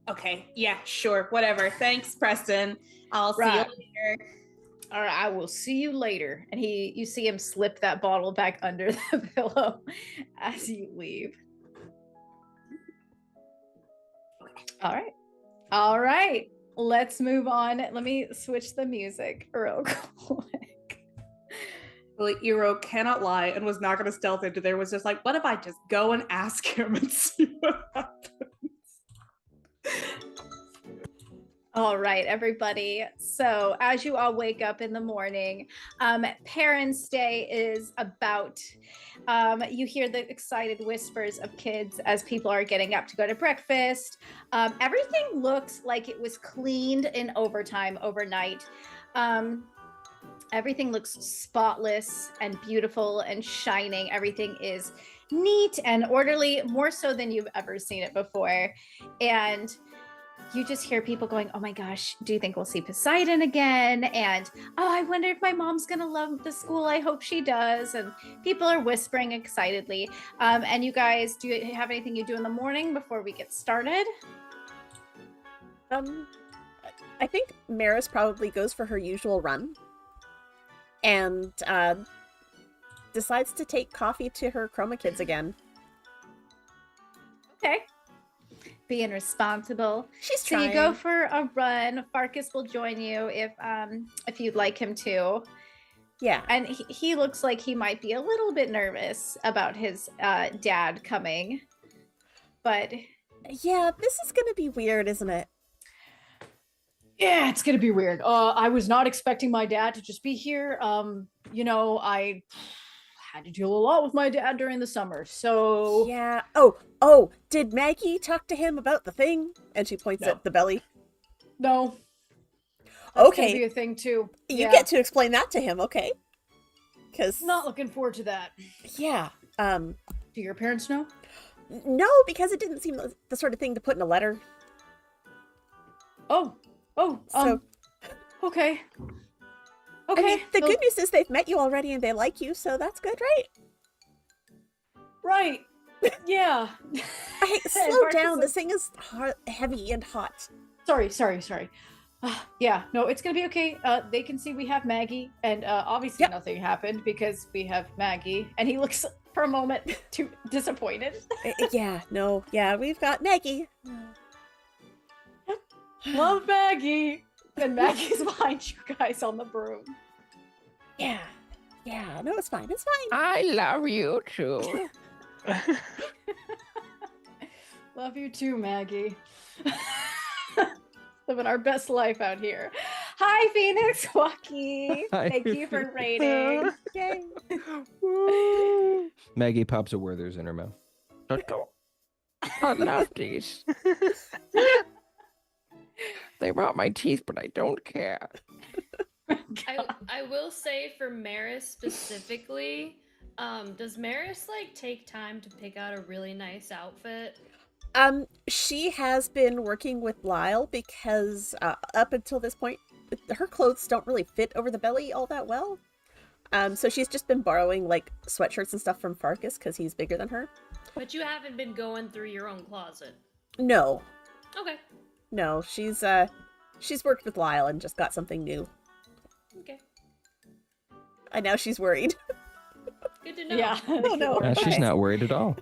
okay, yeah, sure, whatever. Thanks, Preston. I'll see you later. All right, I will see you later. And you see him slip that bottle back under the pillow as you leave. All right. Let's move on. Let me switch the music real quick. Well, Eero cannot lie and was not going to stealth into there. Was just like, what if I just go and ask him and see what happens? All right, everybody. So as you all wake up in the morning, Parents' Day is about. You hear the excited whispers of kids as people are getting up to go to breakfast. Everything looks like it was cleaned in overtime overnight. Everything looks spotless and beautiful and shining. Everything is neat and orderly, more so than you've ever seen it before. And you just hear people going, oh my gosh, do you think we'll see Poseidon again? And, oh, I wonder if my mom's going to love the school. I hope she does. And people are whispering excitedly. And you guys, do you have anything you do in the morning before we get started? I think Maris probably goes for her usual run and decides to take coffee to her Chroma kids again. Okay. Being responsible. She's So trying. you go for a run. Farkas will join you if you'd like him to. Yeah. And he looks like he might be a little bit nervous about his dad coming. But yeah, this is gonna be weird, isn't it? Yeah, it's gonna be weird. I was not expecting my dad to just be here. I had to deal a lot with my dad during the summer, so Yeah. Oh, did Maggie talk to him about the thing? And she points No. at the belly. no. That's Okay. gonna be a thing too. You get to explain that to him, okay? Because Not looking forward to that. yeah. Do your parents know? No, because it didn't seem the sort of thing to put in a letter. Oh, So okay. I Okay. mean, the good news is they've met you already and they like you, so that's good, right? Right. Yeah. Hey, slow Marcus down. is- This thing is heavy and hot. Sorry. Yeah, no, it's gonna be okay. They can see we have Maggie, and obviously Yep. nothing happened because we have Maggie. And he looks for a moment too disappointed. Yeah, we've got Maggie. Love Maggie. And Maggie's behind you guys on the broom. Yeah, no, it's fine. I love you too. Love you too, Maggie. Living our best life out here. hi, Phoenix Walkie. Hi, Thank you for rating. Yay. Maggie pops a Werther's in her mouth. Don't go. I love these. They rot my teeth, but I don't care. I will say for Maris specifically, does Maris like take time to pick out a really nice outfit? She has been working with Lyle because up until this point, her clothes don't really fit over the belly all that well. So she's just been borrowing like sweatshirts and stuff from Farkas because he's bigger than her. But you haven't been going through your own closet. No, Okay. she's worked with Lyle and just got something new. Okay. And now she's worried. Good to know. Yeah. Oh no. She's not worried at all.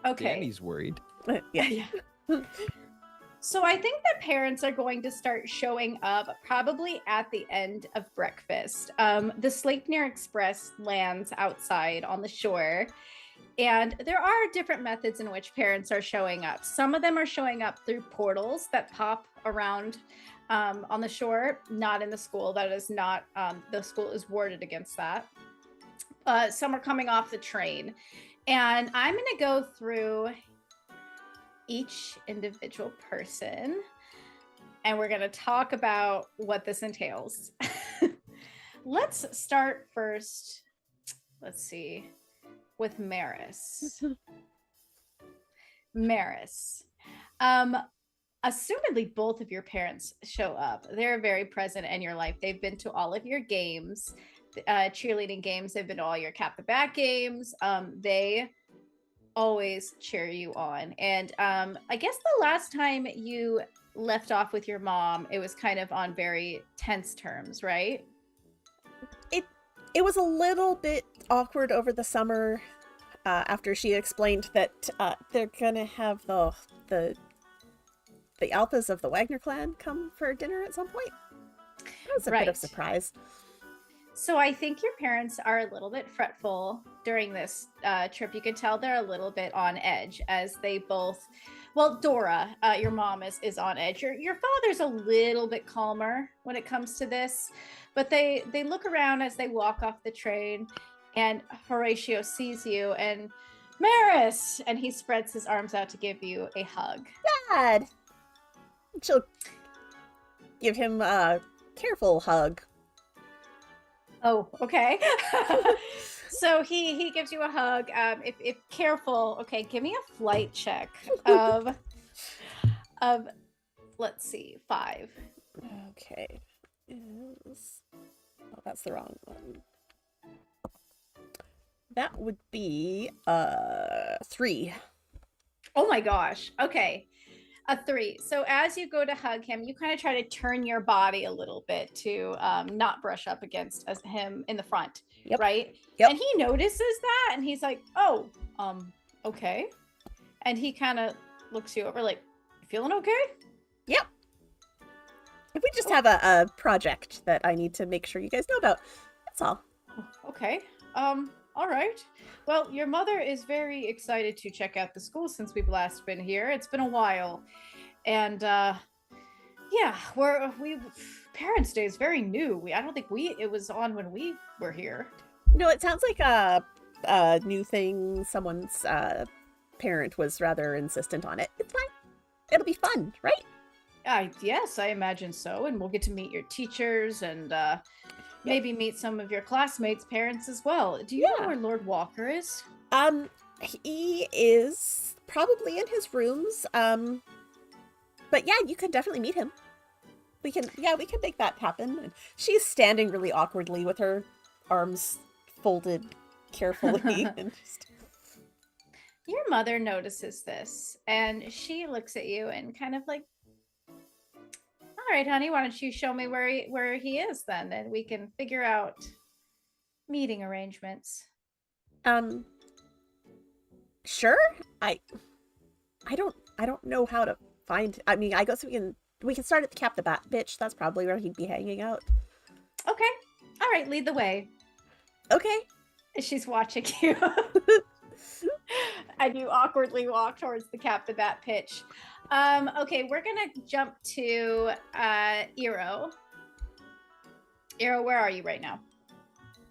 Okay. Danny's worried. Yeah. So I think that parents are going to start showing up probably at the end of breakfast. The Sleipnir Express lands outside on the shore, and there are different methods in which parents are showing up. Some of them are showing up through portals that pop around on the shore, not in the school. That is not, the school is warded against that. Some are coming off the train. And I'm going to go through each individual person, and we're going to talk about what this entails. Let's start first, let's see, with Maris. Maris. Assumedly both of your parents show up. They're very present in your life. They've been to all of your games, cheerleading games. They've been to all your Cap the Bat games. They always cheer you on. And I guess the last time you left off with your mom, it was kind of on very tense terms, right? It was a little bit awkward over the summer after she explained that they're gonna have the alphas of the Wagner clan come for dinner at some point. That was a bit of surprise. So I think your parents are a little bit fretful during this trip. You could tell they're a little bit on edge as they both, well, Dora, your mom is on edge. Your father's a little bit calmer when it comes to this, but they look around as they walk off the train, and Horatio sees you and Maris, and he spreads his arms out to give you a hug. Dad! She'll give him a careful hug. Oh, okay. So he gives you a hug. If careful, okay, give me a flight check of let's see, 5. Okay. Oh, that's the wrong one. That would be 3. Oh my gosh. Okay. A 3. So as you go to hug him, you kind of try to turn your body a little bit to not brush up against him in the front, Yep. right? Yep. And he notices that, and he's like, "Oh, okay." And he kind of looks you over like, "You feeling okay?" Yep. We just have a project that I need to make sure you guys know about. That's all. Okay. All right. Well, your mother is very excited to check out the school since we've last been here. It's been a while. And yeah, Parents' Day is very new. I don't think it was on when we were here. No, it sounds like a new thing. Someone's parent was rather insistent on it. It's fine. It'll be fun, right? Yes, I imagine so. And we'll get to meet your teachers and maybe meet some of your classmates' parents as well. Do you know where Lord Walker is? He is probably in his rooms. But yeah, you can definitely meet him. We can make that happen. And she's standing really awkwardly with her arms folded carefully. And just... Your mother notices this, and she looks at you and kind of like, "All right, honey, why don't you show me where he is then, and we can figure out meeting arrangements." Sure. I don't know how to find. I mean, I guess we can start at the Cap the Bat bitch. That's probably where he'd be hanging out. Okay. All right, lead the way. Okay. She's watching you. And you awkwardly walk towards the Cap the Bat pitch. Okay, we're gonna jump to Eero. Eero, where are you right now?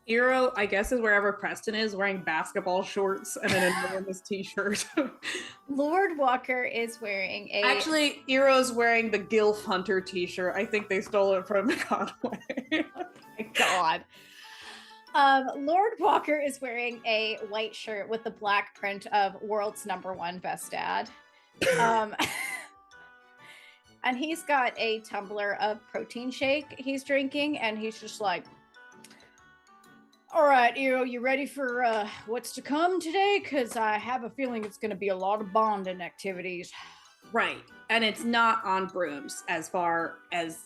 Eero, I guess, is wherever Preston is, wearing basketball shorts and an enormous t-shirt. Lord Walker is wearing a... Actually, Eero's wearing the Gilf Hunter t-shirt. I think they stole it from Conway. Oh my God. Lord Walker is wearing a white shirt with the black print of World's #1 Best Dad. And he's got a tumbler of protein shake he's drinking, and he's just like, "All right, Eero, you ready for what's to come today? Because I have a feeling it's going to be a lot of bonding activities." Right. And it's not on brooms, as far as...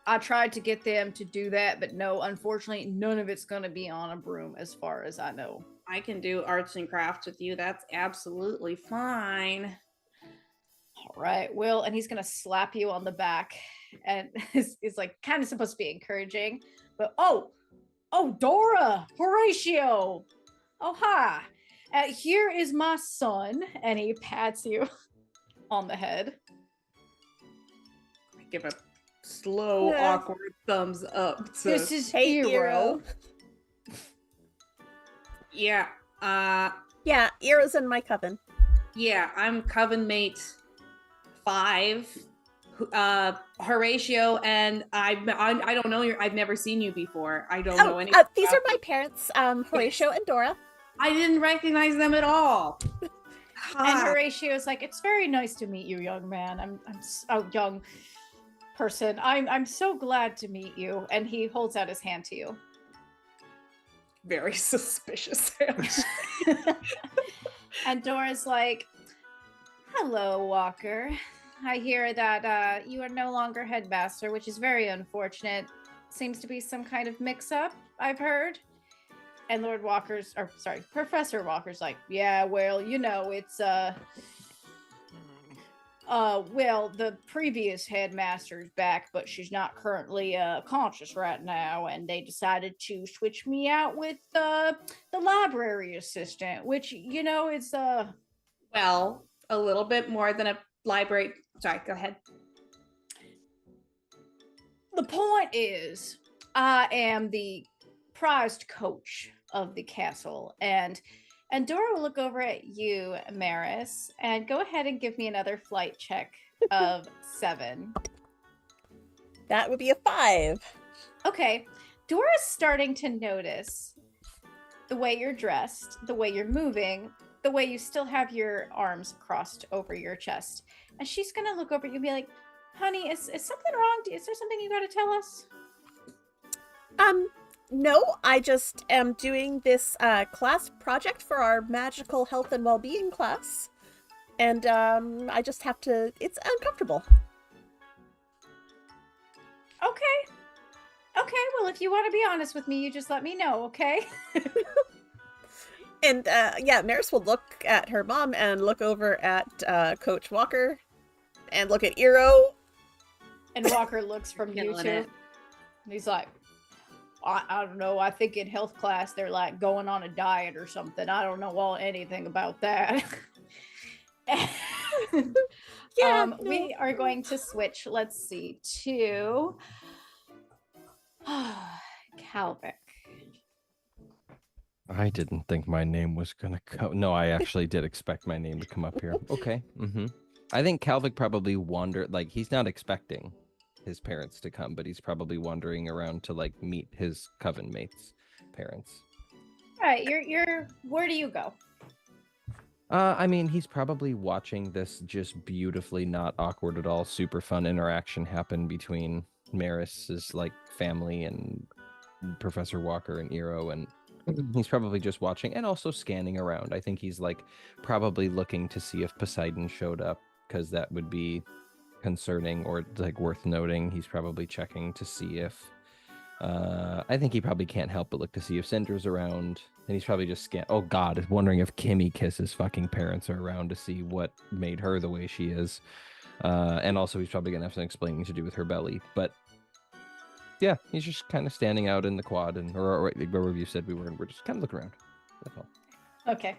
I tried to get them to do that, but no, unfortunately, none of it's going to be on a broom as far as I know. I can do arts and crafts with you. That's absolutely fine. All right, Will, and he's going to slap you on the back. And it's like kind of supposed to be encouraging, but oh, Dora, Horatio. Oh, hi. Here is my son. And he pats you on the head. I give a slow, awkward thumbs up. This is Eero. Yeah. Yeah, Eero's in my coven. Yeah, I'm coven mate 5. Horatio, and I don't know I've never seen you before. I don't know anything. These are my parents, Horatio and Dora. I didn't recognize them at all. And Horatio is like, "It's very nice to meet you, young man. Young person. I'm so glad to meet you." And he holds out his hand to you. Very suspicious. And Dora's like, "Hello, Walker. I hear that you are no longer headmaster, which is very unfortunate. Seems to be some kind of mix-up, I've heard." And Professor Walker's like, "Yeah, well, you know, it's well, the previous headmaster's back, but she's not currently conscious right now, and they decided to switch me out with the library assistant, which, you know, is well, a little bit more than a library. Sorry, go ahead. The point is, I am the prized coach of the castle, and Dora will look over at you, Maris, and go ahead and give me another flight check of 7. That would be a 5. Okay, Dora's starting to notice the way you're dressed, the way you're moving, the way you still have your arms crossed over your chest. And she's going to look over at you and be like, "Honey, is something wrong? Is there something you got to tell us?" No, I just am doing this class project for our magical health and well-being class. And I just have to, it's uncomfortable. Okay, well, if you want to be honest with me, you just let me know, okay? And yeah, Maris will look at her mom and look over at Coach Walker and look at Eero. And Walker looks from you Killing two. it. And he's like, I don't know. I think in health class they're like going on a diet or something. I don't know anything about that. Yeah, no. We are going to switch. Let's see to Calvic. I didn't think my name was gonna come. No, I actually did expect my name to come up here. Okay. I think Calvic probably wandered. Like he's not expecting his parents to come, but he's probably wandering around to like meet his coven mates' parents. All right, you're. Where do you go? I mean, he's probably watching this just beautifully not awkward at all, super fun interaction happen between Maris's like family and Professor Walker and Eero, and he's probably just watching and also scanning around. I think he's like probably looking to see if Poseidon showed up, because that would be concerning or like worth noting. He's probably checking to see if I think he probably can't help but look to see if Cinder's around, and he's probably just oh god, wondering if Kimmy Kiss's fucking parents are around to see what made her the way she is. And also he's probably gonna have some explaining to do with her belly. But yeah, he's just kind of standing out in the quad, and or wherever you said we were, and we're just kind of looking around. That's all. Okay.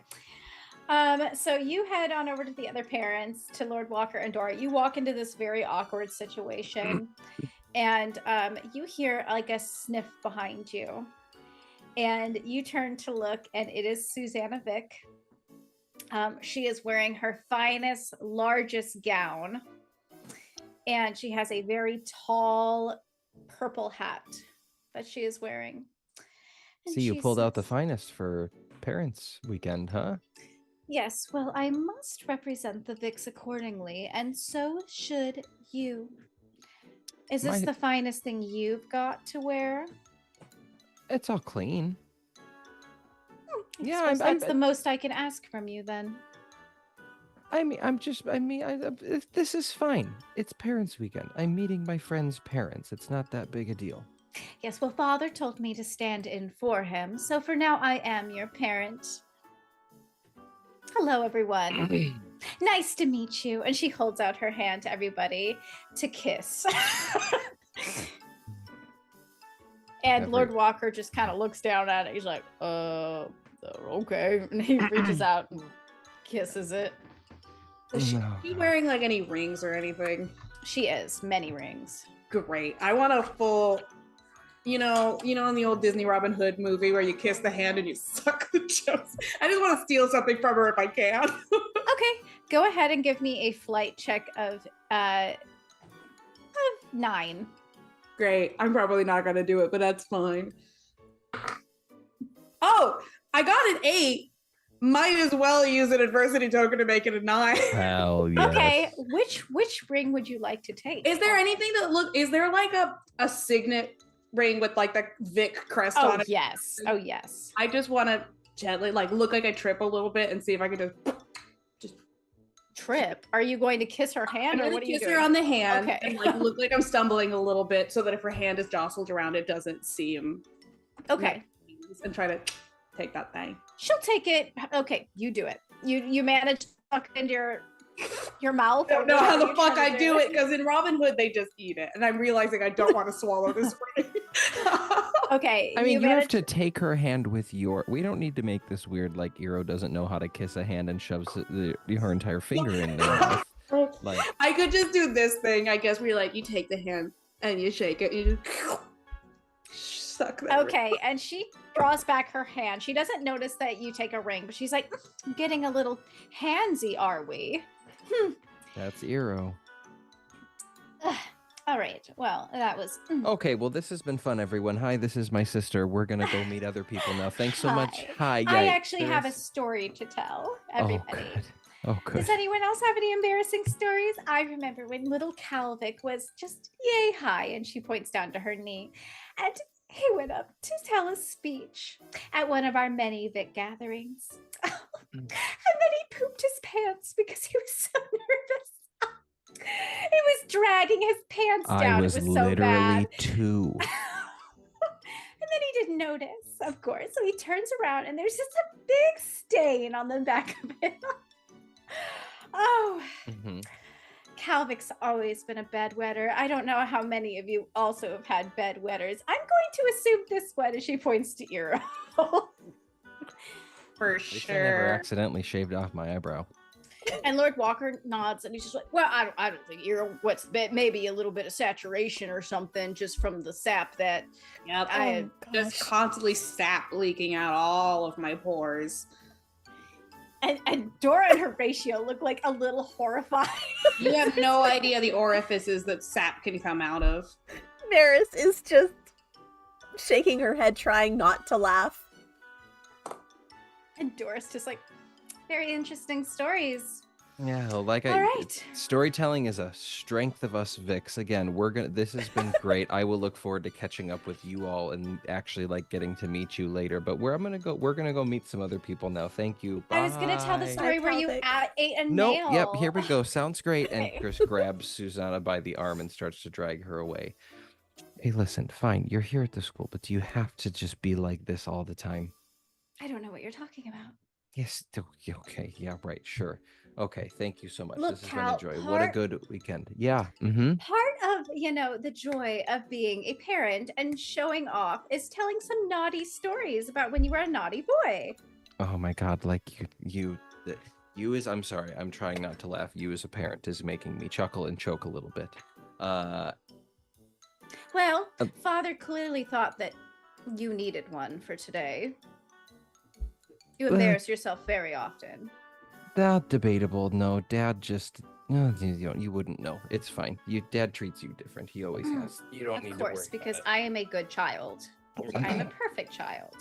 So you head on over to the other parents, to Lord Walker and Dora. You walk into this very awkward situation, and you hear like a sniff behind you, and you turn to look, and it is Susanna Vick. She is wearing her finest, largest gown, and she has a very tall purple hat that she is wearing. And See, you she pulled out the says, finest for parents' weekend, huh? "Yes, well, I must represent the Vicks accordingly, and so should you. Is this the finest thing you've got to wear?" It's all clean. Yeah, that's the most I can ask from you then. This is fine. It's parents' weekend. I'm meeting my friend's parents. It's not that big a deal. Yes, well, Father told me to stand in for him, so for now I am your parent. Hello, everyone. Nice to meet you. And she holds out her hand to everybody to kiss. And Lord Walker just kind of looks down at it. He's like, okay. And he reaches out and kisses it. Is she wearing like any rings or anything? She is. Many rings. Great. I want a full, in the old Disney Robin Hood movie where you kiss the hand and you suck the toes. I just want to steal something from her if I can. Okay. Go ahead and give me a flight check of 9. Great. I'm probably not going to do it, but that's fine. Oh, I got an 8. Might as well use an adversity token to make it a 9. Hell yes. Okay, which ring would you like to take? Is there anything is there like a signet ring with like the Vic crest on it? Yes. Oh yes. I just want to gently like look like I trip a little bit and see if I can just trip. Are you going to kiss her hand, or what are you doing? Kiss her on the hand, okay. And like look like I'm stumbling a little bit so that if her hand is jostled around, it doesn't seem okay. And try to take that thing. She'll take it. Okay, you do it. You manage to tuck it into your mouth. I don't know how the fuck I do it, because in Robin Hood they just eat it, and I'm realizing I don't want to swallow this ring. Okay. I mean, you have to take her hand with your. We don't need to make this weird. Like Eero doesn't know how to kiss a hand and shoves her entire finger in there. Like I could just do this thing, I guess. Where you take the hand and you shake it. You just suck that. Okay, and she draws back her hand. She doesn't notice that you take a ring, but she's like, getting a little handsy, are we? That's Eero. All right. Well, that was okay. Well, this has been fun, everyone. Hi, this is my sister. We're gonna go meet other people now. Thanks so much. Hi. I actually have a story to tell everybody. Oh, good. Does anyone else have any embarrassing stories? I remember when little Calvic was just yay high, and she points down to her knee, and he went up to tell a speech at one of our many Vic gatherings. And then he pooped his pants because he was so nervous. He was dragging his pants down. I was it was so literally bad. 2. And then he didn't notice, of course. So he turns around and there's just a big stain on the back of it. Oh, Calvic's always been a bedwetter. I don't know how many of you also have had bedwetters. I'm going to assume this one as she points to Eero. For At least I never sure. accidentally shaved off my eyebrow. And Lord Walker nods and he's just like, well, I don't think Eero, what's maybe a little bit of saturation or something just from the sap that Yep. I had. Just constantly sap leaking out all of my pores. And Dora and Horatio look like a little horrified. You have no idea the orifices that sap can come out of. Maris is just shaking her head, trying not to laugh. And Dora's just like, very interesting stories. Yeah, like All right. storytelling is a strength of us Vix. Again, this has been great. I will look forward to catching up with you all and actually like getting to meet you later. But we're gonna go meet some other people now. Thank you. I was gonna tell the Bye. story where you Calvic. ate a Nope. nail. Yep. Here we go. Sounds great. Okay. And Chris grabs Susanna by the arm and starts to drag her away. Hey, listen. Fine. You're here at the school, but do you have to just be like this all the time? I don't know what you're talking about. Yes. Okay. Yeah. Right. Sure. Okay. Thank you so much. Look, This has Cal, been a joy. What a part- good weekend. Yeah. Mm-hmm. Part of, the joy of being a parent and showing off is telling some naughty stories about when you were a naughty boy. Oh my God! Like you as I'm sorry. I'm trying not to laugh. You as a parent is making me chuckle and choke a little bit. Well, Father clearly thought that you needed one for today. You embarrass yourself very often. That debatable. No, Dad just. No, you wouldn't know. It's fine. Dad treats you different. He always has. You don't need Of to worry. course, because I am a good child. I'm a perfect child.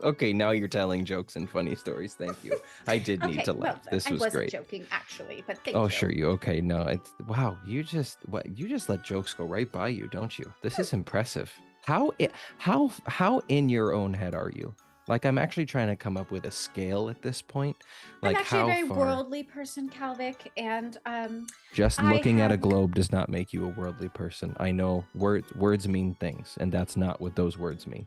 Okay, now you're telling jokes and funny stories. Thank you. I did need to laugh. This I was wasn't great. joking actually, but thank you. Oh, sure. You okay? No, it's wow. You just let jokes go right by you, don't you? This is impressive. How in your own head are you? Like, I'm actually trying to come up with a scale at this point. Like, I'm actually how a very far? worldly person, Calvic, and Just I looking at a have- globe does not make you a worldly person. I know words mean things, and that's not what those words mean.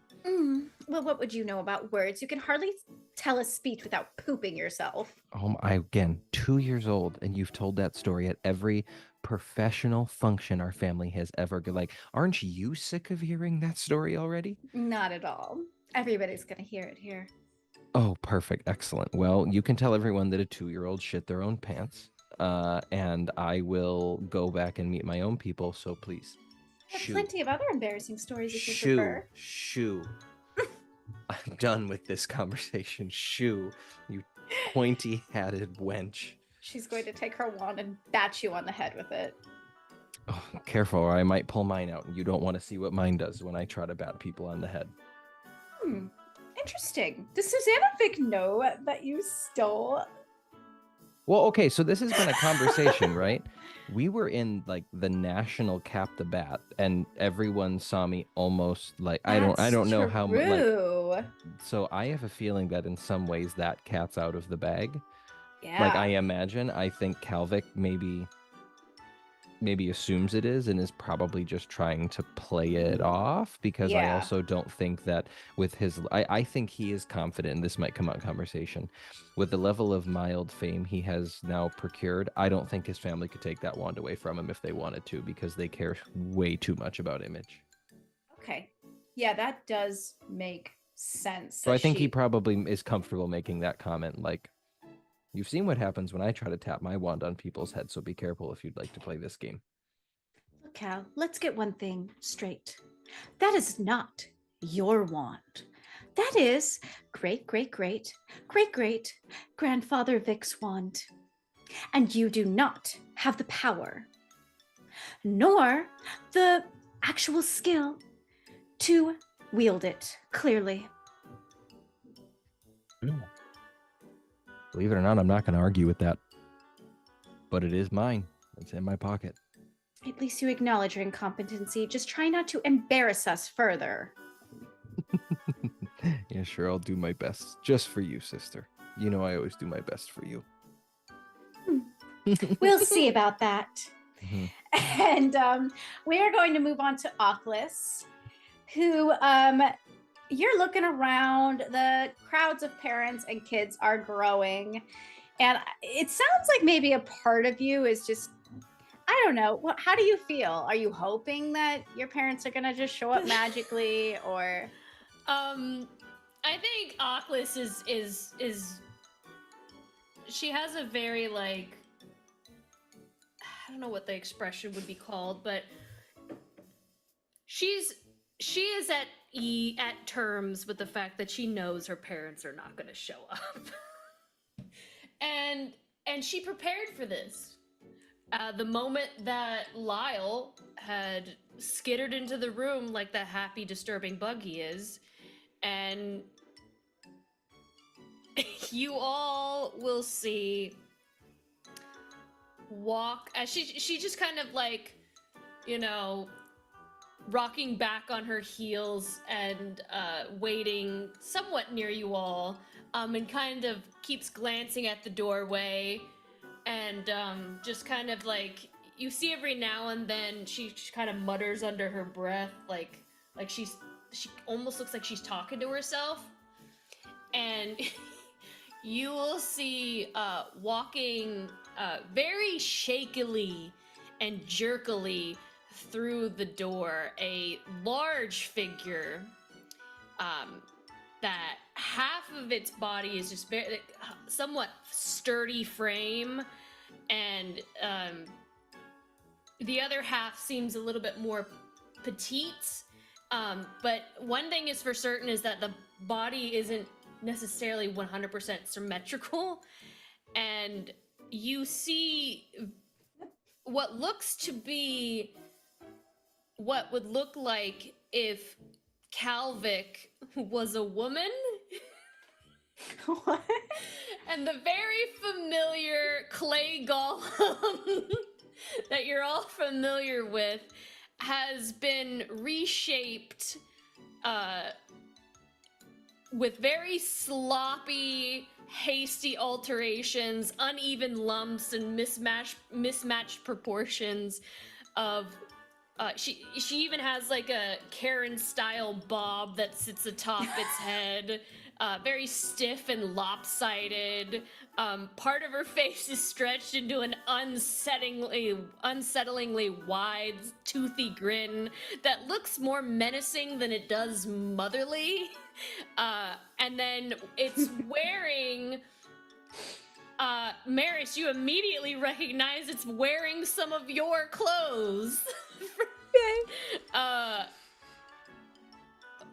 Well, what would you know about words? You can hardly tell a speech without pooping yourself. Oh, again, 2 years old, and you've told that story at every professional function our family has ever. Like, aren't you sick of hearing that story already? Not at all. Everybody's gonna hear it here. Oh, perfect. Excellent. Well, you can tell everyone that a 2-year-old shit their own pants. And I will go back and meet my own people, so please. There's Shoo. plenty of other embarrassing stories if you Shoo. prefer. Shoo. I'm done with this conversation. Shoo. You pointy-hatted wench. She's going to take her wand and bat you on the head with it. Oh, careful, or I might pull mine out. You don't want to see what mine does when I try to bat people on the head. Interesting. Does Susanna Vick know that you stole? Well, okay, so this has been a conversation, right? We were in like the national Cap the Bat, and everyone saw me almost like I don't know how much. Like, so I have a feeling that in some ways that cat's out of the bag. Yeah. Like I think Calvic maybe assumes it is and is probably just trying to play it off, because I Yeah. also don't think that with his I think he is confident, and this might come out in conversation, with the level of mild fame he has now procured. I don't think his family could take that wand away from him if they wanted to, because they care way too much about image. Okay. Yeah, that does make sense. So I think he probably is comfortable making that comment, like, you've seen what happens when I try to tap my wand on people's heads, so be careful if you'd like to play this game. Look, Cal, let's get one thing straight. That is not your wand. That is great grandfather Vic's wand. And you do not have the power, nor the actual skill to wield it clearly. Believe it or not, I'm not going to argue with that. But it is mine. It's in my pocket. At least you acknowledge your incompetency. Just try not to embarrass us further. Yeah, sure, I'll do my best. Just for you, sister. You know I always do my best for you. We'll see about that. Mhm. And we are going to move on to Oculus. who you're looking around, the crowds of parents and kids are growing, and it sounds like maybe a part of you is just, I don't know, how do you feel? Are you hoping that your parents are gonna just show up magically, or I think Oculus is she has a very, like, I don't know what the expression would be called, but she is at terms with the fact that she knows her parents are not going to show up. and she prepared for this. The moment that Lyle had skittered into the room like the happy, disturbing bug he is, and you all will see walk as she just kind of, like, you know, rocking back on her heels and waiting somewhat near you all, and kind of keeps glancing at the doorway, and just kind of, like, you see every now and then she kind of mutters under her breath, like she almost looks like she's talking to herself. And you will see walking very shakily and jerkily through the door a large figure that half of its body is just very, somewhat sturdy frame, and the other half seems a little bit more petite. But one thing is for certain is that the body isn't necessarily 100% symmetrical, and you see what looks to be what would look like if Calvic was a woman. what? And the very familiar clay golem that you're all familiar with has been reshaped with very sloppy, hasty alterations, uneven lumps, and mismatched proportions of she even has, like, a Karen style bob that sits atop its head, very stiff and lopsided. Part of her face is stretched into an unsettlingly wide, toothy grin that looks more menacing than it does motherly. And then it's wearing, Maris, you immediately recognize it's wearing some of your clothes.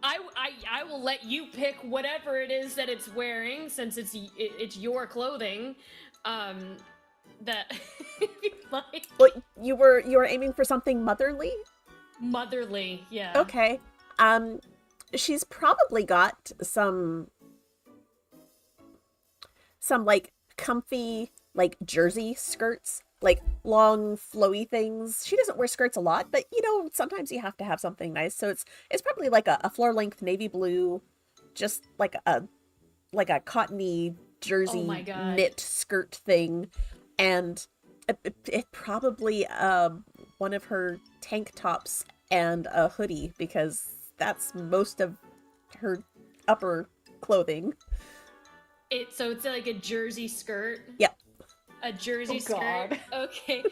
I will let you pick whatever it is that it's wearing, since it's your clothing. That like, Well, you were aiming for something motherly? Motherly, yeah. Okay. She's probably got some like comfy, like, jersey skirts, like long flowy things. She doesn't wear skirts a lot, but you know, sometimes you have to have something nice. So it's probably like a floor length navy blue, just like a cottony jersey knit skirt thing, and it probably one of her tank tops and a hoodie, because that's most of her upper clothing. So it's like a jersey skirt? Yep. A jersey skirt? God. Okay.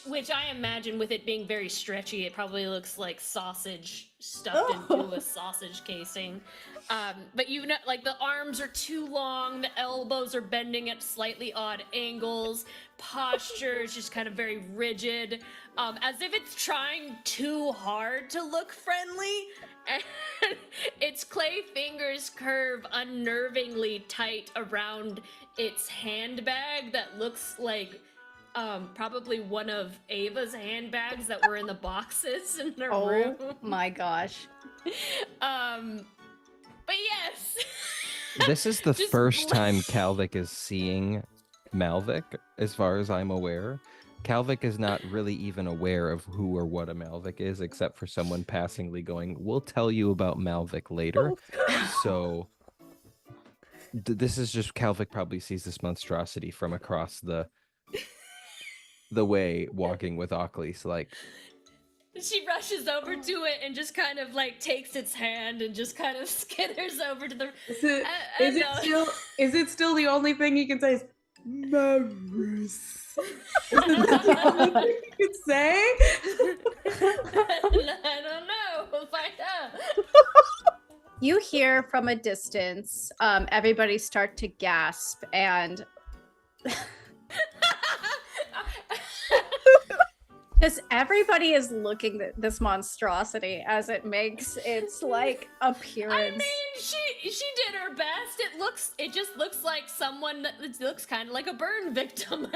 Which I imagine, with it being very stretchy, it probably looks like sausage stuffed into a sausage casing. But you know, like, the arms are too long, the elbows are bending at slightly odd angles, posture is just kind of very rigid, as if it's trying too hard to look friendly, and its clay fingers curve unnervingly tight around its handbag that looks like probably one of Ava's handbags that were in the boxes in her room. Oh my gosh. But yes. This is the first time Calvic is seeing Malvic, as far as I'm aware. Calvic is not really even aware of who or what a Malvic is, except for someone passingly going, "We'll tell you about Malvic later." So this is just, Calvic probably sees this monstrosity from across the way, walking with Oakley, like, She rushes over to it and just kind of like takes its hand and just kind of skitters over to the. Is it still the only thing you can say? Is Maris. Is it the only thing you can say? I don't know. We'll find out. You hear from a distance, everybody start to gasp, and because everybody is looking at this monstrosity as it makes its like appearance. I mean, she did her best. It just looks like someone. It looks kind of like a burn victim.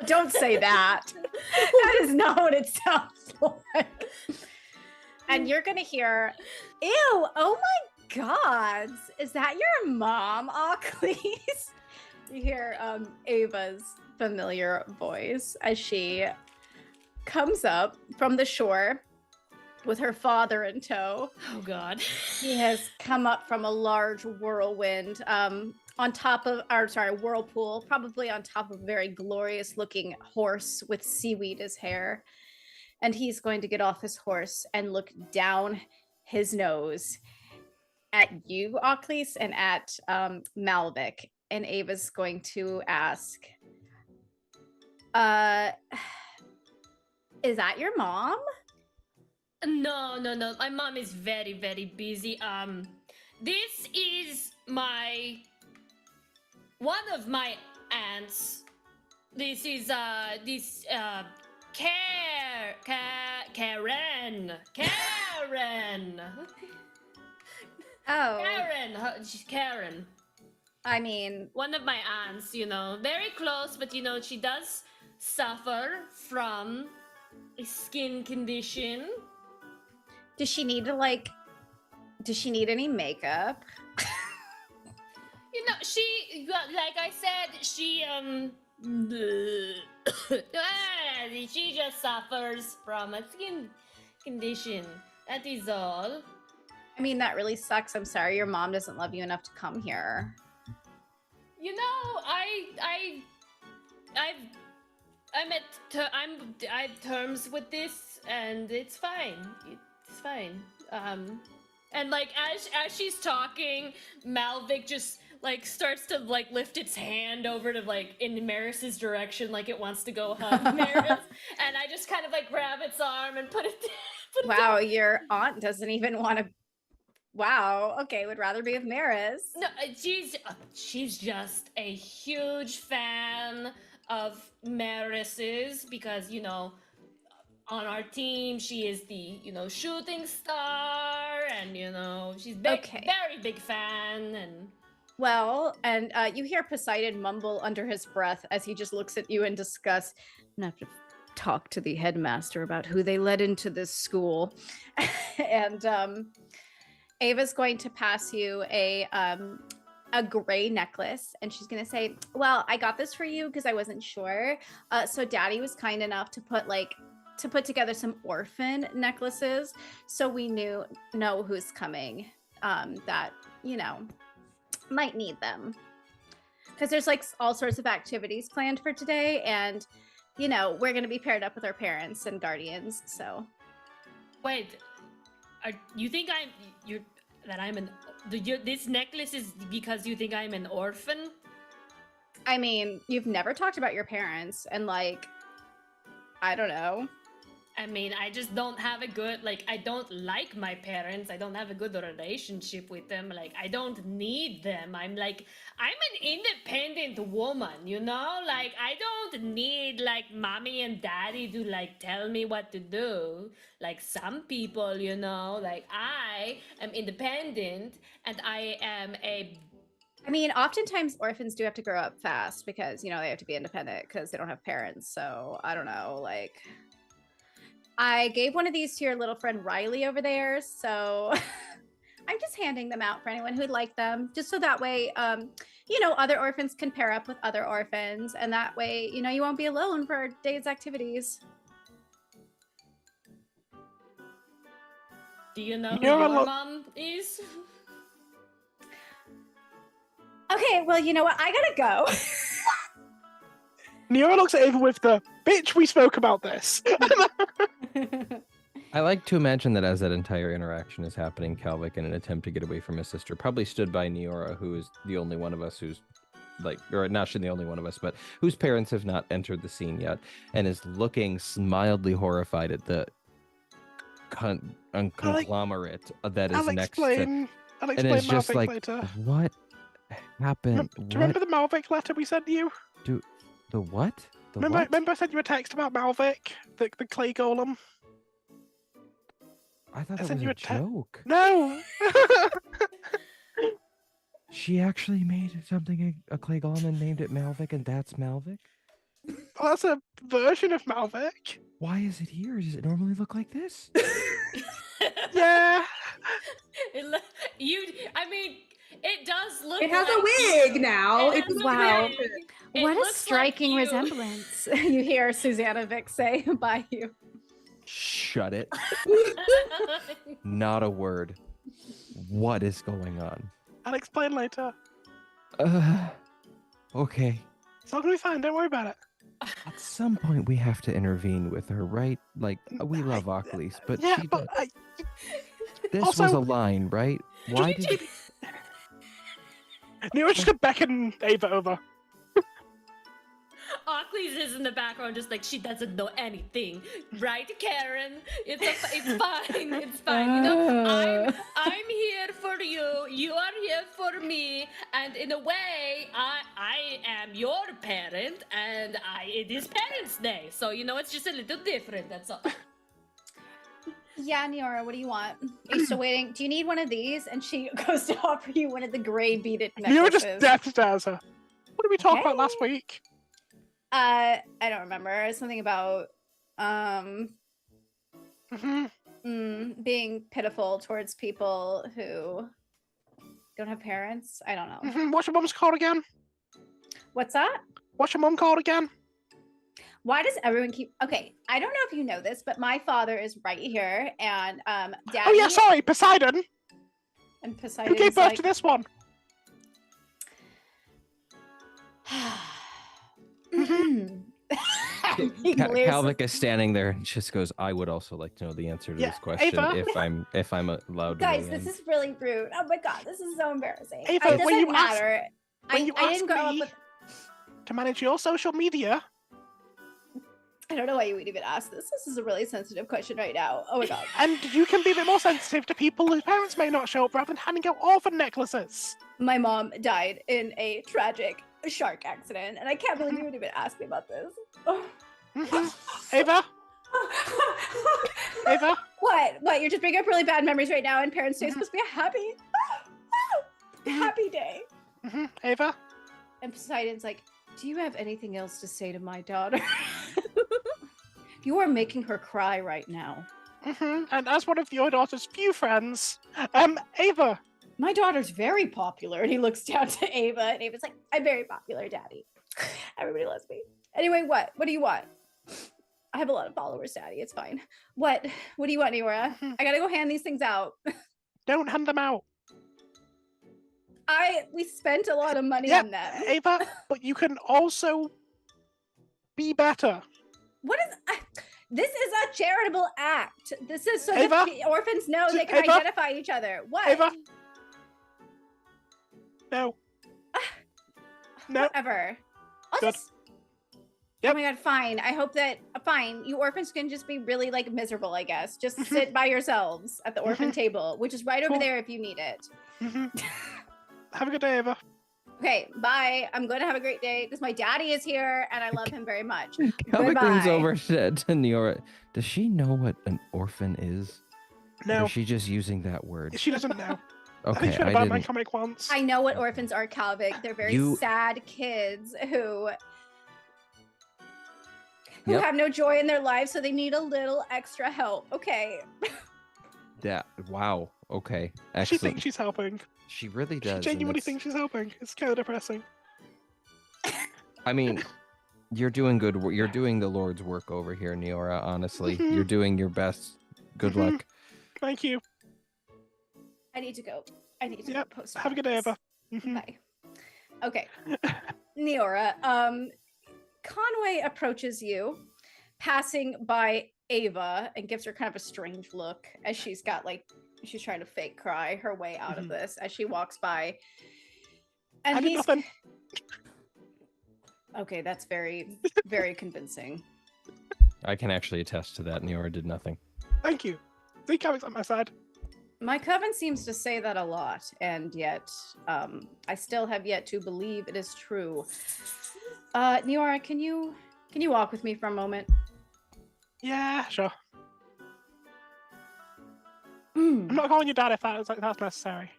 Don't say that. That is not what it sounds like. And you're gonna hear, ew, oh my god, is that your mom, Ocles? You hear Ava's familiar voice as she comes up from the shore with her father in tow. Oh god. He has come up from a large whirlwind on top of, whirlpool, probably on top of a very glorious looking horse with seaweed as hair. And he's going to get off his horse and look down his nose at you, Ocles, and at Malvik. And Ava's going to ask, is that your mom? No. My mom is very, very busy. This is one of my aunts. This is Karen. Oh. She's Karen. I mean, one of my aunts, very close, but she does suffer from a skin condition. Does she need any makeup? She, like I said, she just suffers from a skin condition. That is all. I mean, that really sucks. I'm sorry your mom doesn't love you enough to come here. I have terms with this, and it's fine. It's fine. And like as she's talking, Malvik just like starts to like lift its hand over to like in Maris's direction, like it wants to go hug Maris, and I just kind of like grab its arm and put it. Wow, your aunt doesn't even want to. Wow. Okay, would rather be with Maris. No, she's just a huge fan of Maris's because on our team she is the shooting star, and she's very big fan. And well, and you hear Poseidon mumble under his breath as he just looks at you in disgust. I'm gonna have to talk to the headmaster about who they let into this school. And Ava's going to pass you a gray necklace, and she's gonna say, well, I got this for you because I wasn't sure. So Daddy was kind enough to put together some orphan necklaces, so we know who's coming that might need them, because there's like all sorts of activities planned for today, and we're gonna be paired up with our parents and guardians. So wait, you think this necklace is because you think I'm an orphan? I mean, you've never talked about your parents, and like, I don't know. I mean, I just don't have a good, I don't like my parents. I don't have a good relationship with them. Like, I don't need them. I'm an independent woman, Like, I don't need, mommy and daddy to, tell me what to do. Like, some people, I am independent, and I am I mean, oftentimes orphans do have to grow up fast because, they have to be independent because they don't have parents. So, I don't know, I gave one of these to your little friend Riley over there, so I'm just handing them out for anyone who'd like them, just so that way, other orphans can pair up with other orphans, and that way, you won't be alone for our day's activities. Do you know who your mom is? Okay, well, you know what? I gotta go. Neora looks at Ava with the bitch. We spoke about this. I like to imagine that as that entire interaction is happening, Kalvik, in an attempt to get away from his sister, probably stood by Neora, who is the only one of us who's or not the only one of us, but whose parents have not entered the scene yet, and is looking mildly horrified at the conglomerate that is next to. I'll And explain it's just Malvik like, later. what happened? Do you remember the Malvik letter we sent you? The what? The Remember, what? remember I sent you a text about Malvik, the clay golem? I thought I it sent was you a a joke. No! She actually made something a clay golem and named it Malvik, and that's Malvik? Well, that's a version of Malvik. Why is it here? Does it normally look like this? Yeah. I mean, it does look. It has like a wig now. It It's has a Wow. wig. It What a looks like striking you. resemblance. You hear Susanna Vick say by you. Shut it. Not a word. What is going on? I'll explain later. Okay. It's not gonna be fine. Don't worry about it. At some point, we have to intervene with her, right? Like, we love Ocklys, but Yeah, she but this also- was a line, right? Why did you... Neora's just gonna beckon Ava over. Ockley's is in the background, just like she doesn't know anything, right, Karen? It's fine. It's fine. You know, I'm here for you. You are here for me, and in a way, I am your parent, and it is Parents' Day, so you know it's just a little different. That's all. Yeah, Neora, what do you want? Are you still waiting? Do you need one of these? And she goes to offer you one of the gray beaded Neora necklaces. just death stares her. What did we talk about last week? I don't remember. Something about being pitiful towards people who don't have parents. I don't know. What's your mum's called again? What's that? What's your mum called again? Why does everyone keep? Okay, I don't know if you know this, but my father is right here, and Daddy. Oh yeah, sorry, Poseidon. And Poseidon. Who gave birth to this one? Kalvik is standing there and just goes, I would also like to know the answer to Yeah, this question Ava? if I'm allowed to. Guys, weigh this in. is really rude. Oh my god, this is so embarrassing. Ava, It when doesn't you ask- matter. when you I ask didn't grow up me with. to manage your social media. I don't know why you would even ask this. This is a really sensitive question right now. Oh my god. And you can be a bit more sensitive to people whose parents may not show up rather than handing out orphan necklaces. My mom died in a tragic shark accident, and I can't believe you would even ask me about this. Ava? Ava? What? You're just bringing up really bad memories right now, and Parents' Day is supposed to be a happy day. Ava? And Poseidon's like, do you have anything else to say to my daughter? You are making her cry right now. And as one of your daughter's few friends, Ava. My daughter's very popular. And he looks down to Ava, and Ava's like, I'm very popular, Daddy. Everybody loves me. Anyway, what? What do you want? I have a lot of followers, Daddy. It's fine. What? What do you want, Neora? I gotta go hand these things out. Don't hand them out. We spent a lot of money on them. Ava, but you can also be better. What is? This is a charitable act. This is so Ava? that the orphans know they can Ava? identify each other. What? Ava? No. No. Whatever. I'll Good. just. Yep. Oh my god, fine. I hope that fine. You orphans can just be really like miserable, I guess. Just sit by yourselves at the orphan table, which is right over Cool. there if you need it. Have a good day, Ava. Okay, bye. I'm going to have a great day because my daddy is here and I love him very much. Kalvik leans Goodbye. over to Neora. Does she know what an orphan is? Or No, is she just using that word? she doesn't know. I Okay, think she read I about my didn't. comic once. I know what orphans are, Kalvik. They're very You- sad kids who Yep. have no joy in their lives, so they need a little extra help. Okay. Yeah. Wow. Okay. She Excellent. thinks she's helping. She really She does. and genuinely it's- thinks she's helping. It's kind of depressing. I mean, you're doing good. You're doing the Lord's work over here, Neora. Honestly, Mhm. you're doing your best. Good Mhm. luck. Thank you. I need to go. I need to Yep. go post. Have a good day, office. Ava. Mhm. Bye. Okay. Neora, Conway approaches you, passing by Ava, and gives her kind of a strange look as she's trying to fake cry her way out of this as she walks by. And I did nothing. Okay, that's very, very convincing. I can actually attest to that. Neora did nothing. Thank you. The comic's on my side. My coven seems to say that a lot, and yet I still have yet to believe it is true. Neora, can you walk with me for a moment? Yeah, sure. I'm not calling you dad if that's necessary.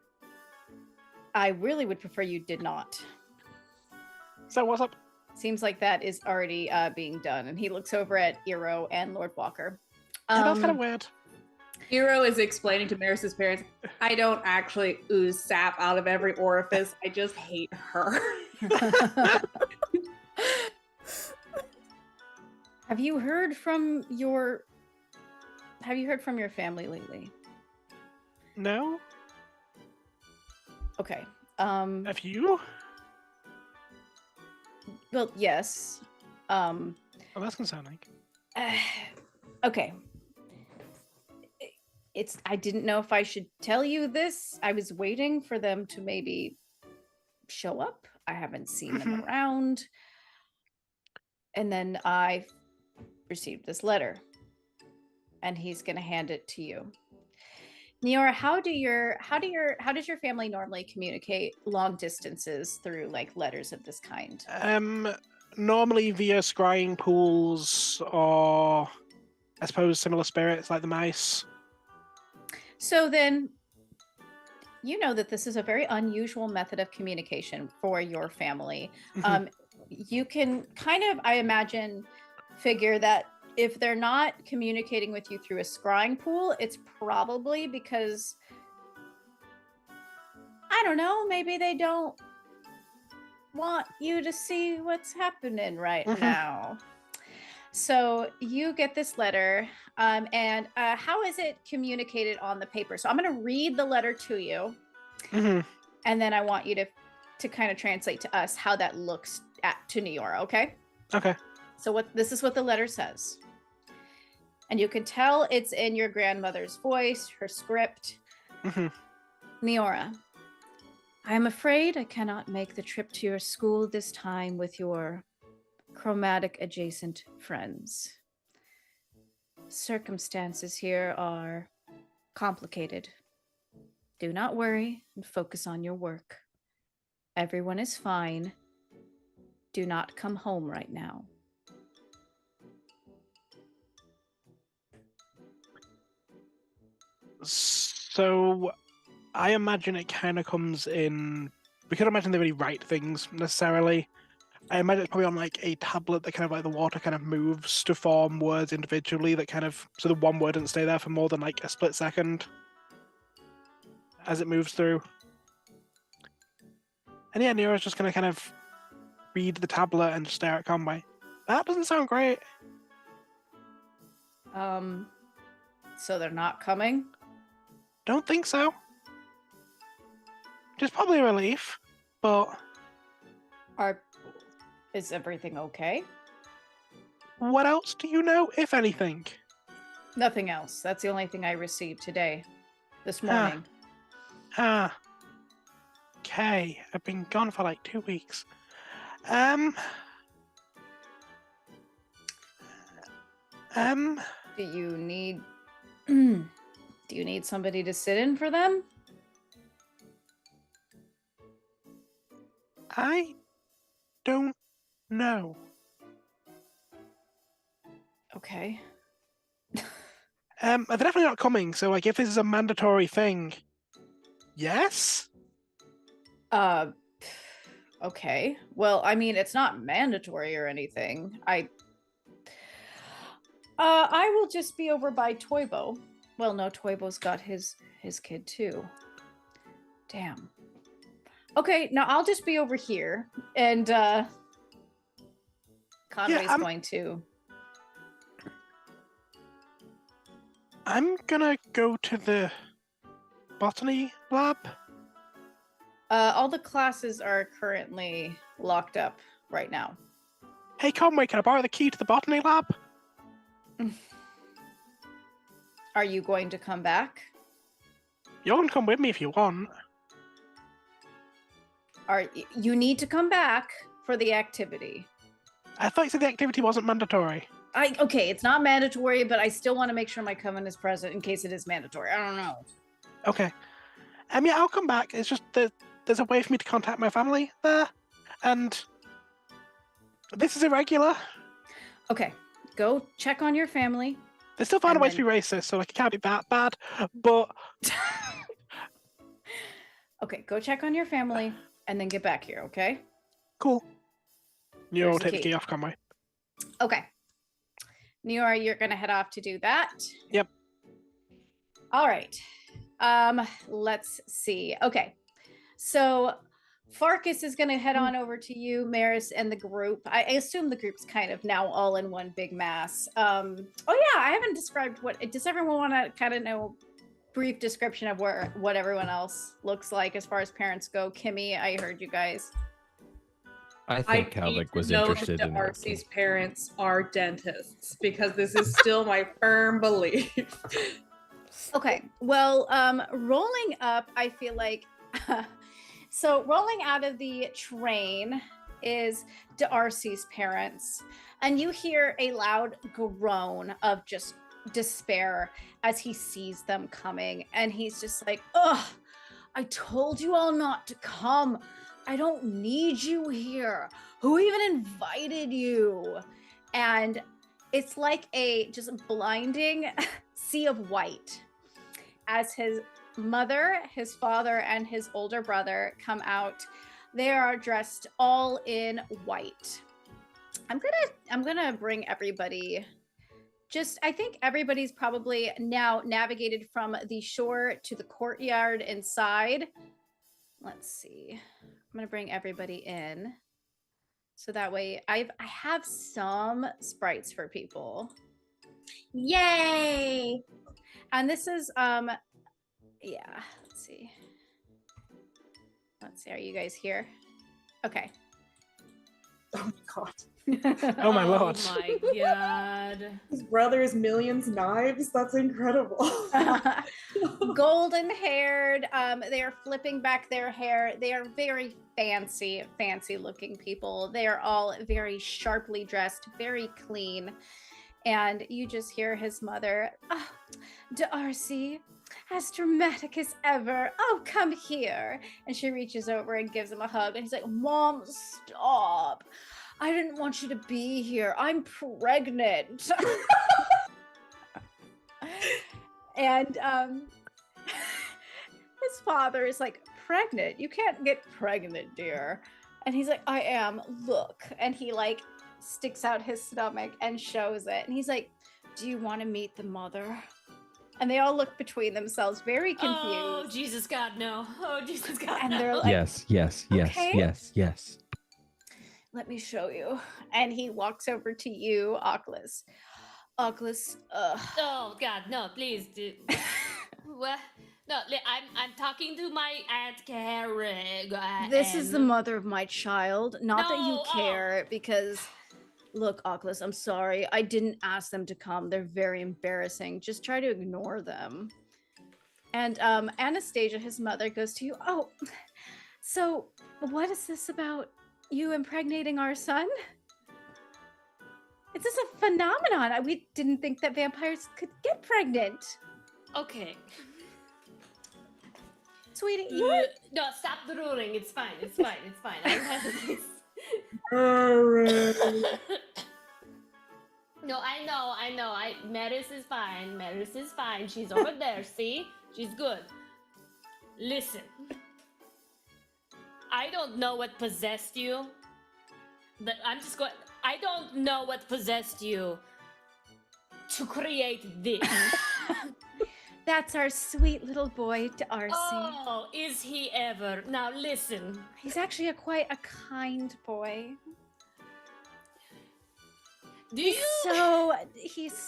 I really would prefer you did not. So what's up? Seems like that is already being done, and he looks over at Eero and Lord Walker. Yeah, that's kind of weird. Hero is explaining to Maris's parents, I don't actually ooze sap out of every orifice. I just hate her. Have you heard from your family lately? No? Okay. Have you? Well, yes. Oh, that's concerning. Okay. I didn't know if I should tell you this. I was waiting for them to maybe show up. I haven't seen them around. And then I received this letter. And he's going to hand it to you. Neora, how does your family normally communicate long distances through like letters of this kind? Normally via scrying pools or I suppose similar spirits like the mice. So then, you know that this is a very unusual method of communication for your family. You can kind of, I imagine, figure that if they're not communicating with you through a scrying pool, it's probably because, I don't know, maybe they don't want you to see what's happening right now. So you get this letter, and how is it communicated on the paper? So I'm going to read the letter to you, and then I want you to kind of translate to us how that looks to Neora, okay? Okay. So this is what the letter says. And you can tell it's in your grandmother's voice, her script. Neora, I am afraid I cannot make the trip to your school this time with your Chromatic adjacent friends. Circumstances here are complicated. Do not worry and focus on your work. Everyone is fine. Do not come home right now. So I imagine it kind of comes in. We could imagine they really write things necessarily. I imagine it's probably on like a tablet that kind of like the water kind of moves to form words individually that kind of, so the one word doesn't stay there for more than like a split second as it moves through. And yeah, Nero's just going to kind of read the tablet and stare at Conway. That doesn't sound great. So they're not coming? Don't think so. Which is probably a relief, but... Is everything okay? What else do you know, if anything? Nothing else. That's the only thing I received this morning. Okay. I've been gone for like 2 weeks. Do you need somebody to sit in for them? I don't know. Okay. They're definitely not coming, so like if this is a mandatory thing, yes? Okay. Well, I mean, it's not mandatory or anything. I will just be over by Toibo. Well, no, Toibo's got his kid too. Damn. Okay, now I'll just be over here, and Conway's going to... I'm gonna go to the botany lab. All the classes are currently locked up right now. Hey, Conway, can I borrow the key to the botany lab? Are you going to come back? You can come with me if you want. You need to come back for the activity. I thought you said the activity wasn't mandatory. Okay, it's not mandatory, but I still want to make sure my coven is present in case it is mandatory. I don't know. Okay. Yeah, I'll come back. It's just that there's a way for me to contact my family there, and this is irregular. Okay, go check on your family. They still find a way to be racist, so like it can't be that bad. But okay, go check on your family and then get back here. Okay. Cool. You'll Where's the take the key? key off, Conway. Okay. Neora, you're gonna head off to do that. Yep. All right. Let's see. Okay. So Farkas is gonna head on over to you, Maris, and the group. I assume the group's kind of now all in one big mass. Oh yeah, I haven't described does everyone want to kind of know brief description of what everyone else looks like as far as parents go? Kimmy, I heard you guys. I think Calvic was interested in Darcy's parents are dentists because this is still my firm belief. Okay, well, rolling up, I feel like, so rolling out of the train is Darcy's parents, and you hear a loud groan of just despair as he sees them coming, and he's just like, ugh, I told you all not to come. I don't need you here. Who even invited you? And it's like a just blinding sea of white as his mother, his father, and his older brother come out. They are dressed all in white. I'm gonna bring everybody. I think everybody's probably now navigated from the shore to the courtyard inside. Let's see. I'm gonna bring everybody in, so that way I have some sprites for people. Yay! And this is yeah. Let's see. Are you guys here? Okay. Oh my god. Oh my lord. Oh my god. His brother is Millions Knives? That's incredible. Golden haired. They are flipping back their hair. They are very fancy looking people. They are all very sharply dressed, very clean. And you just hear his mother, oh, Darcy, as dramatic as ever. Oh, come here. And she reaches over and gives him a hug. And he's like, Mom, stop. I didn't want you to be here. I'm pregnant. And his father is like, pregnant? You can't get pregnant, dear. And he's like, I am. Look. And he like sticks out his stomach and shows it. And he's like, do you want to meet the mother? And they all look between themselves, very confused. Oh, Jesus God, no. Oh, Jesus God, and no. they're like, yes, okay. yes. Let me show you. And he walks over to you, Oculus. Oculus, Oh God, no, please do. What? No, I'm talking to my Aunt Karen. This is the mother of my child. Not that you No, care, because look, Oculus, I'm sorry. I didn't ask them to come. They're very embarrassing. Just try to ignore them. And Anastasia, his mother, goes to you. Oh, so what is this about you impregnating our son? Is this a phenomenon? We didn't think that vampires could get pregnant. Okay. Sweetie, you were... No, stop the ruling. It's fine. It's fine. I don't have this. No, I know. Maris is fine. She's over there. See? She's good. Listen. I don't know what possessed you. But I don't know what possessed you to create this. That's our sweet little boy, Darcy. Oh, is he ever? Now listen. He's actually quite a kind boy. He's so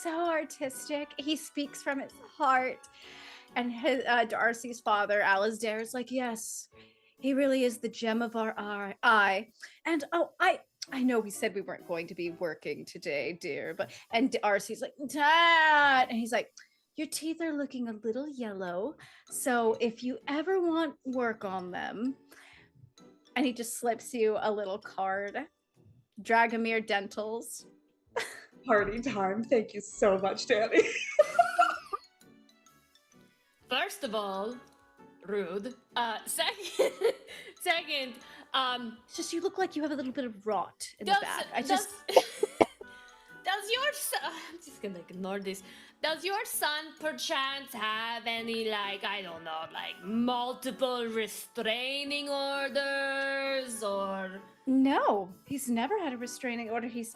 artistic. He speaks from his heart. And his Darcy's father, Alasdair, is like, yes, he really is the gem of our eye. And I know we said we weren't going to be working today, dear, but and RC's like, Dad, and he's like, your teeth are looking a little yellow, so if you ever want work on them, and he just slips you a little card, Dragomir Dentals. Party time. Thank you so much, Danny. First of all, rude. Second, It's just you look like you have a little bit of rot in the back. does your son, I'm just gonna ignore this. Does your son perchance have any, like, I don't know, like multiple restraining orders or? No, he's never had a restraining order. He's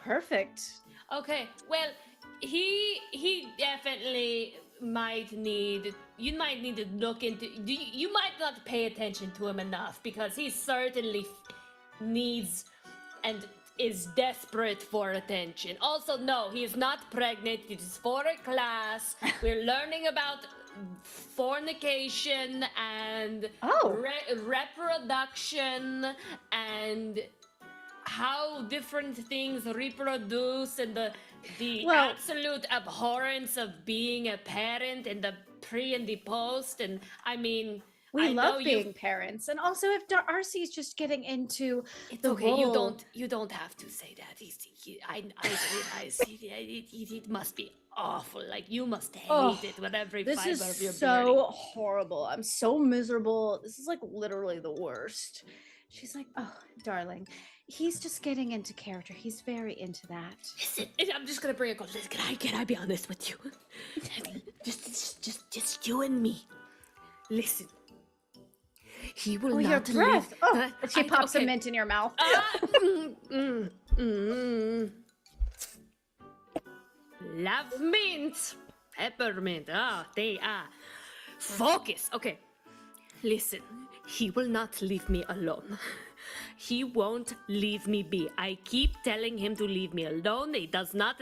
perfect. Okay, well, he definitely might need. You might need to look into. You might not pay attention to him enough because he certainly needs and is desperate for attention. Also, no, he is not pregnant. It is for a class. We're learning about fornication and reproduction and how different things reproduce and the absolute abhorrence of being a parent and the pre and the post. And I mean, we love being parents, and also if RC is just getting into the role. You don't have to say that. I realize it must be awful. Like you must hate it with every fiber of your being. This is so horrible. I'm so miserable. This is like literally the worst. She's like, oh, darling. He's just getting into character. He's very into that. Listen, I'm just gonna bring a call. Can I be honest with you? just you and me. Listen. He will not your breath. Leave. She pops a mint in your mouth. Love mint. Peppermint. They are. Focus. Okay. Listen, he will not leave me alone. He won't leave me be. I keep telling him to leave me alone. He does not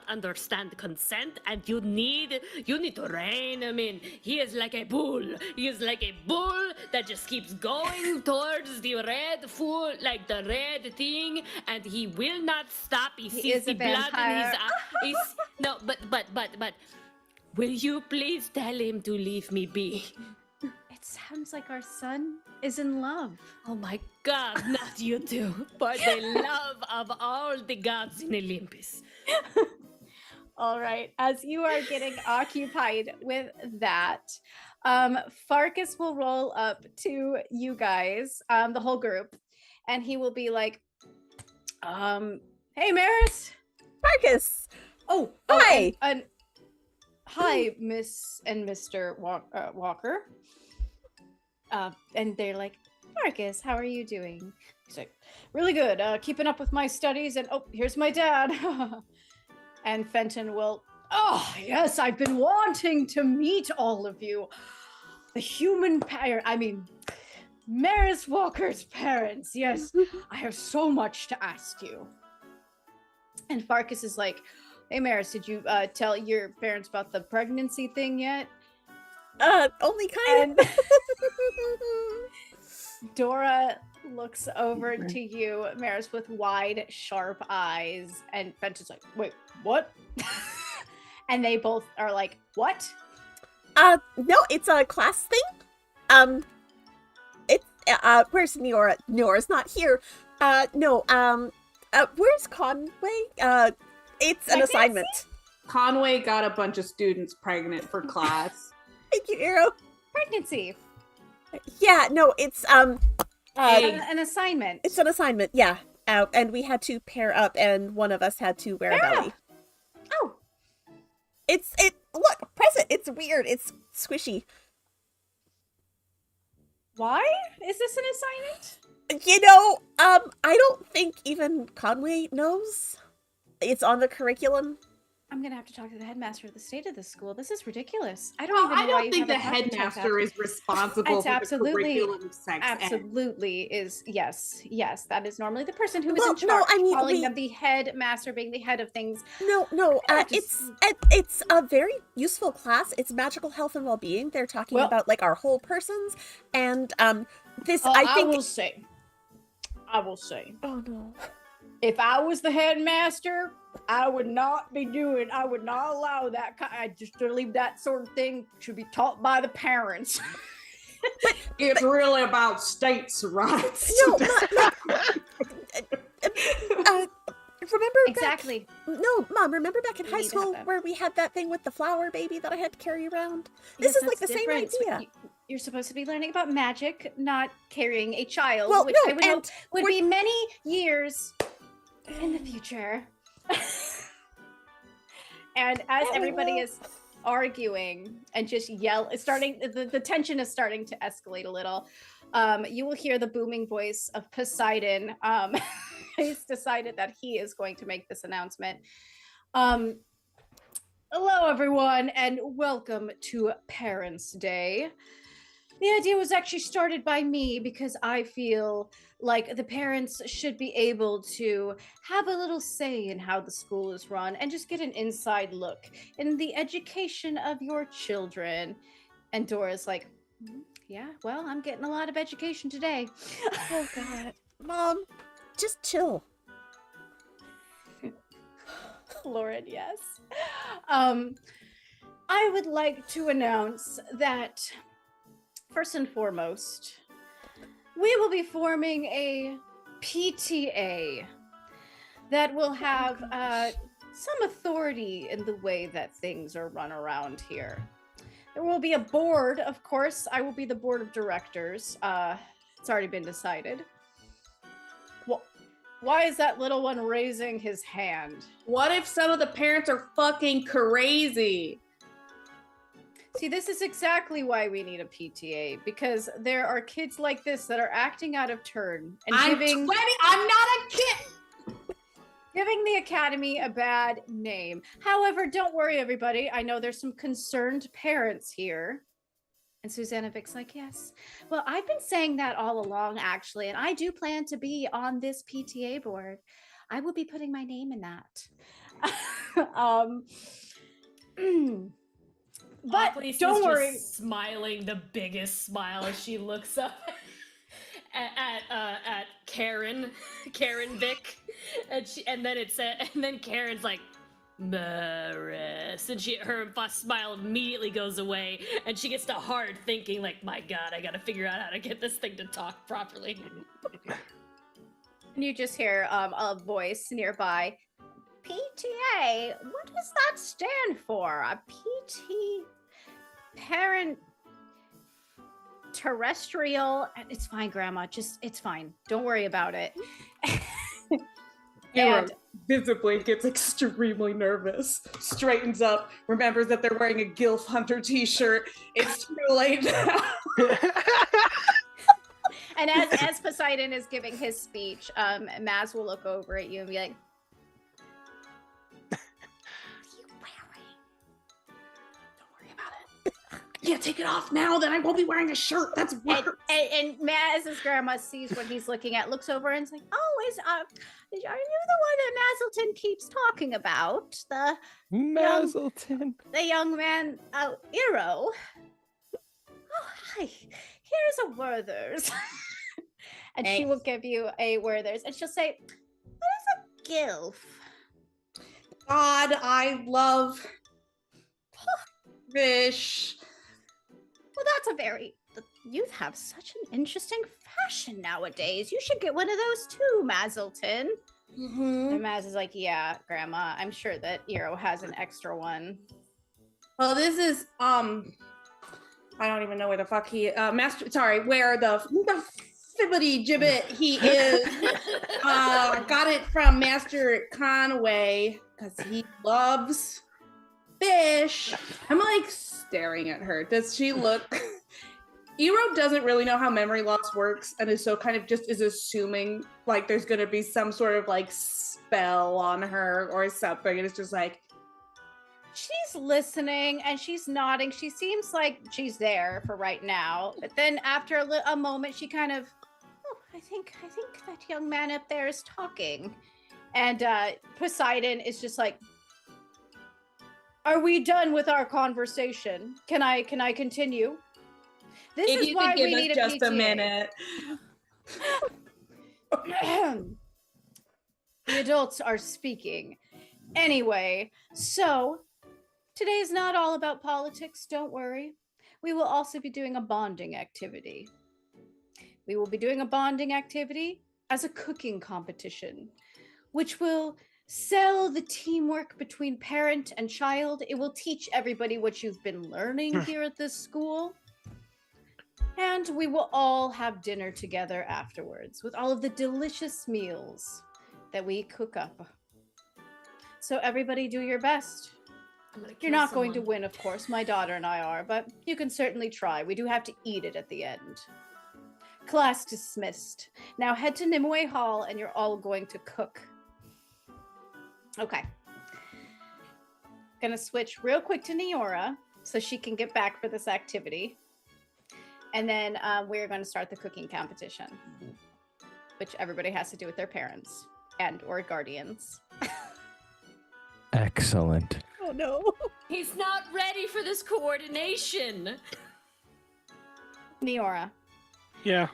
understand consent, and you need to rein him in. He is like a bull. He is like a bull that just keeps going towards the red thing, and he will not stop. He sees the blood in his eyes. No, but will you please tell him to leave me be? It sounds like our son is in love. Oh my God, not you two, for the love of all the gods in Olympus. All right, as you are getting occupied with that, Farkas will roll up to you guys, the whole group, and he will be like, hey, Maris. Farkas. Oh, hi. And hi, Miss and Mr. Walker. And they're like, Farkas, how are you doing? He's like, really good. Keeping up with my studies. And oh, here's my dad. And Fenton will, oh, yes, I've been wanting to meet all of you. The human parent, Maris Walker's parents. Yes, I have so much to ask you. And Farkas is like, hey, Maris, did you tell your parents about the pregnancy thing yet? Only kind of. Dora looks over to you, Maris, with wide, sharp eyes, and Fenton's like, wait, what? And they both are like, what? No, it's a class thing. It's, where's Neora? Neora's not here. Where's Conway? It's an assignment. Conway got a bunch of students pregnant for class. Thank you, Arrow. Pregnancy. Yeah, no, it's an assignment. It's an assignment, yeah. And we had to pair up, and one of us had to wear a belly. Oh. Look, present. It's weird. It's squishy. Why is this an assignment? You know, I don't think even Conway knows. It's on the curriculum. I'm gonna have to talk to the headmaster of the state of this school. This is ridiculous. I don't think the headmaster is responsible for the curriculum sex. Absolutely is yes. That is normally the person who is in charge. Calling them the headmaster, being the head of things. No. It's a very useful class. It's magical health and well-being. They're talking about like our whole persons, and this. I think will say, I will say, Oh no. if I was the headmaster, I would not allow that. I just leave that sort of thing should be taught by the parents. It's really about states' rights. No, remember Exactly. No, Mom, remember back in We high need to have school that. where we had that thing with the flower baby that I had to carry around? This is like the same idea. You're supposed to be learning about magic, not carrying a child, Well, which no, I would hope and would we're- be many years in the future. And as everybody is arguing and just the tension is starting to escalate a little. You will hear the booming voice of Poseidon. He's decided that he is going to make this announcement. Hello, everyone, and welcome to Parents' Day. The idea was actually started by me because I feel like the parents should be able to have a little say in how the school is run and just get an inside look in the education of your children. And Dora's like, yeah, well, I'm getting a lot of education today. Oh God, Mom, just chill. Lauren, yes. I would like to announce that, first and foremost, we will be forming a PTA that will have some authority in the way that things are run around here. There will be a board, of course. I will be the board of directors. It's already been decided. Why is that little one raising his hand? What if some of the parents are fucking crazy? See, this is exactly why we need a PTA, because there are kids like this that are acting out of turn and I'm 20. I'm not a kid. giving the academy a bad name. However, don't worry, everybody. I know there's some concerned parents here. And Susanna Vic's like, yes. Well, I've been saying that all along, actually, and I do plan to be on this PTA board. I will be putting my name in that. But Oplys don't is worry. just smiling the biggest smile as she looks up at Karen Vic, and then Karen's like, Maris, and her smile immediately goes away, and she gets to hard thinking, like, my God, I gotta figure out how to get this thing to talk properly. And you just hear a voice nearby. PTA, what does that stand for? A PT parent terrestrial. It's fine, Grandma. It's fine. Don't worry about it. Hero visibly gets extremely nervous, straightens up, remembers that they're wearing a Gilf Hunter t-shirt. It's too late now. And as Poseidon is giving his speech, Maz will look over at you and be like, "What are you wearing? Don't worry about it." Yeah, take it off now, then I won't be wearing a shirt. That's worse. And Maz's grandma sees what he's looking at, looks over and is like, "Oh, are you the one that Mazelton keeps talking about? The young man, Eero? Oh, hi. Here's a Werther's." And she will give you a Werther's, and she'll say, "What is a gilf?" God, I love fish. Well, that's the youth have such an interesting fashion nowadays. You should get one of those too, Mazelton. Mm-hmm. And Maz is like, yeah, Grandma, I'm sure that Eero has an extra one. Well, this is, I don't even know where the fuck where the fibbity gibbet he is. Got it from Master Conway, because he loves fish. I'm like staring at her. Does she look... Eero doesn't really know how memory loss works and is so kind of just is assuming like there's gonna be some sort of like spell on her or something, and it's just like, she's listening and she's nodding. She seems like she's there for right now, but then after a moment she kind of, oh, I think that young man up there is talking. And Poseidon is just like, are we done with our conversation? Can I continue? This if is you why could give we us need just a a PTA. minute. The adults are speaking. Anyway, so today is not all about politics, don't worry. We will also be doing a bonding activity. We will be doing a bonding activity as a cooking competition, which will sell the teamwork between parent and child. It will teach everybody what you've been learning here at this school. And we will all have dinner together afterwards with all of the delicious meals that we cook up. So everybody do your best. You're not going to win, of course. My daughter and I are, but you can certainly try. We do have to eat it at the end. Class dismissed. Now head to Nimue Hall and you're all going to cook. Okay. Gonna switch real quick to Neora so she can get back for this activity. And then we're going to start the cooking competition, which everybody has to do with their parents and or guardians. Excellent. Oh no. He's not ready for this coordination. Neora, Yeah.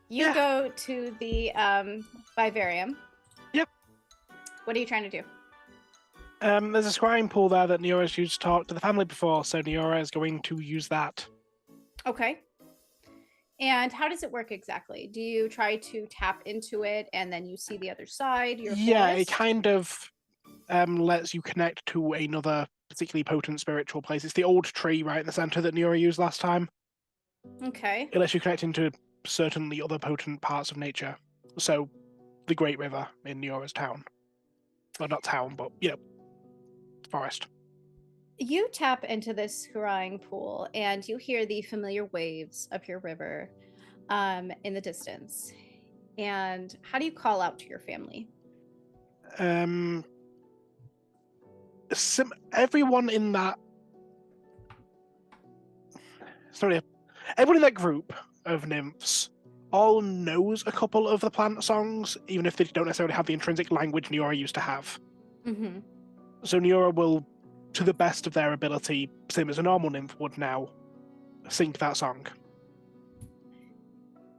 you go to the vivarium. Yep. What are you trying to do? There's a scrying pool there that Neora's used to talk to the family before, so Neora is going to use that. Okay. And how does it work exactly? Do you try to tap into it and then you see the other side? Yeah, forest? it kind of lets you connect to another particularly potent spiritual place. It's the old tree right in the center that Neora used last time. Okay. It lets you connect into certainly other potent parts of nature. So, the Great River in Neora's town. Well, not town, but, forest. You tap into this scrying pool and you hear the familiar waves of your river in the distance. And how do you call out to your family? Everyone in that... Sorry. Everyone in that group of nymphs all knows a couple of the plant songs, even if they don't necessarily have the intrinsic language Neora used to have. Mm-hmm. So Neora will, to the best of their ability, same as a normal nymph would now, sing that song.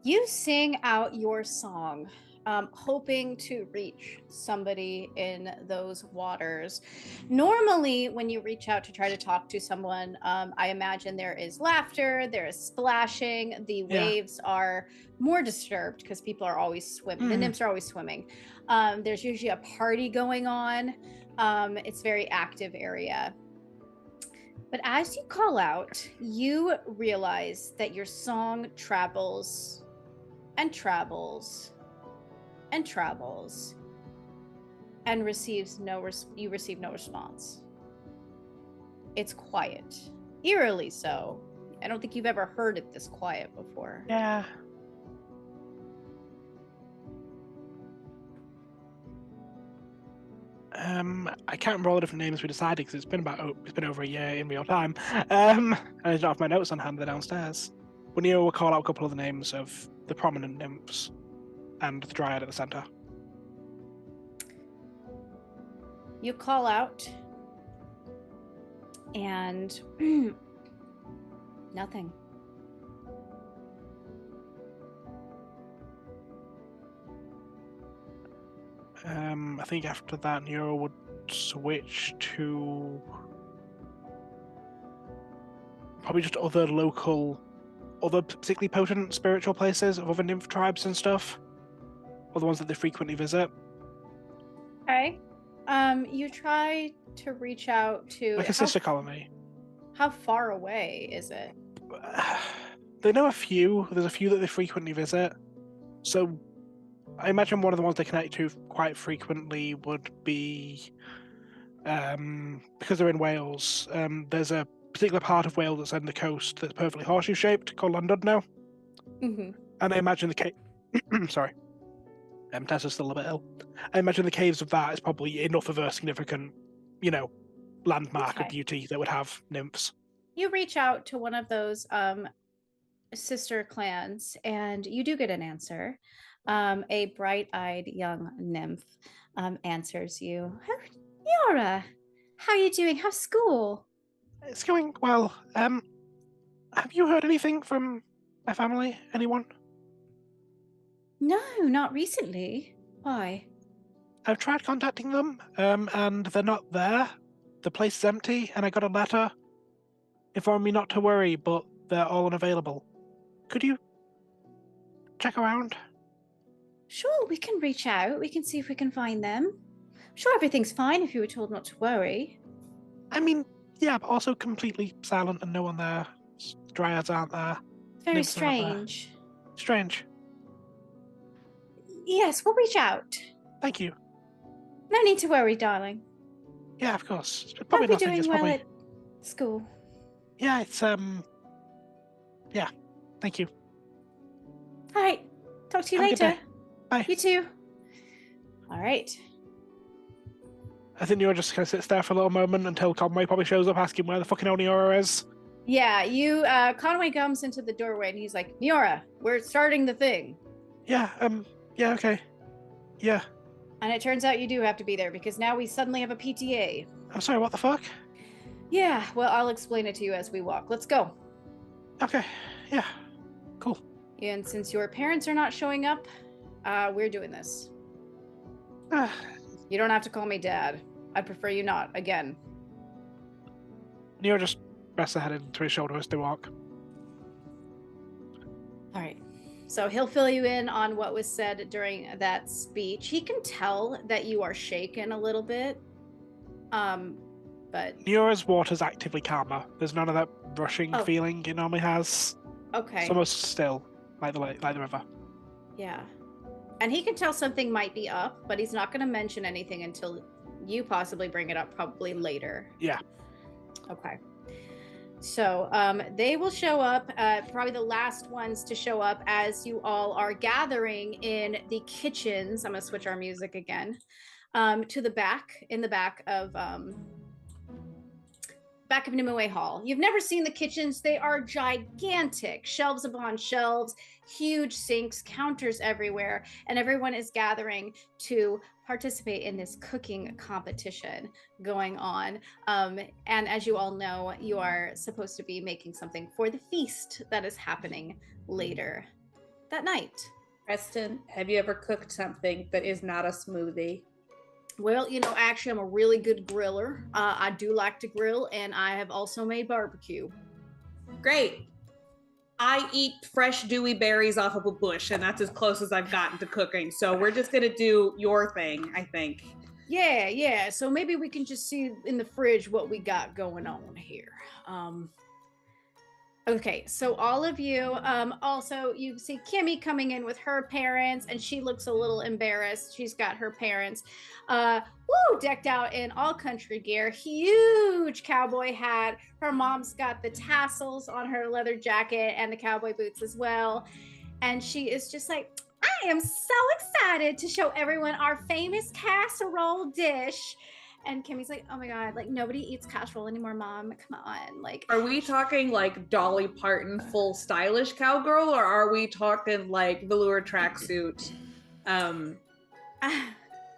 You sing out your song, hoping to reach somebody in those waters. Normally, when you reach out to try to talk to someone, I imagine there is laughter, there is splashing, the waves are more disturbed because people are always swimming. The nymphs are always swimming. There's usually a party going on. It's a very active area. But as you call out, you realize that your song travels and travels and travels and receives you receive no response. It's quiet, eerily so. I don't think you've ever heard it this quiet before. Yeah. I can't remember all the different names we decided because it's been over a year in real time. And I don't have my notes on hand. They're downstairs. But Neo will call out a couple of the names of the prominent nymphs and the dryad at the center. You call out, and nothing. I think after that, Nero would switch to probably just other particularly potent spiritual places of other nymph tribes and stuff, or the ones that they frequently visit. Okay. You try to reach out to Like a sister colony. How far away is it? They know a few. There's a few that they frequently visit. So I imagine one of the ones they connect to quite frequently would be, because they're in Wales, there's a particular part of Wales that's on the coast that's perfectly horseshoe-shaped called Llandudno. Mm-hmm. And I imagine the cave... Sorry. Tessa's still a bit ill. I imagine the caves of that is probably enough of a significant, landmark of beauty that would have nymphs. You reach out to one of those sister clans, and you do get an answer. A bright-eyed young nymph answers you. Oh, Yara, how are you doing? How's school? It's going well. Have you heard anything from my family? Anyone? No, not recently. Why? I've tried contacting them, and they're not there. The place is empty, and I got a letter informing me not to worry, but they're all unavailable. Could you check around? Sure, we can reach out. We can see if we can find them. I'm sure everything's fine if you were told not to worry. I mean, yeah, but also completely silent and no one there. Dryads aren't there. Very Nymphs aren't there. strange. Strange. Yes, we'll reach out. Thank you. No need to worry, darling. Yeah, of course. It's probably Hope you're nothing. doing It's well probably... at school. Yeah, it's, yeah. Thank you. All right. Talk to you Have a good later. day. Bye. You too. All right. I think Niora just kind of sits there for a little moment until Conway probably shows up asking where the fucking Niora is. Yeah, Conway comes into the doorway and he's like, Niora, we're starting the thing. Yeah, yeah, okay. Yeah. And it turns out you do have to be there because now we suddenly have a PTA. I'm sorry, what the fuck? Yeah, well, I'll explain it to you as we walk. Let's go. Okay, yeah. Cool. And since your parents are not showing up, we're doing this. You don't have to call me Dad. I'd prefer you not, again. Niora just rests her head into his shoulder as they walk. All right. So he'll fill you in on what was said during that speech. He can tell that you are shaken a little bit. But Niora's water's actively calmer. There's none of that rushing feeling it normally has. okay. It's almost still, like the river. Yeah. And he can tell something might be up, but he's not going to mention anything until you possibly bring it up probably later. Yeah. Okay. So they will show up, probably the last ones to show up as you all are gathering in the kitchens. I'm going to switch our music again to the back, in the back of Nimue Hall. You've never seen the kitchens. They are gigantic, shelves upon shelves, huge sinks, counters everywhere, and everyone is gathering to participate in this cooking competition going on. And as you all know, you are supposed to be making something for the feast that is happening later that night. Preston, have you ever cooked something that is not a smoothie? Well, you know, actually, I'm a really good griller. I do like to grill, and I have also made barbecue. Great. I eat fresh dewy berries off of a bush, and that's as close as I've gotten to cooking. So we're just gonna do your thing, I think. Yeah. So maybe we can just see in the fridge what we got going on here. Okay, so all of you, also you see Kimmy coming in with her parents, and she looks a little embarrassed. She's got her parents, decked out in all country gear, huge cowboy hat. Her mom's got the tassels on her leather jacket and the cowboy boots as well. And she is just like, I am so excited to show everyone our famous casserole dish. And Kimmy's like, oh my God, like nobody eats casserole anymore, Mom. Come on. Like, are we talking like Dolly Parton full stylish cowgirl, or are we talking like velour tracksuit?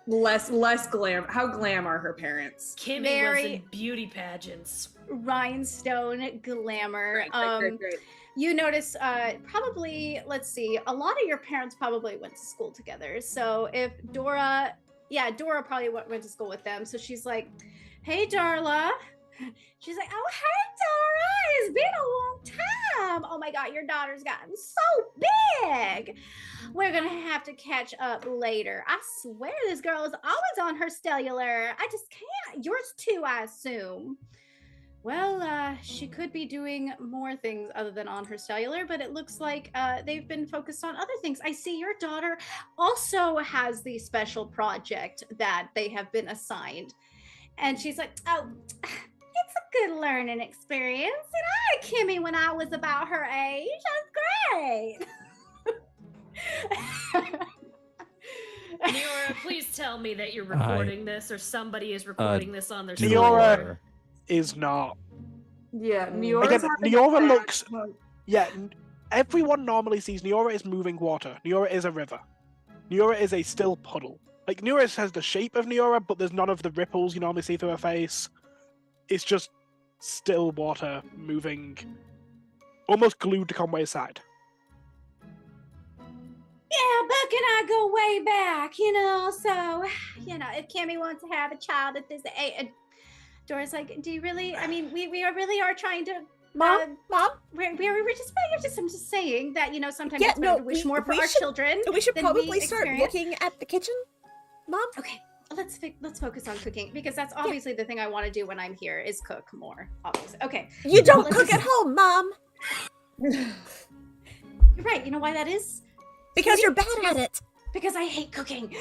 Less glam. How glam are her parents? Kimmy was in beauty pageants. Rhinestone glamour. Great. You notice probably, let's see, a lot of your parents probably went to school together. So if Dora probably went to school with them. So she's like, hey, Darla. She's like, oh, hey, Dora. It's been a long time. Oh my God, your daughter's gotten so big. We're going to have to catch up later. I swear this girl is always on her cellular. I just can't. Yours too, I assume. Well, she could be doing more things other than on her cellular, but it looks like they've been focused on other things. I see your daughter also has the special project that they have been assigned. And she's like, oh, it's a good learning experience. And I had Kimmy when I was about her age. That's great. Niora, please tell me that you're recording this, or somebody is recording this on their Niora cellular. is not. Yeah, Niora looks. Yeah, everyone normally sees Niora is moving water. Niora is a river. Niora is a still puddle. Like, Niora has the shape of Niora, but there's none of the ripples you normally see through her face. It's just still water moving, almost glued to Conway's side. yeah, Buck and I go way back, so, if Cammy wants to have a child at this age. And Dora's like, do you really? I mean, we really are trying to. Mom? We're I'm just saying that, sometimes Yeah, it's better no, to wish more for we our should- children. We should than probably start experience. looking at the kitchen, Mom. Okay, let's focus on cooking, because that's obviously the thing I want to do when I'm here is cook more, obviously. Okay. You don't Let's cook just- at home, Mom, You're right. You know why that is? because you're bad at it. Because I hate cooking.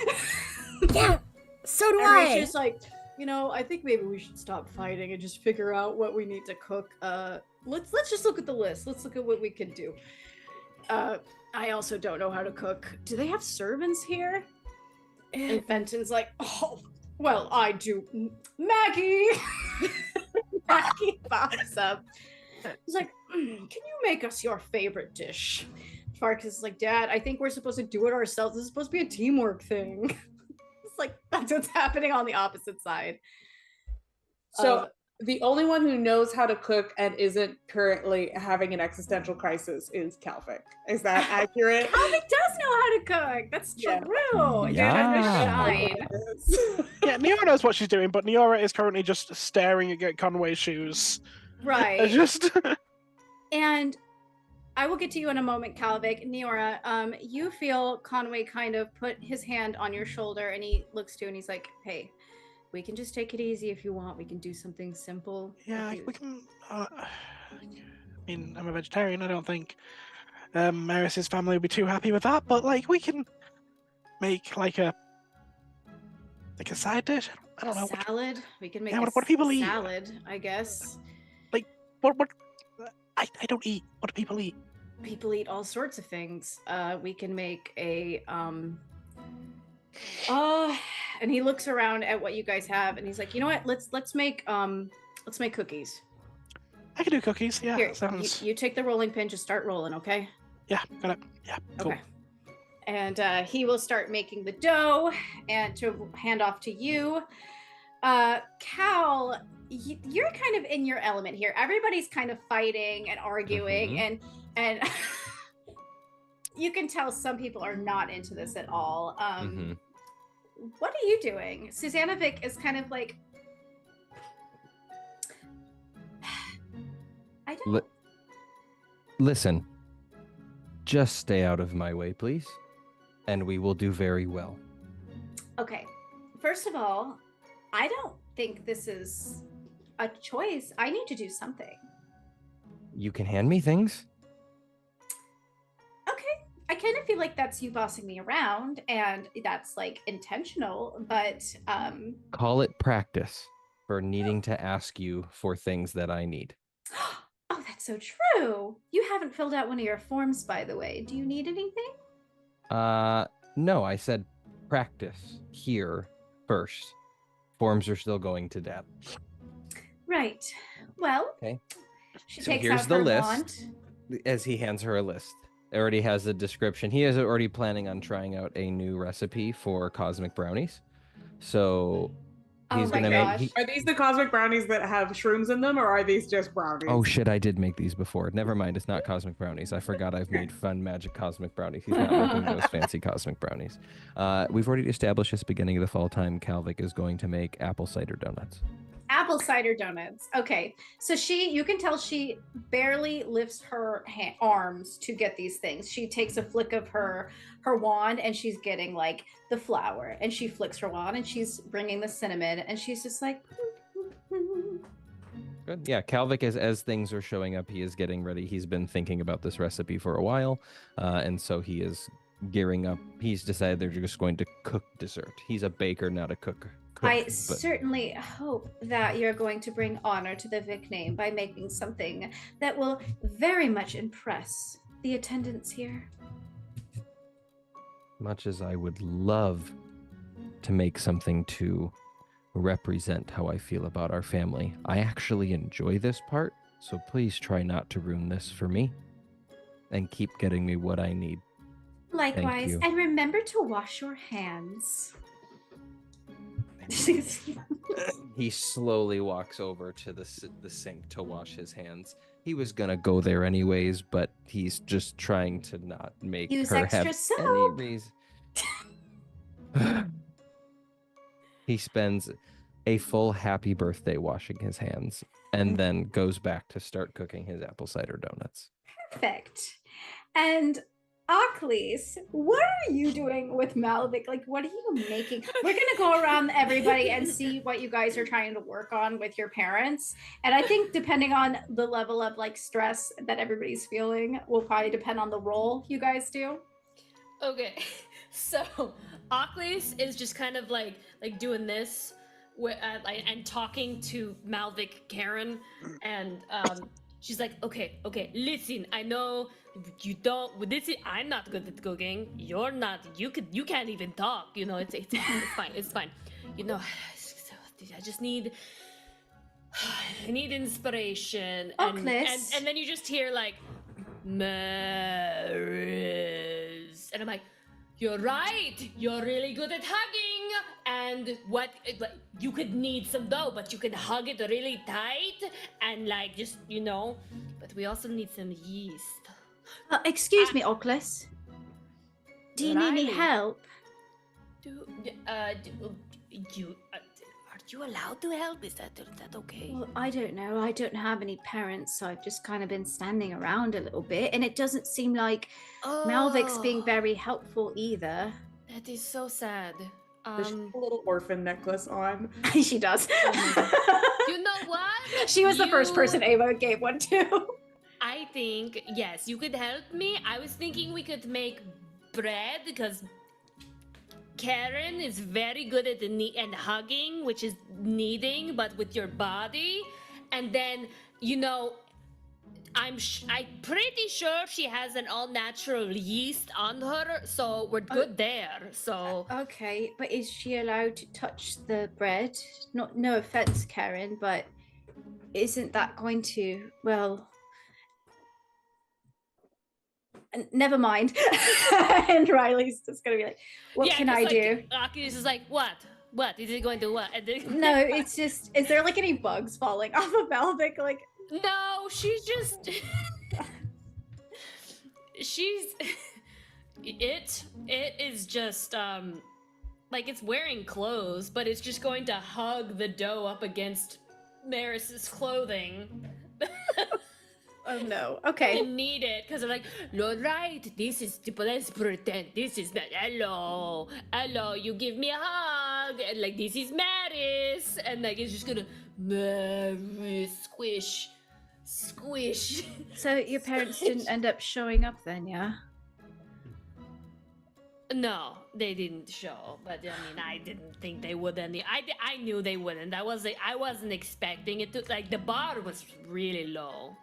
Yeah, so do And I. Rachel's like, I think maybe we should stop fighting and just figure out what we need to cook. Let's just look at the list. Let's look at what we can do. I also don't know how to cook. Do they have servants here? And Fenton's like, oh, well, I do. Maggie! Maggie pops up. He's like, can you make us your favorite dish? Farkas is like, Dad, I think we're supposed to do it ourselves. This is supposed to be a teamwork thing. It's like, that's what's happening on the opposite side. So the only one who knows how to cook and isn't currently having an existential crisis is Kalvik. Is that accurate? Kalvik does know how to cook. That's Yeah. true. Yeah. Shine. Yeah, Neora knows what she's doing, but Neora is currently just staring at Conway's shoes. Right. Just And I will get to you in a moment, Kalvik. Neora, you feel Conway kind of put his hand on your shoulder, and he looks to you and he's like, hey, we can just take it easy if you want. We can do something simple. yeah, If you- we can. I mean, I'm a vegetarian. I don't think Maris's family would be too happy with that. But we can make like a side dish. I don't know. Salad. We can make Yeah, a what do people eat? salad, I guess. What? I don't eat. What do people eat? People eat all sorts of things. We can make a and he looks around at what you guys have and he's like, you know what? Let's make cookies. I can do cookies. Yeah, Here, sounds. you take the rolling pin, just start rolling, okay? Yeah, got it. Yeah, cool. Okay. And he will start making the dough and to hand off to you. Cal, you're kind of in your element here. Everybody's kind of fighting and arguing and you can tell some people are not into this at all. What are you doing? Susannovic is kind of like I don't Listen, just stay out of my way, please, and we will do very well. Okay. First of all, I don't think this is a choice. I need to do something. You can hand me things. Okay. I kind of feel like that's you bossing me around and that's intentional, but Call it practice for needing to ask you for things that I need. oh, that's so true. You haven't filled out one of your forms, by the way. Do you need anything? No, I said practice here first. Forms are still going to Dad. Right. Well, Okay. she So takes here's out the her list. wand. As he hands her a list. It already has a description. He is already planning on trying out a new recipe for cosmic brownies. So Oh he's my gonna gosh. make. Are these the cosmic brownies that have shrooms in them, or are these just brownies? Oh shit! I did make these before. Never mind. It's not cosmic brownies. I forgot I've made fun magic cosmic brownies. He's not making those fancy cosmic brownies. We've already established this beginning of the fall time. Kalvik is going to make apple cider donuts. Apple cider donuts. Okay. So you can tell she barely lifts her arms to get these things. She takes a flick of her wand and she's getting the flour and she flicks her wand and she's bringing the cinnamon and she's just like, Good. Yeah, Kalvik, as things are showing up, he is getting ready. He's been thinking about this recipe for a while, and so he is gearing up. He's decided they're just going to cook dessert. He's a baker, not a cooker. I certainly hope that you're going to bring honor to the Vic name by making something that will very much impress the attendants here. Much as I would love to make something to represent how I feel about our family, I actually enjoy this part, so please try not to ruin this for me and keep getting me what I need. Likewise, you. and remember to wash your hands. He slowly walks over to the sink to wash his hands. He was gonna go there anyways, but he's just trying to not make Use her extra have soap. any reason. He spends a full happy birthday washing his hands and then goes back to start cooking his apple cider donuts. Perfect. And Achilles, what are you doing with Malvik? Like, what are you making? We're gonna go around everybody and see what you guys are trying to work on with your parents. And I think depending on the level of like stress that everybody's feeling will probably depend on the role you guys do. Okay, so Achilles is just kind of like doing this and talking to Malvik Karen, and she's like, okay, listen, I know you don't. This is, I'm not good at cooking. You're not. You can't even talk. You know, it's fine. It's fine. You know, I just need. I need inspiration. And then you just hear like, Maris, and I'm like, you're right. You're really good at hugging. And what you could need some dough, but you can hug it really tight and like just But we also need some yeast. Excuse me, Oculus. Do you need any help? Are you allowed to help? Is that okay? Well, I don't know. I don't have any parents, so I've just kind of been standing around a little bit, and it doesn't seem like Malvik's being very helpful either. That is so sad. There's a little orphan necklace on. She does. You know what? She was the first person Ava gave one to. I think, yes, you could help me. I was thinking we could make bread because Karen is very good at and hugging, which is kneading, but with your body. And then, I'm pretty sure she has an all-natural yeast on her, so we're good there. So okay, but is she allowed to touch the bread? No offense, Karen, but isn't that going to, well, never mind. And Riley's just gonna be like, what can I do? Achilles is like, what is it going to what? No, it's just, is there like any bugs falling off of Malvik? Like, no, she's just it is just like it's wearing clothes, but it's just going to hug the dough up against Maris's clothing. oh no. Okay. And need it because they're like, no, right, this is, let's pretend this is not, hello, you give me a hug, and like, this is Maris, and like, it's just gonna, Maris, squish. So your parents didn't end up showing up then, yeah? No, they didn't show, but I mean, I didn't think they would. I knew they wouldn't. I wasn't expecting it to, like, the bar was really low.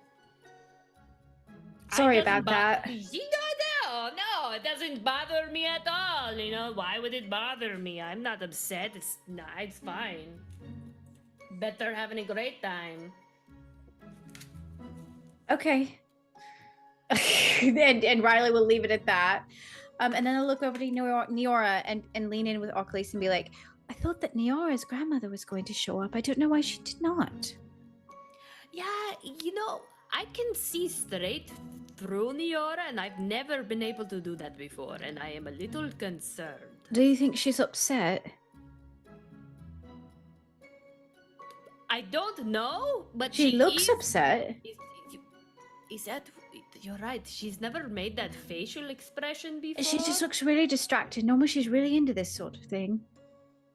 Sorry about that. No, it doesn't bother me at all. Why would it bother me? I'm not upset. It's fine. Better having a great time. Okay. and Riley will leave it at that. And then I'll look over to Neora and lean in with Oculus and be like, I thought that Neora's grandmother was going to show up. I don't know why she did not. Yeah, I can see straight through Neora, and I've never been able to do that before, and I am a little concerned. Do you think she's upset? I don't know, but she looks upset. Is that... You're right, she's never made that facial expression before. She just looks really distracted. Normally she's really into this sort of thing.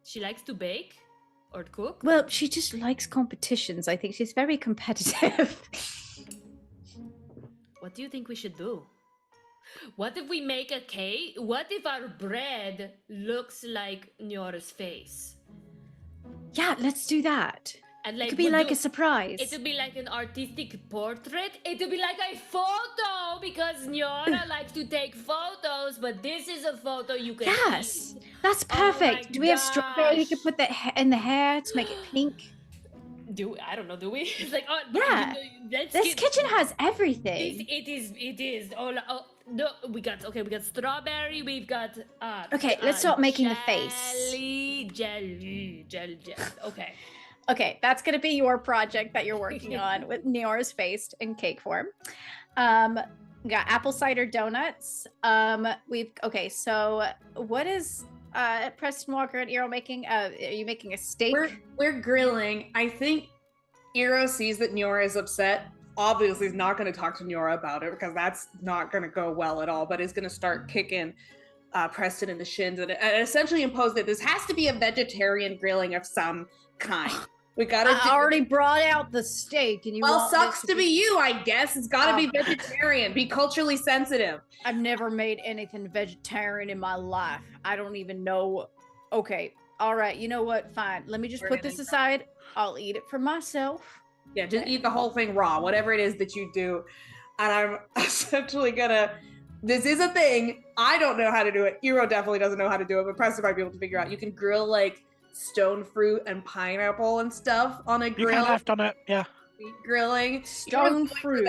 She likes to bake? Or cook? Well, she just likes competitions. I think she's very competitive. What do you think we should do? What if we make a cake? What if our bread looks like Nyora's face? Yeah, let's do that. And like, it could be like a surprise. It would be like an artistic portrait. It would be like a photo because Nyora likes to take photos, but this is a photo you can Yes, eat. that's perfect. Do we have strawberry? You could put that in the hair to make it pink. I don't know. Do we? It's like, yeah. This kitchen has everything. It is. Oh, no, we got strawberry. We've got Okay, let's stop making the face. Jelly. Okay. Okay, that's gonna be your project that you're working on with Neora's face in cake form. We got apple cider donuts. So what is Preston Walker and Eero making? Are you making a steak? We're grilling. I think Eero sees that Neora is upset. Obviously, he's not going to talk to Neora about it because that's not going to go well at all, but is going to start kicking Preston in the shins and essentially impose that this has to be a vegetarian grilling of some kind. We gotta. I already brought out the steak, and you. Well, sucks to be you, I guess. It's got to be vegetarian. Be culturally sensitive. I've never made anything vegetarian in my life. I don't even know. Okay, all right. You know what? Fine. Let me just put this aside. I'll eat it for myself. Yeah, just eat the whole thing raw, whatever it is that you do. And I'm essentially gonna. This is a thing. I don't know how to do it. Eero definitely doesn't know how to do it, but Preston might be able to figure out. You can grill like stone fruit and pineapple and stuff on a grill. I've done it, yeah. Grilling Stone fruit.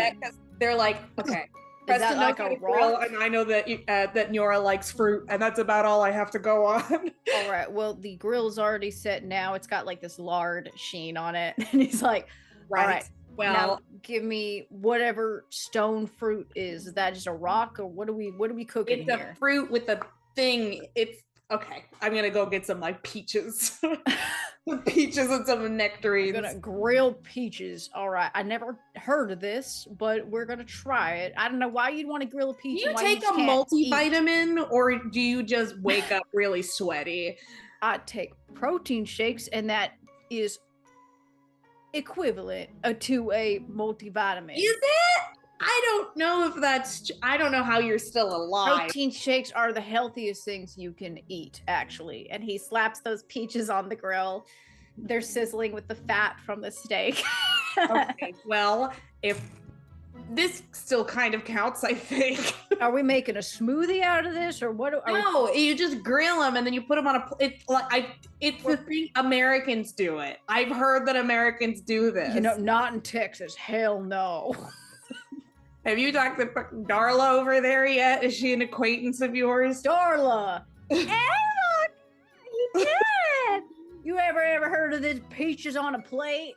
They're like, okay, Preston knows how to grill, and I know that that Neora likes fruit, and that's about all I have to go on. All right. Well, the grill's already set now. It's got like this lard sheen on it, and he's like, right. All right. Well, now give me whatever stone fruit is. Is that just a rock, or what are we cooking here? It's a fruit with a thing. It's okay. I'm gonna go get some like peaches, peaches and some nectarines. I'm gonna grill peaches. All right. I never heard of this, but we're gonna try it. I don't know why you'd want to grill a peach. Do you take a multivitamin, or do you just wake up really sweaty? I take protein shakes, and that is equivalent to a multivitamin. Is it? I don't know if that's. I don't know how you're still alive. Protein shakes are the healthiest things you can eat, actually. And he slaps those peaches on the grill. They're sizzling with the fat from the steak. Okay, well, if this still kind of counts, I think. Are we making a smoothie out of this, or what? No, you just grill them and then you put them on a. It's the thing Americans do it. I've heard that Americans do this. You know, not in Texas. Hell no. Have you talked to Darla over there yet? Is she an acquaintance of yours? Darla. Hey, look, you did. You ever heard of this peaches on a plate?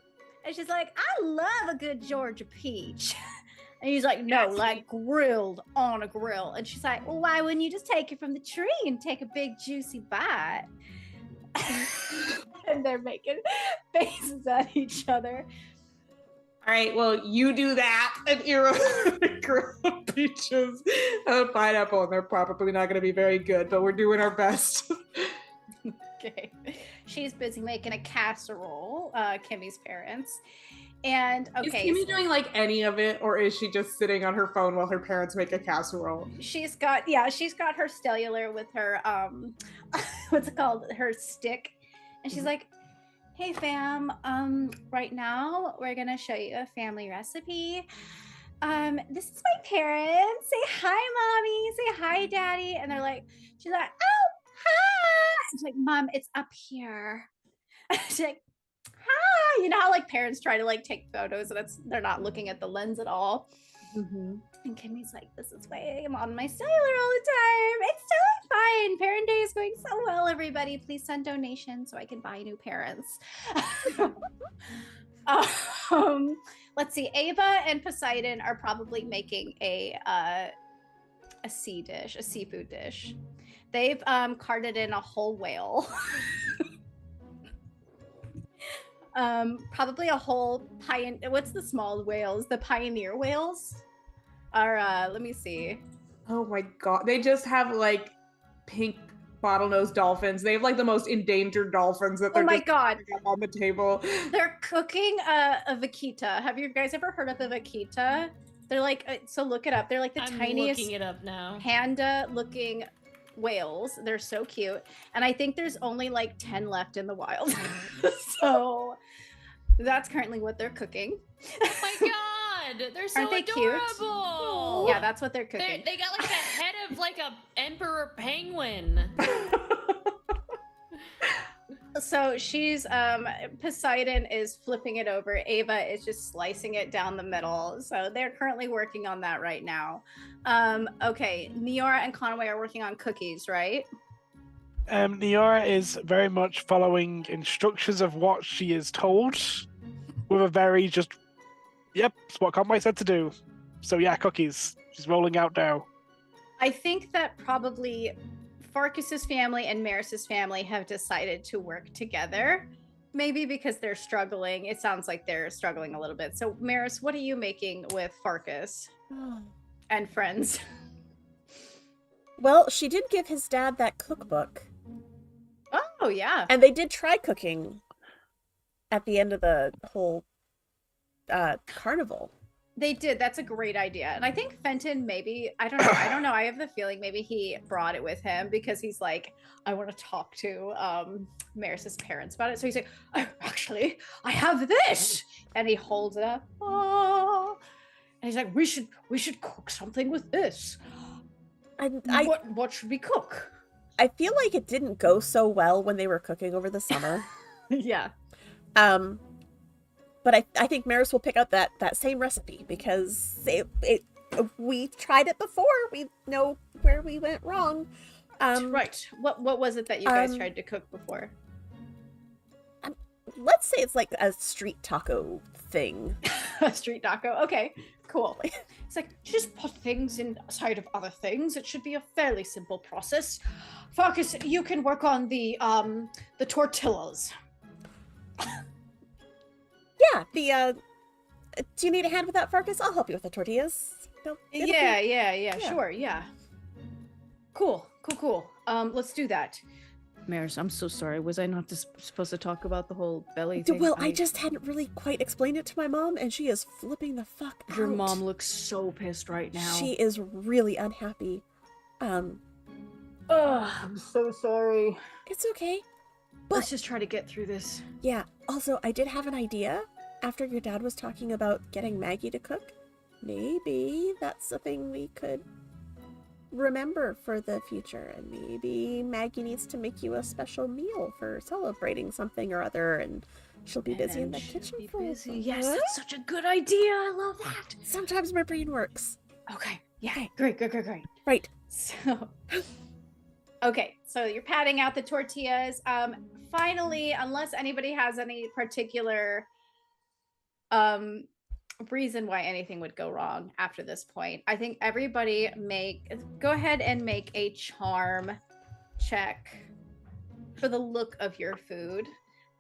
And she's like, I love a good Georgia peach. And he's like, no, like grilled on a grill. And she's like, well, why wouldn't you just take it from the tree and take a big juicy bite? And they're making faces at each other. All right, well, you do that, and Eero grill peaches and pineapple, and they're probably not going to be very good, but we're doing our best. Okay. She's busy making a casserole, Kimmy's parents. And okay. Is Kimmy doing like any of it, or is she just sitting on her phone while her parents make a casserole? She's got her cellular with her, what's it called? Her stick. And she's like, hey fam, right now we're gonna show you a family recipe. This is my parents. Say hi, mommy. Say hi, daddy. And they're like, she's like, oh, hi. She's like, mom, it's up here. She's like, hi. You know how like parents try to like take photos and they're not looking at the lens at all. Mm-hmm. And Kimmy's like, this is why I'm on my cellular all the time. It's totally fine. Parent Day is going so well, everybody. Please send donations so I can buy new parents. Let's see. Ava and Poseidon are probably making a seafood dish. They've carted in a whole whale. Probably a whole what's the small whales? The pioneer whales? Let me see. Oh my god. They just have like pink bottlenose dolphins. They have like the most endangered dolphins that they're on the table. They're cooking a vaquita. Have you guys ever heard of a vaquita? They're like, so look it up. They're like the tiniest looking it up now. Panda looking whales. They're so cute. And I think there's only like 10 left in the wild. So that's currently what they're cooking. Oh my god, they're so Aren't they adorable. Cute? Yeah, that's what they're cooking. They got like the head of like a emperor penguin. So she's Poseidon is flipping it over. Ava is just slicing it down the middle. So they're currently working on that right now. Okay, Niora and Conway are working on cookies, right? Niora is very much following instructions of what she is told, with a very just, yep, it's what Conway said to do. So yeah, cookies. She's rolling out dough. I think that probably Farkas's family and Maris's family have decided to work together. Maybe because they're struggling. It sounds like they're struggling a little bit. So Maris, what are you making with Farkas and friends? Well, she did give his dad that cookbook. Oh, yeah. And they did try cooking at the end of the whole carnival. They did. That's a great idea. And I think Fenton maybe, I don't know. I have the feeling maybe he brought it with him because he's like, I want to talk to Maris's parents about it. So he's like, oh, actually, I have this. And he holds it up. Oh. And he's like, we should cook something with this. What should we cook? I feel like it didn't go so well when they were cooking over the summer. Yeah. But I think Maris will pick up that same recipe because we tried it before. We know where we went wrong. Right. What was it that you guys tried to cook before? Let's say it's like a street taco thing. A street taco. Okay, cool. It's like just put things inside of other things. It should be a fairly simple process. Farkas, you can work on the tortillas. Yeah, do you need a hand with that, Farkas? I'll help you with the tortillas. Yeah, sure, yeah. Cool. Let's do that. Maris, I'm so sorry. Was I not supposed to talk about the whole belly thing? Well, I just hadn't really quite explained it to my mom, and she is flipping the fuck out. Your mom looks so pissed right now. She is really unhappy. I'm so sorry. It's okay. But let's just try to get through this. Yeah. Also, I did have an idea after your dad was talking about getting Maggie to cook. Maybe that's a thing we could remember for the future, and maybe Maggie needs to make you a special meal for celebrating something or other, and she'll be busy in the kitchen for busy. Yes, that's such a good idea. I love that. Sometimes my brain works. Okay. Yeah. Great. Right. So okay, so you're patting out the tortillas. Finally, unless anybody has any particular reason why anything would go wrong after this point, I think everybody go ahead and make a charm check for the look of your food.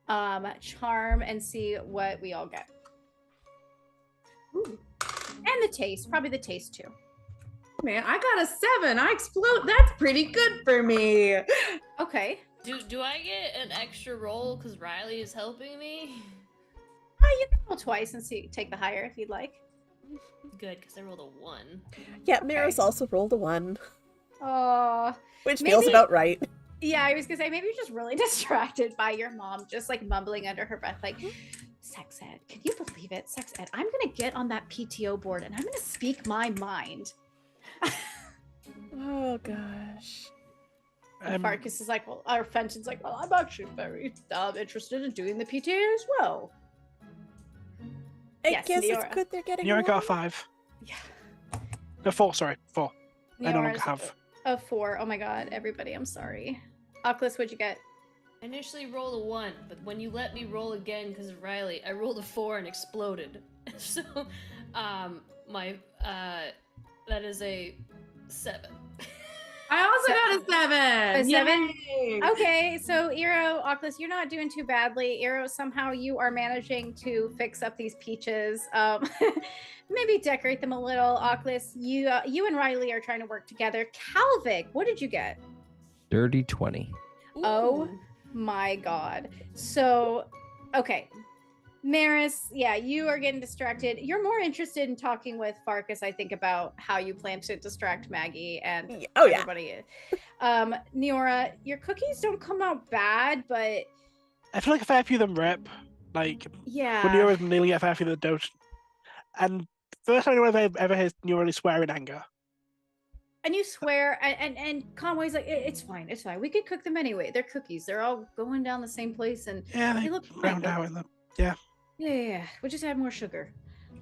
Charm and see what we all get. Ooh. And the taste, probably the taste too. Man, I got a 7. I explode. That's pretty good for me. Okay. Do I get an extra roll because Riley is helping me? You can roll twice and take the higher if you'd like. Good, because I rolled a 1. Yeah, Maris also rolled a 1. Which maybe, feels about right. Yeah, I was gonna say maybe you're just really distracted by your mom, just like mumbling under her breath, like, sex ed. Can you believe it? Sex ed. I'm gonna get on that PTO board and I'm gonna speak my mind. Oh gosh. And Farkas is like, our Fenton's like, well, I'm actually very interested in doing the PTA as well. I Yes, guess Niora. it's good they're getting Niora got a along. 5. Yeah. No, 4, sorry. 4. I no longer Niora's have. a 4. Oh my god, everybody, I'm sorry. Oculus, what'd you get? I initially rolled a 1, but when you let me roll again because of Riley, I rolled a 4 and exploded. So, that is a 7. I also got a 7. A 7? Yay. Okay, so Eero, Oculus, you're not doing too badly. Eero, somehow you are managing to fix up these peaches. Maybe decorate them a little. Oculus, you and Riley are trying to work together. Calvic, what did you get? Dirty 20. Oh my god. So, okay. Maris, yeah, you are getting distracted. You're more interested in talking with Farkas, I think, about how you plan to distract Maggie and everybody. Niora, your cookies don't come out bad, but I feel like a fair few of them rip. Like, yeah. when Niora nearly a fair few that don't. And first time I've ever heard Niora really swear in anger. And you swear, and Conway's like, it's fine, it's fine. We could cook them anyway. They're cookies. They're all going down the same place, and Yeah, they they look fine. ground out in them. Yeah. Yeah. We'll just add more sugar.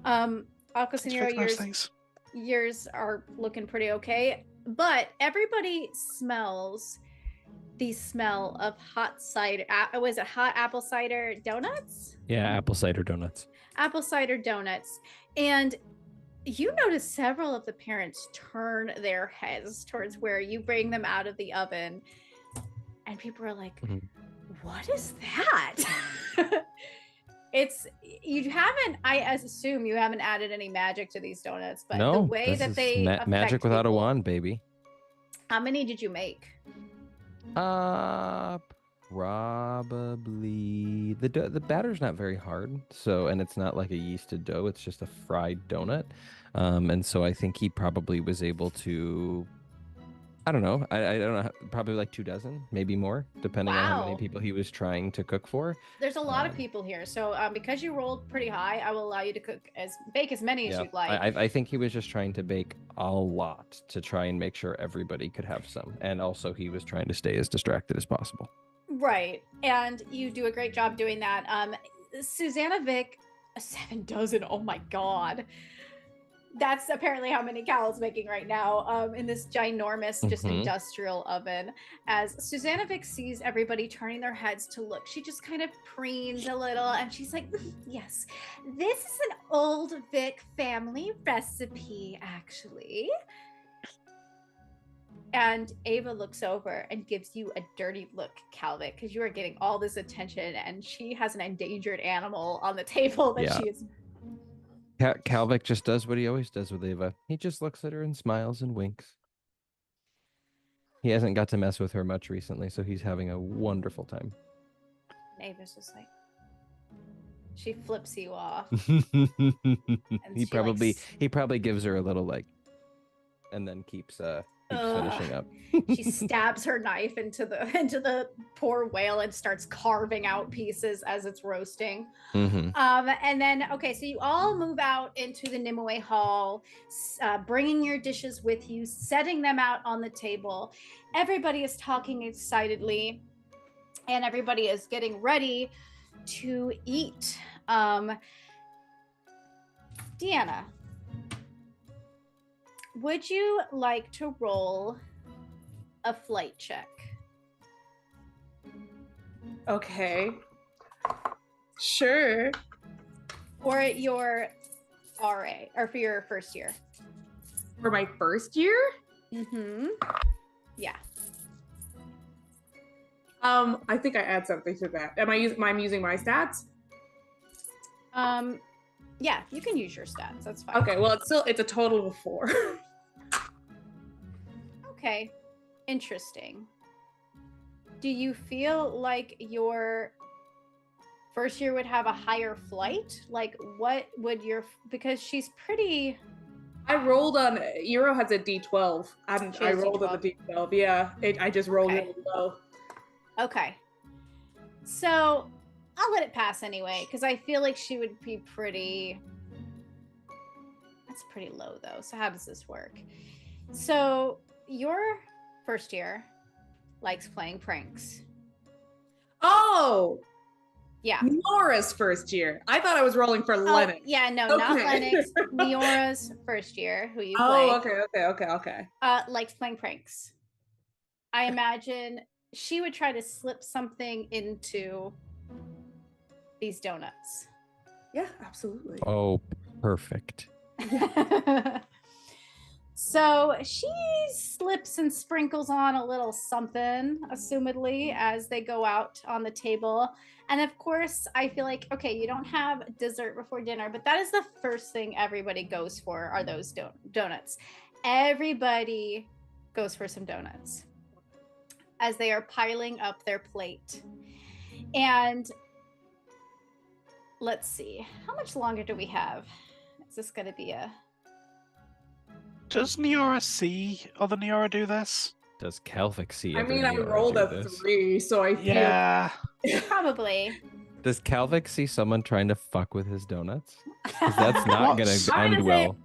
Let's Alcosinero, fix those things. yours are looking pretty okay, but everybody smells the smell of hot cider. Was it hot apple cider donuts? Yeah, apple cider donuts. Apple cider donuts, and you notice several of the parents turn their heads towards where you bring them out of the oven, and people are like, what is that? You haven't, I assume you haven't added any magic to these donuts, but No, the way this that is they affect magic without a people. wand, baby. How many did you make? Probably the batter's not very hard, so, and it's not like a yeasted dough, it's just a fried donut, and so I think he probably was able to, I don't know, I don't know, probably like 2 dozen, maybe more, depending on how many Wow. people he was trying to cook for. There's a lot of people here, so because you rolled pretty high, I will allow you to bake as many as Yeah, you'd like. I think he was just trying to bake a lot to try and make sure everybody could have some, and also he was trying to stay as distracted as possible. Right, and you do a great job doing that. Susanna Vick, 7 dozen. Oh my god, that's apparently how many Cal's making right now. In this ginormous, just industrial oven. As Susanna Vick sees everybody turning their heads to look, she just kind of preens a little, and she's like, "Yes, this is an old Vick family recipe, actually." And Ava looks over and gives you a dirty look, Calvin, because you are getting all this attention, and she has an endangered animal on the table that she is. Calvic just does what he always does with Ava. He just looks at her and smiles and winks. He hasn't got to mess with her much recently, so he's having a wonderful time. And Ava's just like, she flips you off. He probably gives her a little like, and then keeps finishing up. She stabs her knife into the poor whale and starts carving out pieces as it's roasting. And then, okay, so you all move out into the Nimue Hall, bringing your dishes with you, setting them out on the table. Everybody is talking excitedly, and everybody is getting ready to eat. Deanna, would you like to roll a flight check? Okay. Sure. For your RA, or for your first year? For my first year? Yeah. I think I add something to that. Am I using my stats? Yeah, you can use your stats. That's fine. Okay, well, it's a total of 4. Okay, interesting. Do you feel like your first year would have a higher flight? Like, what would because she's pretty. I rolled on Euro has a D12, and I rolled on the D12. Yeah, I just rolled really low. Okay, so I'll let it pass anyway, because I feel like she would be pretty. That's pretty low though. So how does this work? So your first year likes playing pranks. Oh, yeah. Nora's first year. I thought I was rolling for Lennox. Yeah, no, not Lennox. Neora's first year, who you play. Oh, okay. Likes playing pranks. I imagine she would try to slip something into these donuts. Yeah, absolutely. Oh, perfect. So she slips and sprinkles on a little something, assumedly, as they go out on the table. And of course, I feel like, okay, you don't have dessert before dinner, but that is the first thing everybody goes for, are those donuts. Everybody goes for some donuts as they are piling up their plate. And let's see, how much longer do we have? Is this going to be a... Does Neora see other Neora do this? Does Calvic see? I mean, I rolled a 3, so I feel... Yeah. Probably. Does Calvic see someone trying to fuck with his donuts? Because that's not going to end well.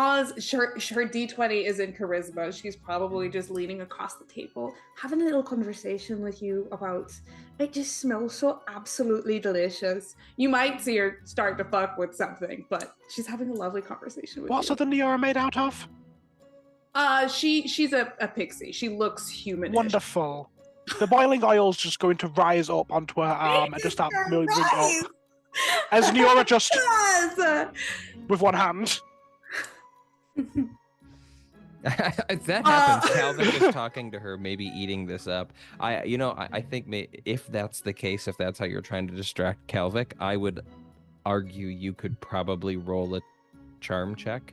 Oz, her D20 is in charisma. She's probably just leaning across the table, having a little conversation with you about it just smells so absolutely delicious. You might see her start to fuck with something, but she's having a lovely conversation with What's you. the Neora made out of? She's a pixie. She looks human. Wonderful. The boiling oil's just going to rise up onto her arm and just start moving up. As Neora just with one hand. If that happens, Calvin is talking to her, maybe eating this up. I think if that's the case, if that's how you're trying to distract Calvic, I would argue you could probably roll a charm check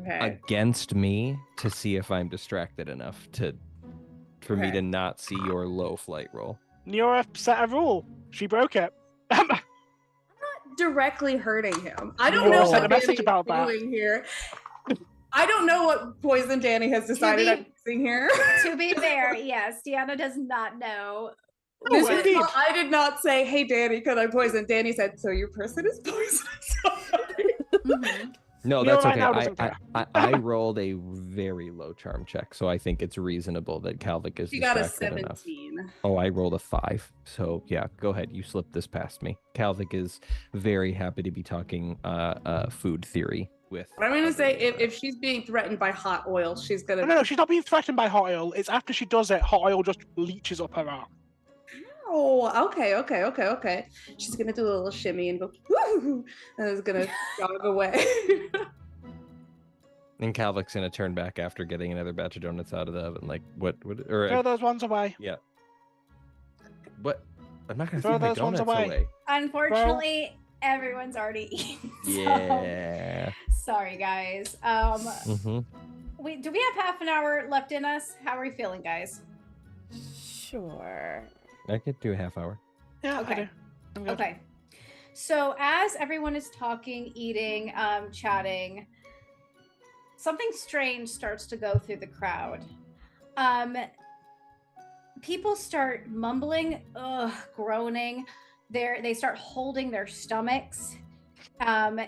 against me to see if I'm distracted enough for me to not see your low flight roll. Neora set a rule. She broke it. Directly hurting him. I don't You know sent what a message Danny's about that. doing here. I don't know what poison Danny has decided I'm using here. To be fair, yes, Deanna does not know. I did not say, "Hey, Danny, could I poison?" Danny said, "So your person is poisonous." No, that's right now okay. doesn't care. I rolled a very low charm check, so I think it's reasonable that Calvic is She got a distracted enough. 17. Oh, I rolled a 5. So yeah, go ahead. You slipped this past me. Calvic is very happy to be talking food theory with. But I'm gonna say if she's being threatened by hot oil, she's gonna. No, she's not being threatened by hot oil. It's after she does it, hot oil just leeches up her arm. Oh, okay. She's gonna do a little shimmy and go, woo, and is gonna jog away. And Calvic's gonna turn back after getting another batch of donuts out of the oven. Like what? Or Throw those ones away. yeah. What? I'm not gonna Throw throw my those ones donuts away. away. Unfortunately, everyone's already eaten. So, Yeah. sorry, guys. Mm-hmm. Do we have half an hour left in us? How are we feeling, guys? Sure. I could do a half hour. Yeah, Okay. I do. I'm good. Okay. So as everyone is talking, eating, chatting, something strange starts to go through the crowd. People start mumbling, groaning. They start holding their stomachs.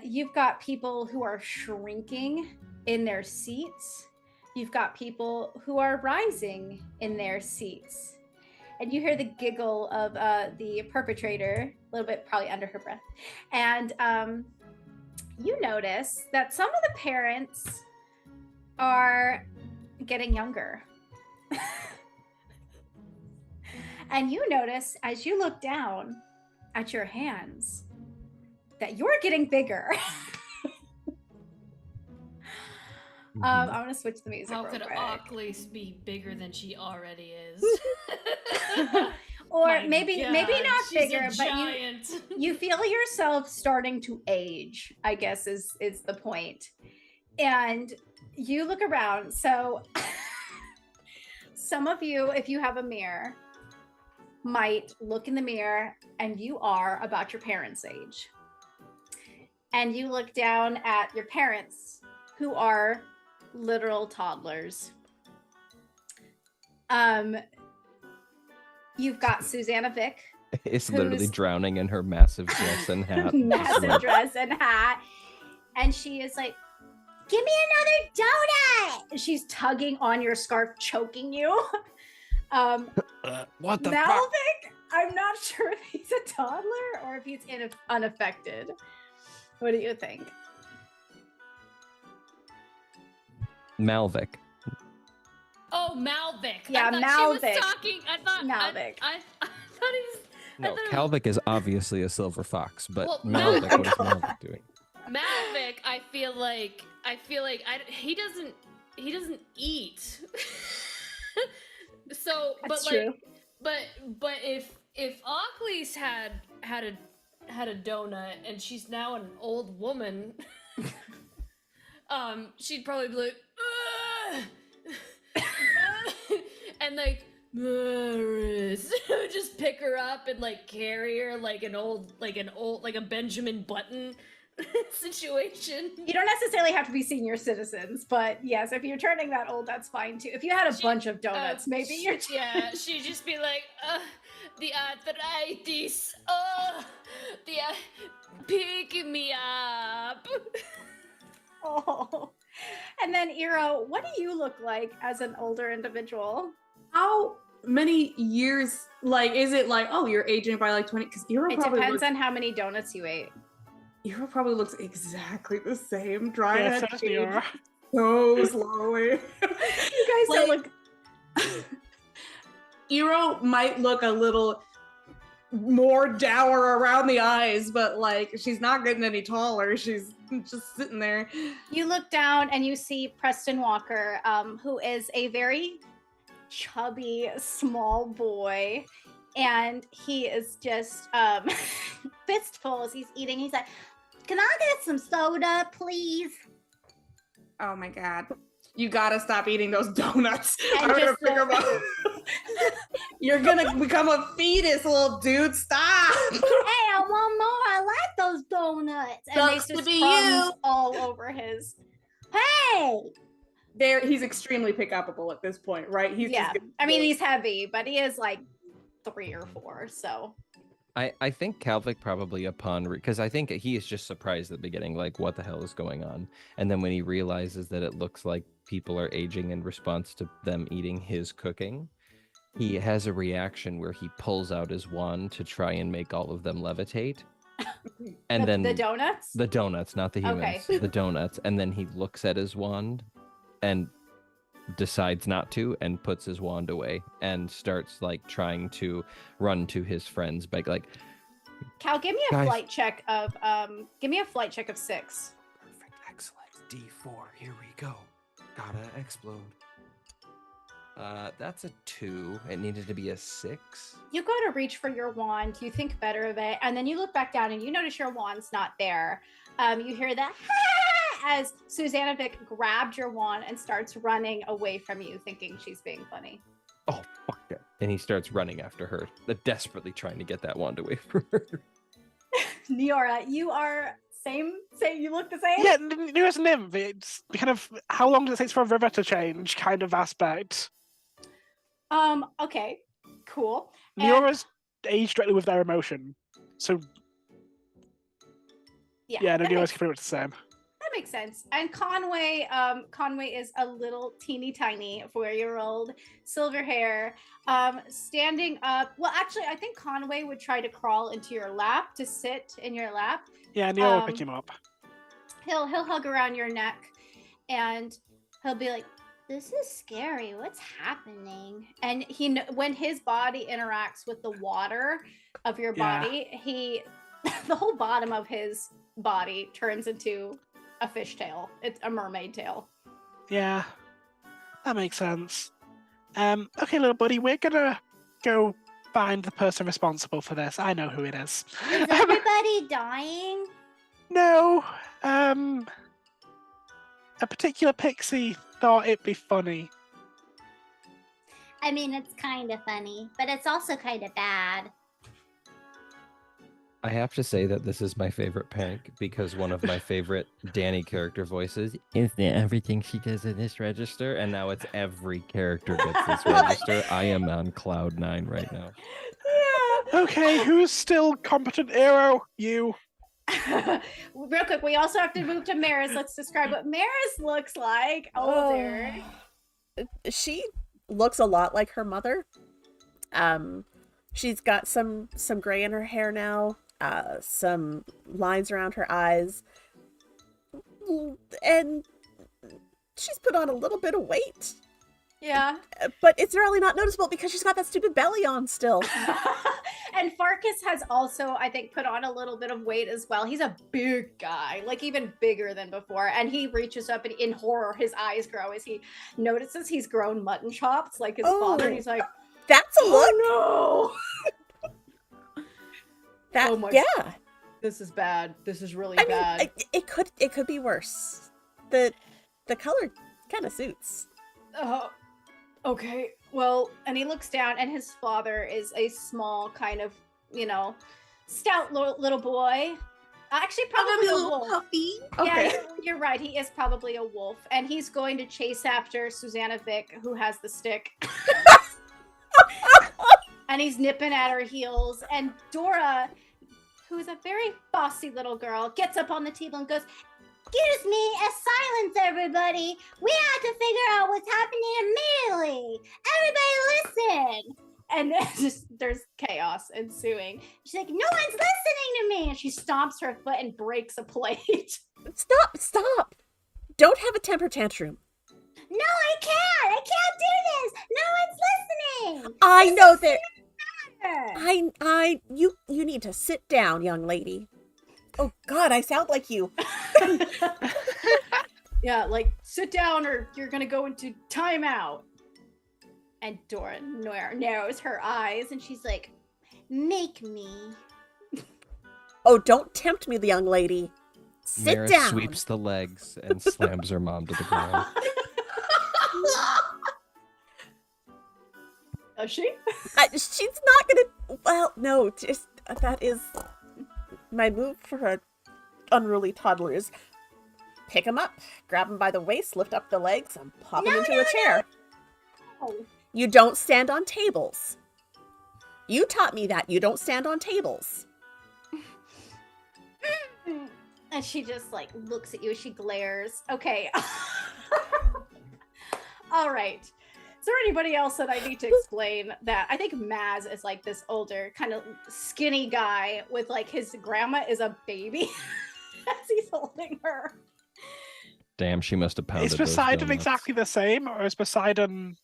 You've got people who are shrinking in their seats. You've got people who are rising in their seats. And you hear the giggle of the perpetrator, a little bit probably under her breath. And you notice that some of the parents are getting younger. And you notice as you look down at your hands that you're getting bigger. I'm gonna switch the music. How real could quick. Ockleys be bigger than she already is? Or My maybe God, not she's bigger, a but giant. you feel yourself starting to age, I guess is the point. And you look around. So some of you, if you have a mirror, might look in the mirror and you are about your parents' age. And you look down at your parents who are literal toddlers. You've got Susanna Vick. It's literally who's- drowning in her massive dress and hat. Massive dress and hat. And she is like, "Give me another donut!" And she's tugging on your scarf, choking you. What the fuck? Malvik, I'm not sure if he's a toddler or if he's unaffected. What do you think? Malvik. Oh, Malvik. Yeah, I thought Malvik. She was talking. I thought Malvik. I thought he was. No, I thought Calvic is obviously a silver fox, but Well, Malvik, what is Malvik doing? Malvik. I feel like he doesn't eat. So, That's but true. like, but if Ockleys had a donut and she's now an old woman, she'd probably be like, and like, Maris, just pick her up and like carry her like a Benjamin Button situation. You don't necessarily have to be senior citizens, but yes, if you're turning that old, that's fine too. If you had a bunch of donuts, maybe you're Yeah, she'd just be like, the arthritis, pick me up. Oh, And then Eero, what do you look like as an older individual? How many years, like, is it like, oh, you're aging by like 20? Because Eero It probably depends looks, on how many donuts you ate. Eero probably looks exactly the same. Dry Yeah, head so does age Eero. so slowly. You guys don't look. Eero might look a little more dour around the eyes, but like she's not getting any taller. She's just sitting there. You look down and you see Preston Walker, who is a very chubby, small boy. And he is just fistful as he's eating. He's like, "Can I get some soda, please?" Oh my god. You gotta stop eating those donuts. And I'm gonna just pick them up. You're gonna become a fetus, little dude. Stop. Hey, I want more. I like those donuts. And Sucks they to just be crumbs you. all over his. Hey! He's extremely pick upable at this point, right? He's Yeah. just I mean, he's heavy, but he is like 3 or 4, so. I think Calvic probably upon because I think he is just surprised at the beginning, like what the hell is going on, and then when he realizes that it looks like people are aging in response to them eating his cooking, he has a reaction where he pulls out his wand to try and make all of them levitate, and then The donuts? the donuts, not the humans, Okay. the donuts, and then he looks at his wand and decides not to and puts his wand away and starts like trying to run to his friends but like, Cal, give me a Guys. flight check of 6. Perfect, excellent. D4, here we go. Gotta explode. that's a 2. It needed to be a 6. You go to reach for your wand, you think better of it, and then you look back down and you notice your wand's not there. You hear that as Susanna Vick grabbed your wand and starts running away from you, thinking she's being funny. Oh fuck it. And he starts running after her, desperately trying to get that wand away from her. Niora, you are same. You look the same. Yeah, near as nymph, it's kind of how long does it take for a river to change kind of aspect. Okay. Cool. And- Neora's age directly with their emotion. So yeah, no, that Neora's makes- pretty much the same. That makes sense. And Conway is a little teeny tiny 4-year-old, silver hair, standing up. Well, actually, I think Conway would try to crawl into your lap, to sit in your lap. Yeah, Neora will pick him up. He'll hug around your neck, and he'll be like, "This is scary. What's happening?" And when his body interacts with the water of your Yeah. body, the whole bottom of his body turns into a fish tail. It's a mermaid tail. Yeah, that makes sense. Okay, little buddy, we're gonna go find the person responsible for this. I know who it is. Is everybody dying? No, a particular pixie thought it'd be funny. I mean, it's kind of funny, but it's also kind of bad. I have to say that this is my favorite Pank because one of my favorite Danny character voices is that everything she does in this register, and now it's every character gets this register. I am on cloud 9 right now. Okay, who's still competent Eero? You. Real quick, we also have to move to Maris. Let's describe what Maris looks like older. She looks a lot like her mother. She's got some gray in her hair now, some lines around her eyes, and she's put on a little bit of weight. Yeah. But it's really not noticeable because she's got that stupid belly on still. And Farkas has also, I think, put on a little bit of weight as well. He's a big guy, like even bigger than before. And he reaches up and in horror, his eyes grow as he notices he's grown mutton chops like his father. And he's like, That's a look. "Oh no! That, Oh my- yeah. This is bad. This is really I mean, bad." it could be worse. The color kind of suits. Okay. Well, and he looks down, and his father is a small, kind of, stout little boy. Actually, probably a wolf. puppy. Yeah, Okay. you're right. He is probably a wolf, and he's going to chase after Susanna Vick, who has the stick. And he's nipping at her heels. And Dora, who is a very bossy little girl, gets up on the table and goes, Excuse me, silence everybody. We have to figure out what's happening immediately. Everybody listen. And then just there's chaos ensuing. She's like, no one's listening to me. And she stomps her foot and breaks a plate. Stop! Don't have a temper tantrum. No, I can't do this. No one's listening. I know that. Matter. You need to sit down, young lady. Oh God, I sound like you. Yeah, like, sit down or you're gonna go into timeout. And Dora narrows her eyes and she's like, Make me. Oh, don't tempt me, young lady. Sit Maris down. sweeps the legs and slams her mom to the ground. Does she? She's not gonna. Well, no, just that is my move for her unruly toddlers. Pick him up, grab him by the waist, lift up the legs, and pop him into a chair. No. You don't stand on tables. You taught me that. You don't stand on tables. And she just like looks at you. She glares. Okay. All right. Is there anybody else that I need to explain that? I think Maz is like this older, kind of skinny guy with like his grandma is a baby as he's holding her. Damn, she must have pounded Is those Poseidon donuts. exactly the same, or is Poseidon?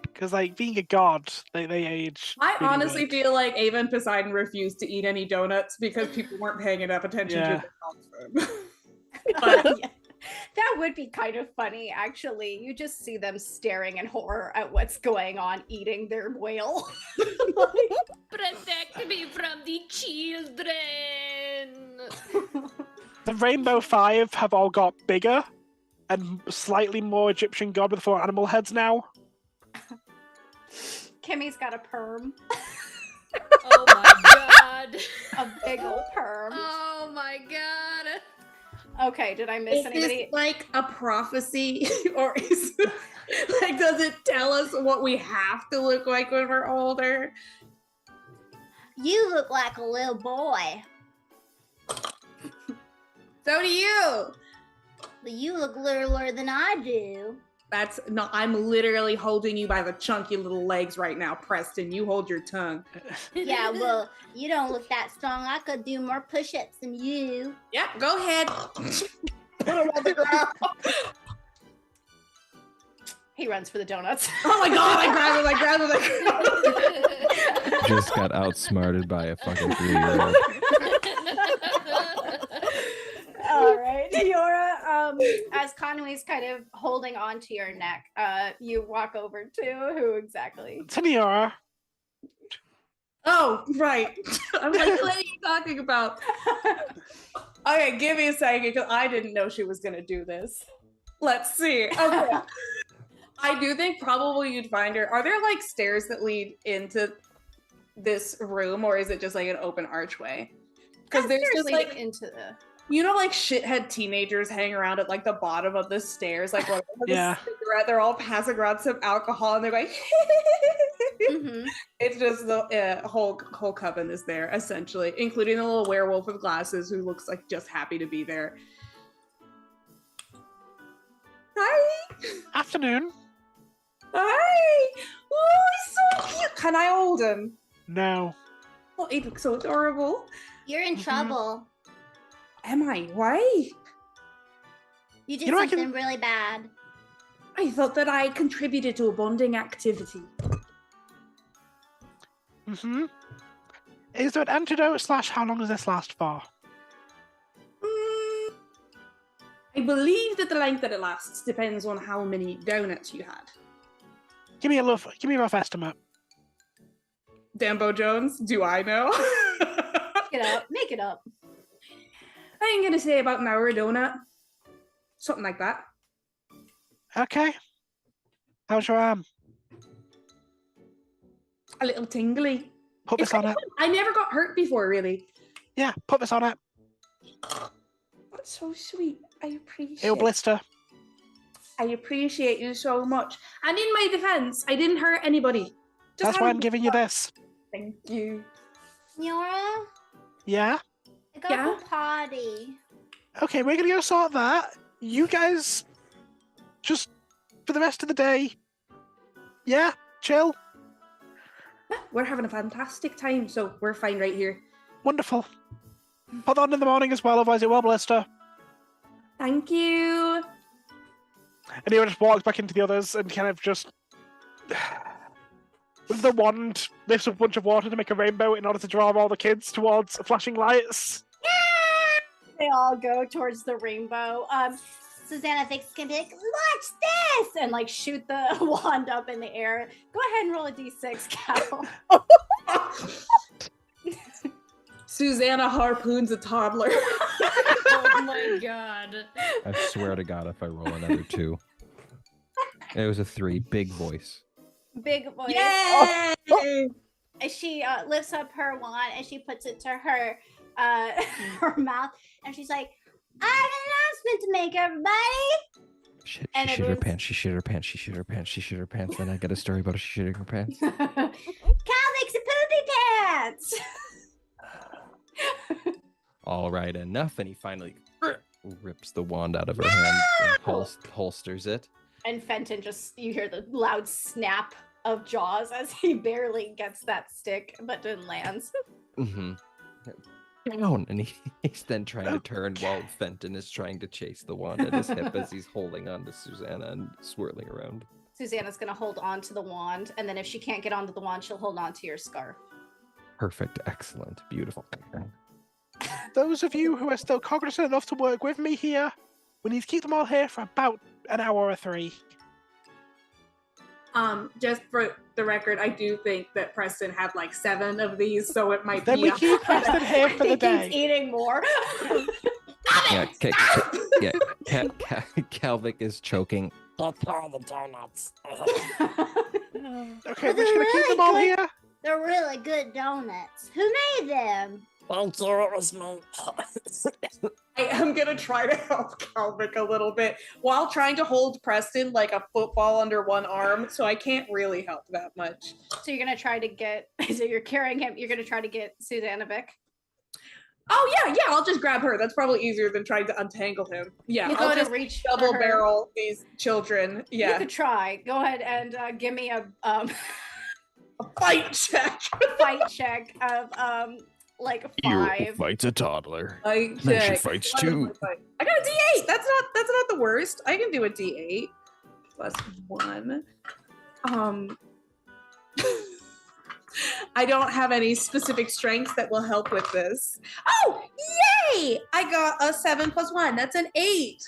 Because like being a god, they age. I really honestly weird. feel like Ava and Poseidon refused to eat any donuts because people weren't paying enough attention Yeah. to the costume. But Yeah. That would be kind of funny, actually. You just see them staring in horror at what's going on, eating their whale. Protect me from the children. The Rainbow Five have all got bigger and slightly more Egyptian god with 4 animal heads now. Kimmy's got a perm, Oh my god. a big old perm. Oh my god. Okay, did I miss is anybody? this like a prophecy, or is like does it tell us what we have to look like when we're older? You look like a little boy. So do you. But you look littler than I do. That's not. I'm literally holding you by the chunky little legs right now, Preston. You hold your tongue. Yeah, well, you don't look that strong. I could do more push-ups than you. Yeah, go ahead. Put him on the ground. He runs for the donuts. Oh my god! I grabbed him. Just got outsmarted by a fucking 3-year-old. All right, Yora, as Conway's kind of holding on to your neck, you walk over to who exactly? Taniora. Oh, right. I'm like, what are you talking about? Okay, give me a second because I didn't know she was gonna do this. Let's see. Okay. I do think probably you'd find her. Are there like stairs that lead into this room, or is it just like an open archway? Because there's just leading like into the. you know, like shithead teenagers hang around at like the bottom of the stairs, like when they have Yeah. a cigarette, they're all passing around some alcohol, and they're like, Mhm. it's just the whole coven is there essentially, including the little werewolf with glasses who looks like just happy to be there. Hi, Afternoon. hi. Oh, he's so cute. Can I hold him? No. Oh, he looks so adorable. You're in Mhm. trouble. Am I? Why? You did You know, I something can- really bad. I thought that I contributed to a bonding activity. Mm-hmm. Is there an antidote / how long does this last for? I believe that the length that it lasts depends on how many donuts you had. Give me a rough estimate. Dambo Jones, do I know? Make it up. I'm gonna say about an hour a donut. Something like that. Okay. How's your arm? A little tingly. Put this on it. I never got hurt before, really. Yeah, put this on it. That's so sweet. I appreciate It'll blister. I appreciate you so much. And in my defense, I didn't hurt anybody. That's why I'm giving you this. Thank you. Yora, Yeah? I gotta Yeah? go potty. Okay, we're gonna go sort that. You guys, just for the rest of the day, yeah, chill. We're having a fantastic time, so we're fine right here. Wonderful. Put on in the morning as well, otherwise it will blister. Thank you. And he just walks back into the others and kind of just, with the wand, lifts up a bunch of water to make a rainbow in order to draw all the kids towards flashing lights. They all go towards the rainbow. Susanna thinks can be like, watch this, and like shoot the wand up in the air. Go ahead and roll a d6, Cal. Susanna harpoons a toddler. Oh my god. I swear to God, if I roll another 2. It was a 3. Big voice. Big voice. Yay! And she lifts up her wand and she puts it to her her mouth, and she's like, I have an announcement to make, everybody. She And shit her everyone's- pants, she shit her pants, she shit her pants, she shit her pants. Then I got a story about her shitting her pants. Cal makes a poopy pants. All right, enough. And he finally rips the wand out of her hand and holsters it. And Fenton you hear the loud snap of jaws as he barely gets that stick, but then lands. Mm-hmm. Down. And he's then trying to turn while Fenton is trying to chase the wand at his hip as he's holding on to Susanna and swirling around. Susanna's gonna hold on to the wand, and then if she can't get onto the wand, she'll hold on to your scarf. Perfect, excellent, beautiful. Those of you who are still cognizant enough to work with me here, we need to keep them all here for about an hour or 3. Just for the record, I do think that Preston had like 7 of these, so it might Then be. we keep Preston here for the He day. keeps eating more. Yeah, Calvic is choking. Okay, But we're just they're gonna keep really them all good. here. They're really good donuts. Who made them? Thank you, it was me. I am gonna try to help Calvic a little bit while trying to hold Preston like a football under one arm, so I can't really help that much. So you're gonna try to get. So you're carrying him. You're gonna try to get Susanna Vic. Oh yeah, I'll just grab her. That's probably easier than trying to untangle him. Yeah, You I'll go to just reach for double her. barrel these children. You Yeah, could try. Go ahead and give me a a fight check. fight check of like 5. fights a toddler. Fight Then she check. fights What too. is my fight? I got a D8. That's not the worst. I can do a D8 plus 1. I don't have any specific strengths that will help with this. Oh, yay! I got a 7 plus 1. That's an 8.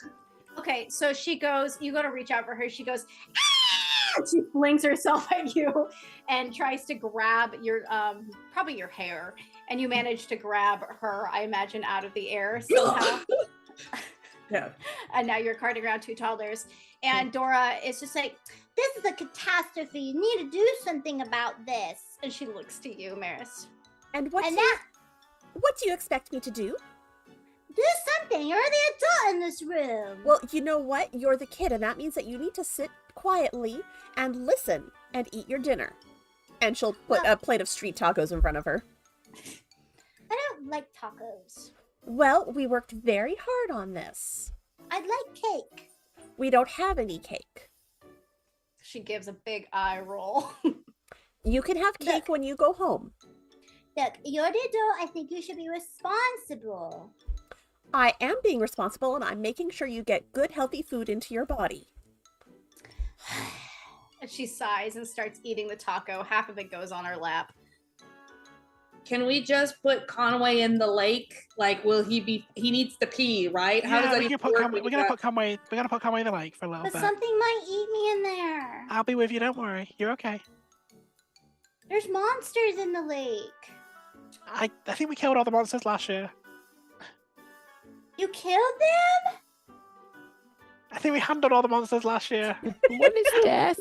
Okay, so she goes. You go to reach out for her. She goes. Ah! She flings herself at you and tries to grab your probably your hair, and you manage to grab her. I imagine out of the air somehow. Yeah. And now you're carting around 2 toddlers. And Dora is just like, This is a catastrophe. You need to do something about this. and she looks to you, Maris. And what And do you expect me to do? Do something. You're the adult in this room. Well, you know what? You're the kid, and that means that you need to sit quietly and listen and eat your dinner. And she'll put a plate of street tacos in front of her. I don't like tacos. Well, we worked very hard on this. I'd like cake. We don't have any cake. She gives a big eye roll. You can have cake when you go home. Look, you're the adult. I think you should be responsible. I am being responsible, and I'm making sure you get good, healthy food into your body. And she sighs and starts eating the taco. Half of it goes on her lap. Can we just put Conway in the lake? Like, will he be? He needs to pee, right? How does that we're even gonna put work Conway. with We're gonna that? put Conway. We're gonna put Conway in the lake for a little But bit. something might eat me in there. I'll be with you. Don't worry. You're okay. There's monsters in the lake. I think we killed all the monsters last year. You killed them? I think we handled all the monsters last year. What is death?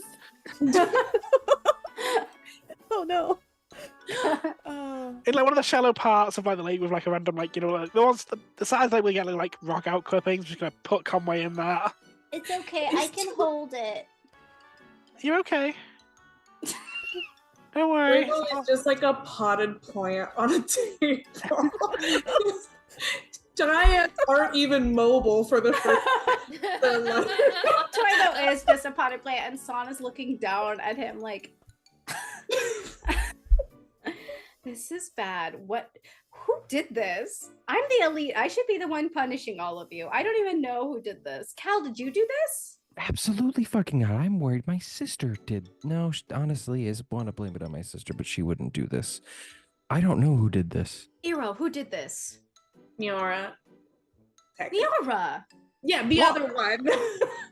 Oh no. In like one of the shallow parts of like the lake with like a random like like, the ones the size like we get like rock out clippings. We're just gonna put Conway in that. It's okay. I can hold it. You're okay. Don't worry. It's just like a potted plant on a table. Giants aren't even mobile for the first. Toivo is just a potted plant, and Son is looking down at him like, this is bad. Who did this? I'm the elite. I should be the one punishing all of you. I don't even know who did this. Cal, did you do this? Absolutely fucking not. I'm worried my sister did. No, honestly, I want to blame it on my sister, but she wouldn't do this. I don't know who did this. Iro, who did this? Miora. Miora. Yeah, the other one.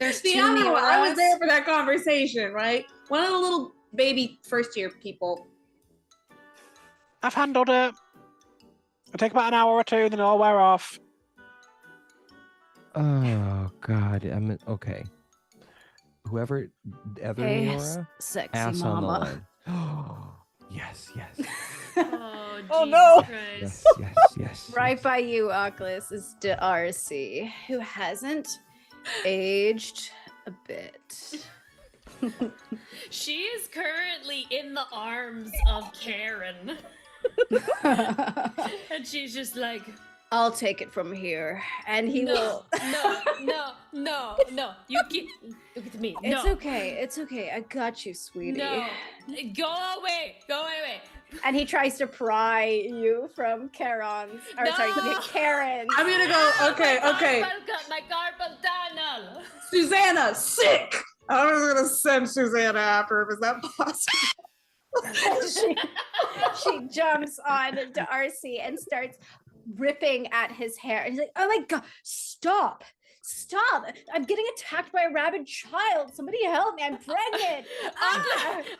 There's the two other one. I was Mioras? there for that conversation, right? One of the little baby first year people. I've handled it. It'll take about an hour or two, then it'll all wear off. Oh God, okay. Whoever, other Miora, sexy ass mama. on the line. Oh, yes. Oh, Oh, Jesus no. Christ. Yes. Right by you, Oculus, is Darcy, who hasn't aged a bit. She is currently in the arms of Karen. And she's just like, I'll take it from here, and he will. No. You look at me. It's No. okay. It's okay. I got you, sweetie. No. Go away. And he tries to pry you from Karen's. Or No. sorry, Karen's. I'm gonna go. Okay. My carpal tunnel. Susanna, sick. I was gonna send Susanna after him. Is that possible? she jumps on Darcy and starts ripping at his hair. And he's like, oh my God, stop. I'm getting attacked by a rabid child. Somebody help me. I'm pregnant.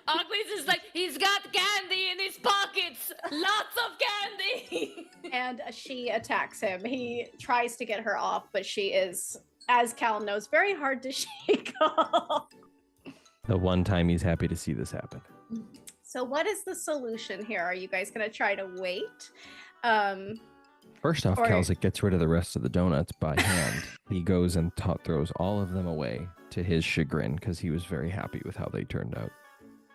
Oakley's is like, he's got candy in his pockets. Lots of candy. And she attacks him. He tries to get her off, but she is, as Cal knows, very hard to shake off. The one time he's happy to see this happen. So what is the solution here? Are you guys going to try to wait? First off, Or- Kalzik gets rid of the rest of the donuts by hand. He goes and throws all of them away to his chagrin because he was very happy with how they turned out.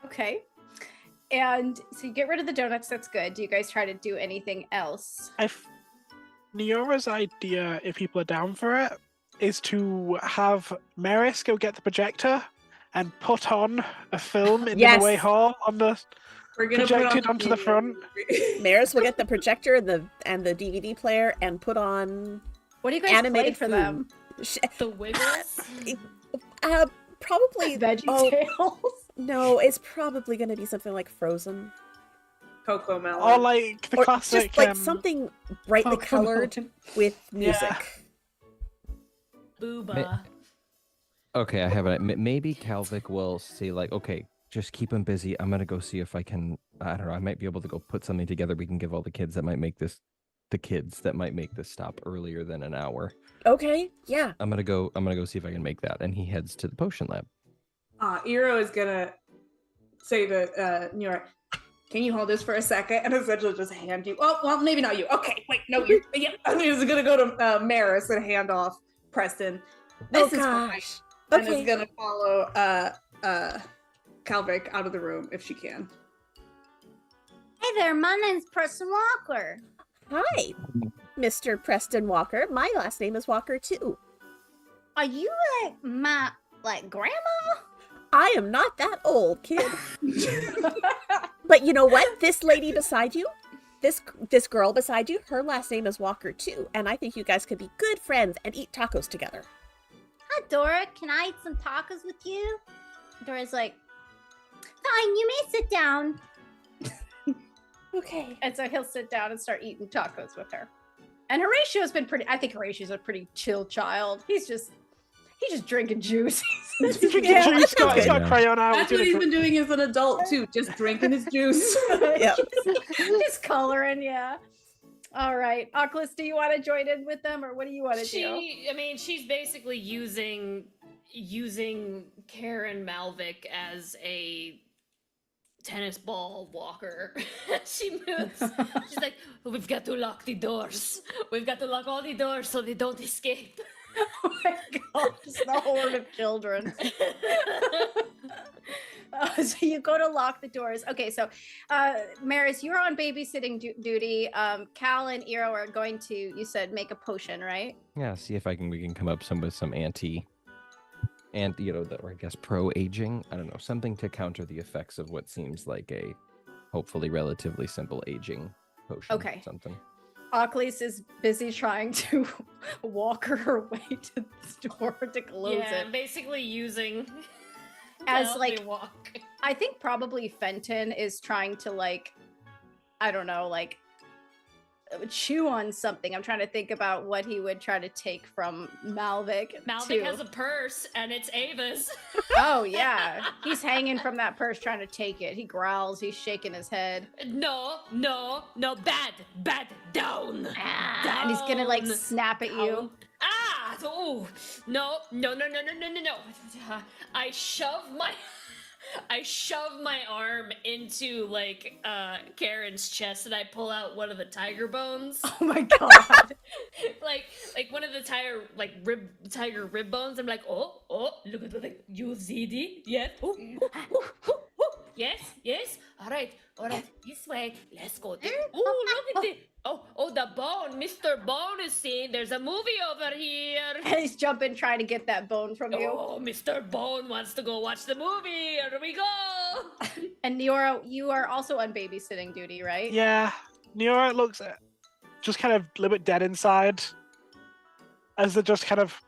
Okay. And so you get rid of the donuts. That's good. Do you guys try to do anything else? Neora's idea, if people are down for it, is to have Maris go get the projector and put on a film in Yes. the way hall on the We're gonna projected onto the front. Maris will get the projector and the DVD player and put on What do you guys animated play for them? The Wiggles. Probably Veggie Tales. No, it's probably going to be something like Frozen. Coco Melon. Or like the Or classic. just like something brightly Cocomelon. colored with music. Booba. Okay, I have it. Maybe Kalvik will say like, okay, just keep him busy. I'm gonna go see if I can. I don't know. I might be able to go put something together. We can give all the kids that might make this stop earlier than an hour. Okay, yeah. I'm gonna go see if I can make that. And he heads to the potion lab. Iro is gonna say to New York, can you hold this for a second? And essentially just hand you. Oh, well, maybe not you. Okay, wait, no, you. Yeah, he's gonna go to Maris and hand off Preston. This is fine. And is gonna follow Kalvik out of the room if she can. Hey there, my name's Preston Walker. Hi, Mr. Preston Walker. My last name is Walker too. Are you like grandma? I am not that old, kid. But you know what? This lady beside you, this girl beside you, her last name is Walker too, and I think you guys could be good friends and eat tacos together. Hi, Dora. Can I eat some tacos with you? Dora's like, fine, you may sit down. Okay. And so he'll sit down and start eating tacos with her. And Horatio's been pretty. I think Horatio's a pretty chill child. He's just drinking juice. He's drinking juice. He's got a crayon out. That's what he's been doing as an adult too, just drinking his juice. Yep. Just coloring, yeah. All right, Oculus, do you want to join in with them, or what do you want to do? I mean, she's basically using Karen Malvik as a tennis ball walker. She moves. She's like, we've got to lock the doors. We've got to lock all the doors so they don't escape. Oh my gosh, the horde of children. So you go to lock the doors. Okay, so Maris, you're on babysitting duty. Cal and Eero are going to, you said, make a potion, right? Yeah, see if we can come up with some or I guess pro-aging. I don't know, something to counter the effects of what seems like a hopefully relatively simple aging potion. Okay. Something. Oclis is busy trying to walk her way to the door to close it. Basically using as like walk. I think probably Fenton is trying to like, I don't know, like chew on something. I'm trying to think about what he would try to take from Malvik. Malvik has a purse and it's Ava's. Oh yeah, he's hanging from that purse trying to take it. He growls. He's shaking his head. No, bad, down. Down. And he's gonna like snap at you. Oh, no. I shove my arm into like Karen's chest and I pull out one of the tiger bones. Oh my god. like one of the tiger rib bones. I'm like, oh, look at the thing. You see it? Yes. Yes. All right. This way. Let's go. Oh, look at it. Oh, the bone. Mr. Bone is seeing. There's a movie over here. And he's jumping, trying to get that bone from you. Oh, Mr. Bone wants to go watch the movie. Here we go. And Neora, you are also on babysitting duty, right? Yeah. Neora looks just kind of a little bit dead inside. As they're just kind of...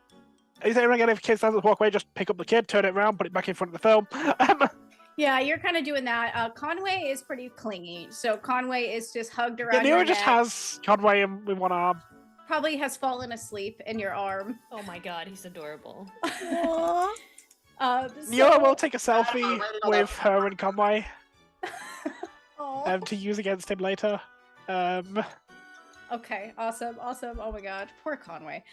Is everyone getting if kids stand up, walk away, just pick up the kid, turn it around, put it back in front of the film. Yeah, you're kind of doing that. Conway is pretty clingy. So Conway is just hugged around Neora your just neck. has Conway in one arm. Probably has fallen asleep in your arm. Oh my god, he's adorable. Neora will take a selfie with her and Conway to use against him later. Okay, awesome. Oh my god, poor Conway.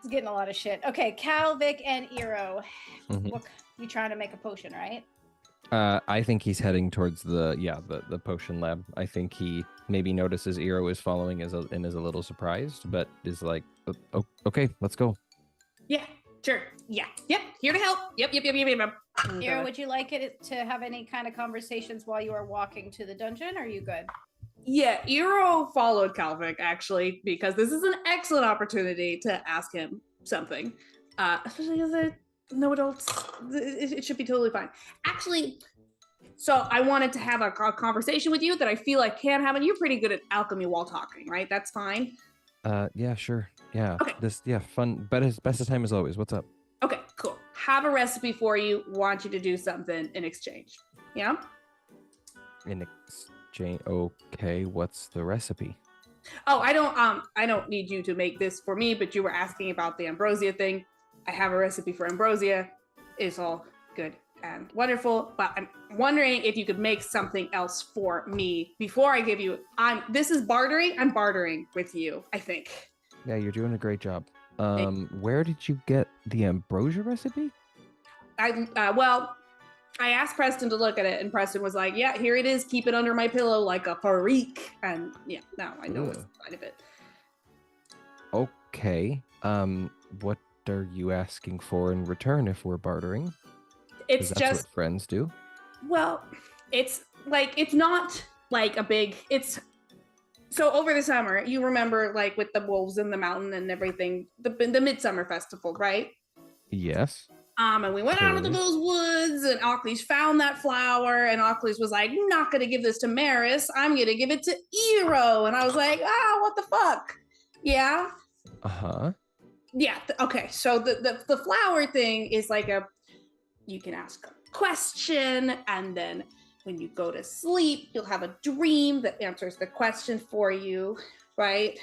He's getting a lot of shit. Okay, Cal, Vic, and Eero. What, you trying to make a potion, right? I think he's heading towards the potion lab. I think he maybe notices Eero is following and is a little surprised, but is like, oh, okay, let's go. Yeah, sure. Yeah, yep, here to help. Yep. Eero, would you like it to have any kind of conversations while you are walking to the dungeon? Or are you good? Yeah, Eero followed Calvic actually because this is an excellent opportunity to ask him something. Especially because there are no adults. It should be totally fine. Actually, so I wanted to have a conversation with you that I feel I can have, and you're pretty good at alchemy while talking, right? That's fine. Yeah, sure. Yeah. Okay. Fun. Best of time as always. What's up? Okay, cool. Have a recipe for you. Want you to do something in exchange. Yeah? In exchange. Okay, what's the recipe? Oh, I don't need you to make this for me, but you were asking about the ambrosia thing. I have a recipe for ambrosia. It's all good and wonderful, but I'm wondering if you could make something else for me before I give you. This is bartering. I'm bartering with you, I think. Yeah, you're doing a great job. Where did you get the ambrosia recipe? I asked Preston to look at it, and Preston was like, yeah, here it is. Keep it under my pillow like a freak. And yeah, now I know what's inside of it. Okay. What are you asking for in return if we're bartering? It's that's just what friends do. Well, it's not like a big, so over the summer, you remember like with the wolves in the mountain and everything, the midsummer festival, right? Yes. And we went out into those woods, and Ocles found that flower, and Ocles was like, I'm not gonna give this to Maris, I'm gonna give it to Eero. And I was like, what the fuck? Yeah. Uh-huh. Yeah, okay. So the flower thing is like you can ask a question, and then when you go to sleep, you'll have a dream that answers the question for you, right?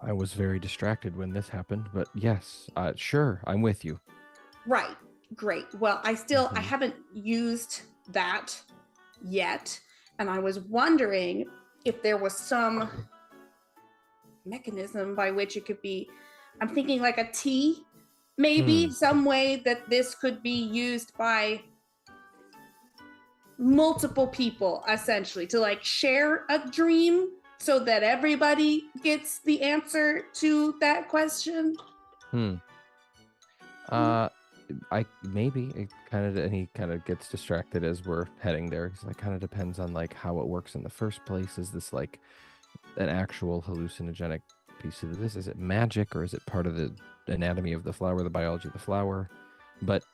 I was very distracted when this happened, but yes, sure, I'm with you. Right. Great. Well, I haven't used that yet. And I was wondering if there was some mechanism by which it could be, I'm thinking like a tea, maybe some way that this could be used by multiple people, essentially, to like share a dream so that everybody gets the answer to that question. maybe it kind of, and he kind of gets distracted as we're heading there. He's like, kind of depends on like how it works in the first place. Is this like an actual hallucinogenic piece of this? Is it magic, or is it part of the anatomy of the flower, the biology of the flower? But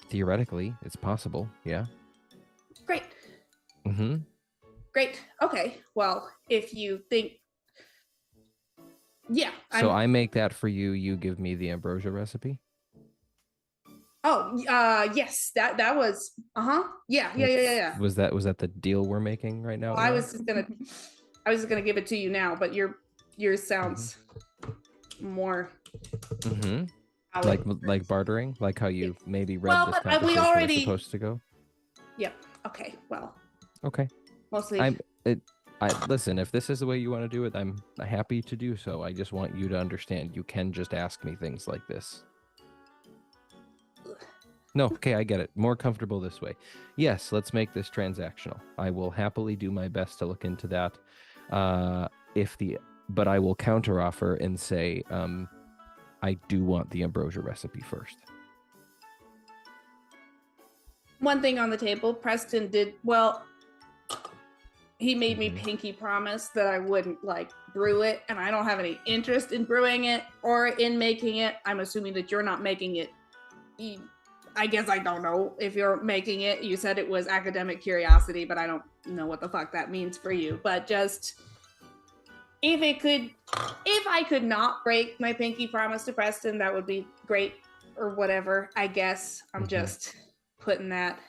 theoretically, it's possible. Yeah. Great. Mm-hmm. Great. Okay. Well, if you think, yeah. So I make that for you. You give me the ambrosia recipe. Oh, yes. That was. Yeah. Was that the deal we're making right now? Well, I was just gonna give it to you now, but yours sounds more. Mm-hmm. Like bartering, like how you maybe read Well, this but conversation we already was supposed to go. Yep. Okay. Well. Okay. Mostly. Listen, if this is the way you want to do it, I'm happy to do so. I just want you to understand you can just ask me things like this. No, okay, I get it. More comfortable this way. Yes, let's make this transactional. I will happily do my best to look into that. But I will counteroffer and say, I do want the ambrosia recipe first. One thing on the table, Preston did well. He made me pinky promise that I wouldn't like brew it, and I don't have any interest in brewing it or in making it. I'm assuming that you're not making it. I guess I don't know if you're making it. You said it was academic curiosity, but I don't know what the fuck that means for you. But just if I could not break my pinky promise to Preston, that would be great, or whatever. I guess I'm just putting that.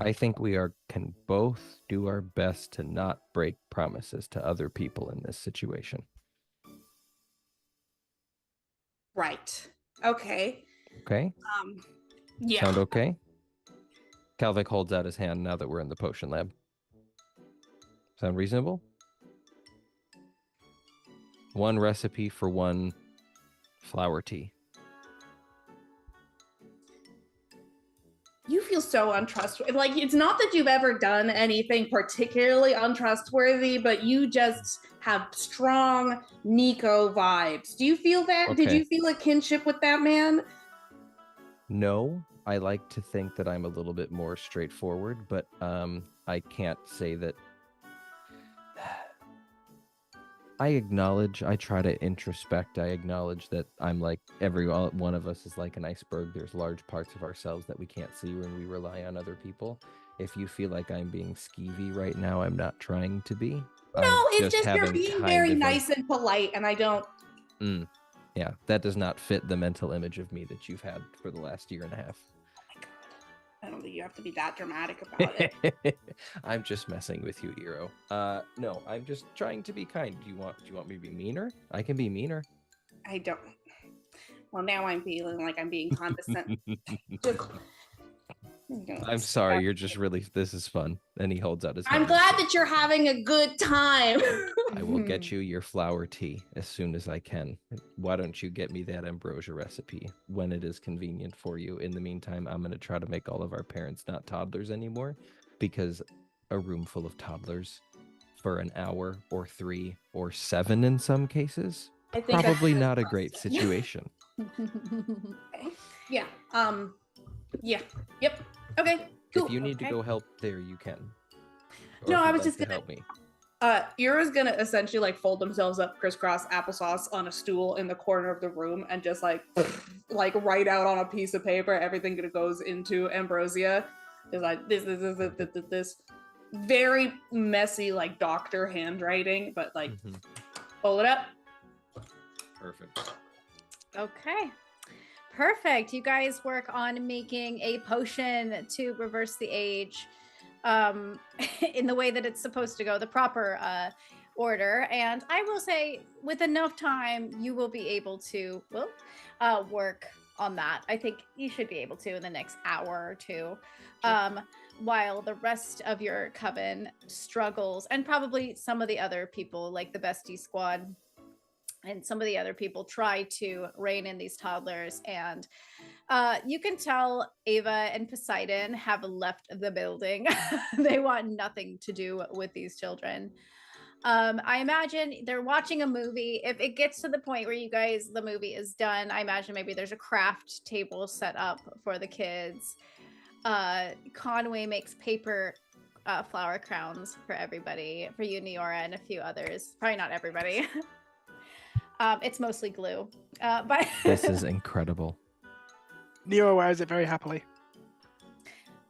I think we can both do our best to not break promises to other people in this situation. Right. Okay. Okay. Yeah. Sound okay? Kalvik holds out his hand now that we're in the potion lab. Sound reasonable? One recipe for one flower tea. You feel so untrustworthy. Like, it's not that you've ever done anything particularly untrustworthy, but you just have strong Nico vibes. Do you feel that? Okay. Did you feel a kinship with that man? No, I like to think that I'm a little bit more straightforward, but I can't say that. I try to introspect. I acknowledge that I'm like one of us is like an iceberg. There's large parts of ourselves that we can't see when we rely on other people. If you feel like I'm being skeevy right now, I'm not trying to be. No, it's just you're being very nice and polite, and I don't. Yeah, that does not fit the mental image of me that you've had for the last year and a half. Oh my God. I don't think you have to be that dramatic about it. I'm just messing with you, Hero. No, I'm just trying to be kind. Do you want me to be meaner? I can be meaner. I don't. Well, now I'm feeling like I'm being condescending. I'm sorry. You're just really. This is fun. And he holds out his hand. I'm glad that you're having a good time. I will get you your flower tea as soon as I can. Why don't you get me that ambrosia recipe when it is convenient for you? In the meantime, I'm going to try to make all of our parents not toddlers anymore, because a room full of toddlers for an hour or 3 or 7 in some cases, I think probably not a great situation. Yeah. Yeah. Yep. Okay. Cool. If you need to go help there, you can. Or No, if I you'd was like just to gonna help me. Yura's gonna essentially like fold themselves up crisscross applesauce on a stool in the corner of the room and just like write out on a piece of paper everything that goes into ambrosia. Just like this very messy like doctor handwriting, but like fold it up. Perfect. Okay. Perfect. You guys work on making a potion to reverse the age in the way that it's supposed to go, the proper order. And I will say, with enough time, you will be able to work on that. I think you should be able to in the next hour or two. While the rest of your coven struggles, and probably some of the other people, like the bestie squad, and some of the other people try to rein in these toddlers. And you can tell Ava and Poseidon have left the building. They want nothing to do with these children. I imagine they're watching a movie. If it gets to the point where the movie is done, I imagine maybe there's a craft table set up for the kids. Conway makes paper flower crowns for everybody, for you, Neora, and a few others. Probably not everybody. It's mostly glue. But This is incredible. Nero wears it very happily.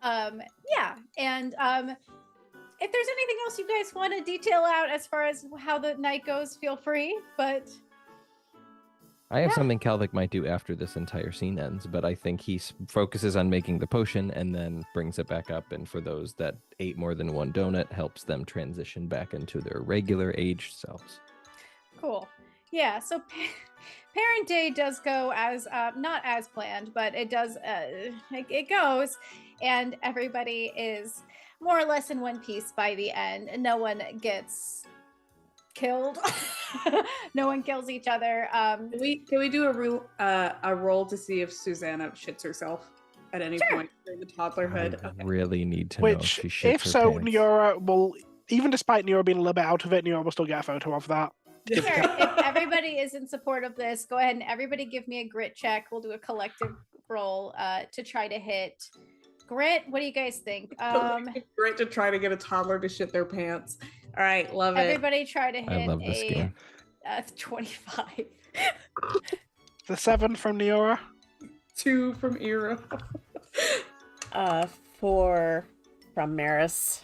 yeah, and if there's anything else you guys want to detail out as far as how the night goes, feel free. But I have something Calvic might do after this entire scene ends, but I think he focuses on making the potion and then brings it back up. And for those that ate more than one donut, helps them transition back into their regular aged selves. cool. Yeah, so Parent Day does go as not as planned, but it does it goes, and everybody is more or less in one piece by the end. No one gets killed. No one kills each other. Can we do a roll to see if Susanna shits herself at any point during the toddlerhood? I really need to know if Which, she shits if her so, pants. Neora will, even despite Neora being a little bit out of it, Neora will still get a photo of that. Sure. If everybody is in support of this, go ahead and everybody give me a grit check. We'll do a collective roll to try to hit grit. What do you guys think? Great to try to get a toddler to shit their pants. All right, love it. Everybody try to hit I love this game. 25. The 7 from Neora. 2 from Era. 4 from Maris.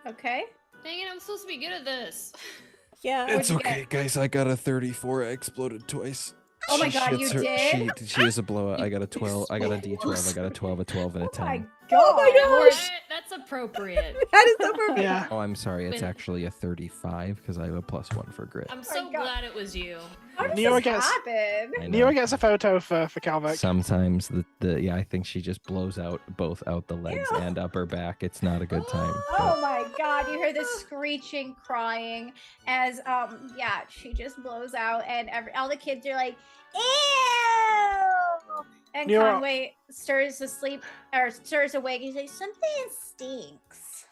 Okay. Dang it, I'm supposed to be good at this. Yeah. It's okay, guys. I got a 34. I exploded twice. Oh my She god, you shits her- did? She is a blowout. I got a 12. I got a D12. I got a 12, a 12, and a 10. Oh my god. Oh my gosh. That's appropriate. That is so perfect. Yeah. Oh, I'm sorry. It's actually a 35 because I have a +1 for grit. I'm so God. glad it was you. How does Neora this gets- happen? I know. Neora gets a photo for Calvic. Sometimes yeah, I think she just blows out both out the legs Ew. and upper back. It's not a good time. Oh my god, you hear this screeching, crying as she just blows out and all the kids are like, ew! And Neora- Conway stirs awake. He's like, something stinks.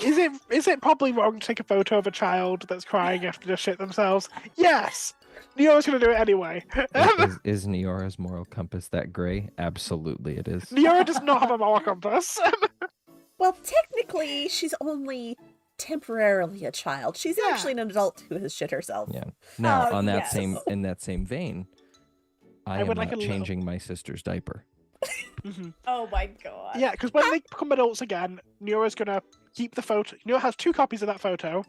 Is it probably wrong to take a photo of a child that's crying after they shit themselves? Yes! Neora's gonna do it anyway. Is Neora's moral compass that gray? Absolutely, it is. Neora does not have a moral compass. Well, technically, she's only temporarily a child. She's Yeah. actually an adult who has shit herself. Yeah. Now, on that yes. in that same vein, I am would not like a little- changing my sister's diaper. Mhm. Oh my god. Yeah, because when they become adults again, Neora's gonna keep the photo. Neora has 2 copies of that photo,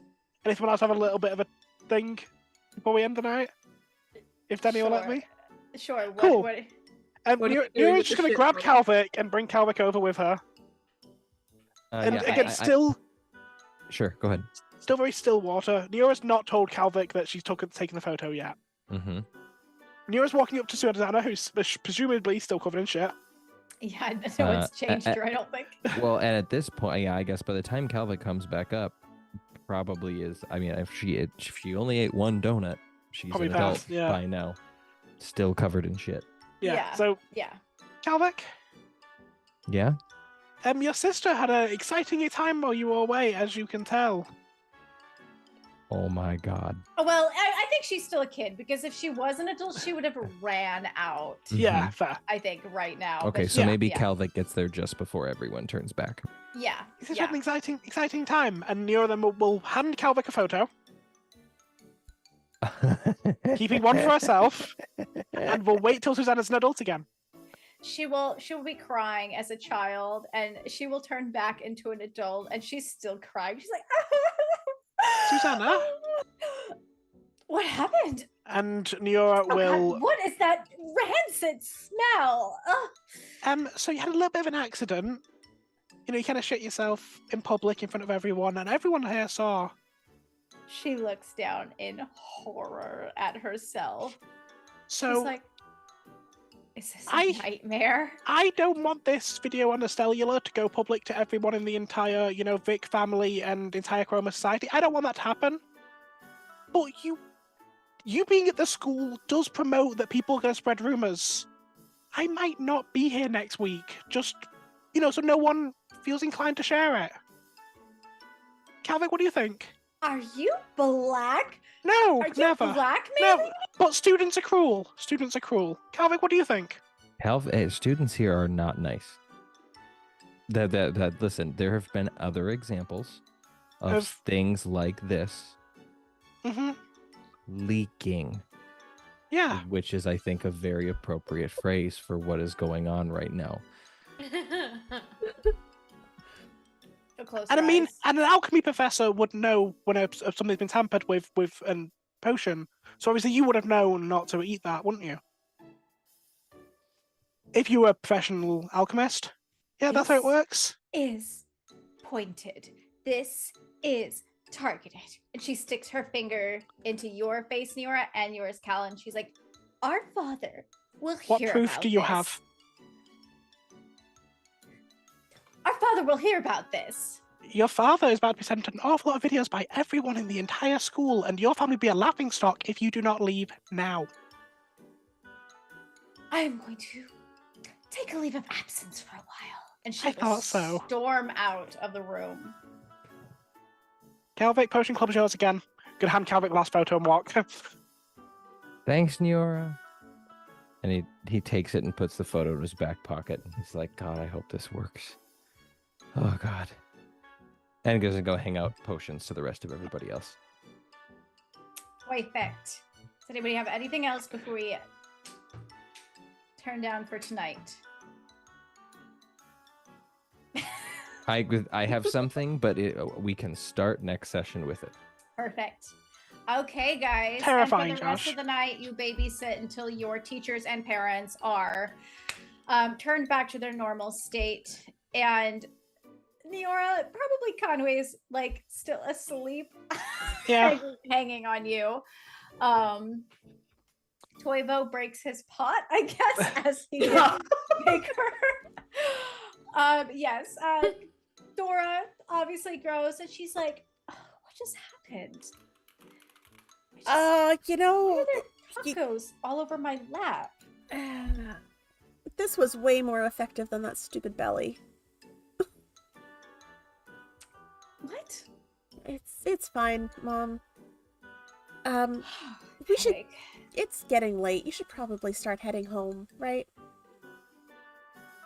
and if someone else have a little bit of a thing before we end the night, if Danny will let me. Sure. What, Cool. what What are you doing Neora's with just the gonna shit grab photo? Calvic and bring Calvic over with her, and Yeah, again, still sure, go ahead. still very still water. Neora's not told Calvic that she's taken the photo yet. Mm-hmm. Neora's walking up to Susanna, who's presumably still covered in shit. Yeah, no one's changed her, I don't think. Well, and at this point, yeah, I guess by the time Calvic comes back up, probably is. I mean, if she only ate 1 donut, she's Probably an adult past, yeah. by now, still covered in shit. Yeah. So, Yeah. Calvic, Yeah. your sister had an exciting time while you were away, as you can tell. Oh my God. Oh, well, I think she's still a kid because if she was an adult, she would have ran out. Yeah, fair. I think right now. Okay, but so yeah, maybe yeah. Calvic gets there just before everyone turns back. Yeah. This is Yeah. an exciting time, and Neora then will hand Calvic a photo, keeping 1 for herself, and we'll wait till Susanna's an adult again. She will be crying as a child and she will turn back into an adult and she's still crying. She's like, Susanna? What happened? And Neora Oh, God, will. what is that rancid smell? Ugh. So you had a little bit of an accident. You know, you kind of shit yourself in public in front of everyone, and everyone here saw. She looks down in horror at herself. So She's like, is this a nightmare? I don't want this video on the cellular to go public to everyone in the entire, Vic family and entire Chroma society. I don't want that to happen. But you being at the school does promote that people are going to spread rumors. I might not be here next week. Just, so no one feels inclined to share it. Calvic, what do you think? Are you black? No, Are you never. blackmailing? No, but students are cruel. Students are cruel. Calvic, what do you think? Students here are not nice. Listen, there have been other examples of things like this leaking. Yeah. Which is, I think, a very appropriate phrase for what is going on right now. And I mean, and an alchemy professor would know when something's been tampered with a potion. So obviously you would have known not to eat that, wouldn't you? If you were a professional alchemist. Yeah, that's how it works. Is pointed. This is targeted. And she sticks her finger into your face, Neora, and yours, Cal, and she's like, our father will hear about this. What proof do you have? Our father will hear about this. Your father is about to be sent an awful lot of videos by everyone in the entire school, and your family will be a laughingstock if you do not leave now. I am going to take a leave of absence for a while. And she I thought so. Storm out of the room. Calvic, Potion Club is yours again. Gonna hand Calvic last photo and walk. Thanks, Neora. And he takes it and puts the photo in his back pocket. And he's like, God, I hope this works. Oh, God. And goes and go hang out potions to the rest of everybody else. Perfect. Does anybody have anything else before we turn down for tonight? I have something, but we can start next session with it. Perfect. Okay, guys. Terrifying, and for the rest Josh. of the night, you babysit until your teachers and parents are turned back to their normal state. And Neora, probably Conway's like still asleep. Yeah. hanging on you. Toivo breaks his pot, I guess, as he make her. Yes. Dora obviously grows and she's like, oh, what just happened? You know, Tacos all over my lap. This was way more effective than that stupid belly. What? It's fine, Mom. We should. It's getting late. You should probably start heading home, right?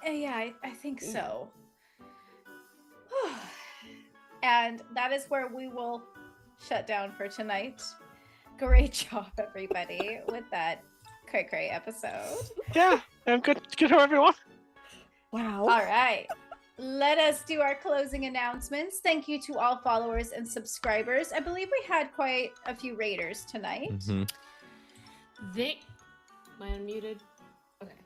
Yeah, I think so. And that is where we will shut down for tonight. Great job, everybody, with that cray episode. Yeah, good job, everyone. Wow. All right. Let us do our closing announcements. Thank you to all followers and subscribers. I believe we had quite a few raiders tonight. Am I unmuted? Okay.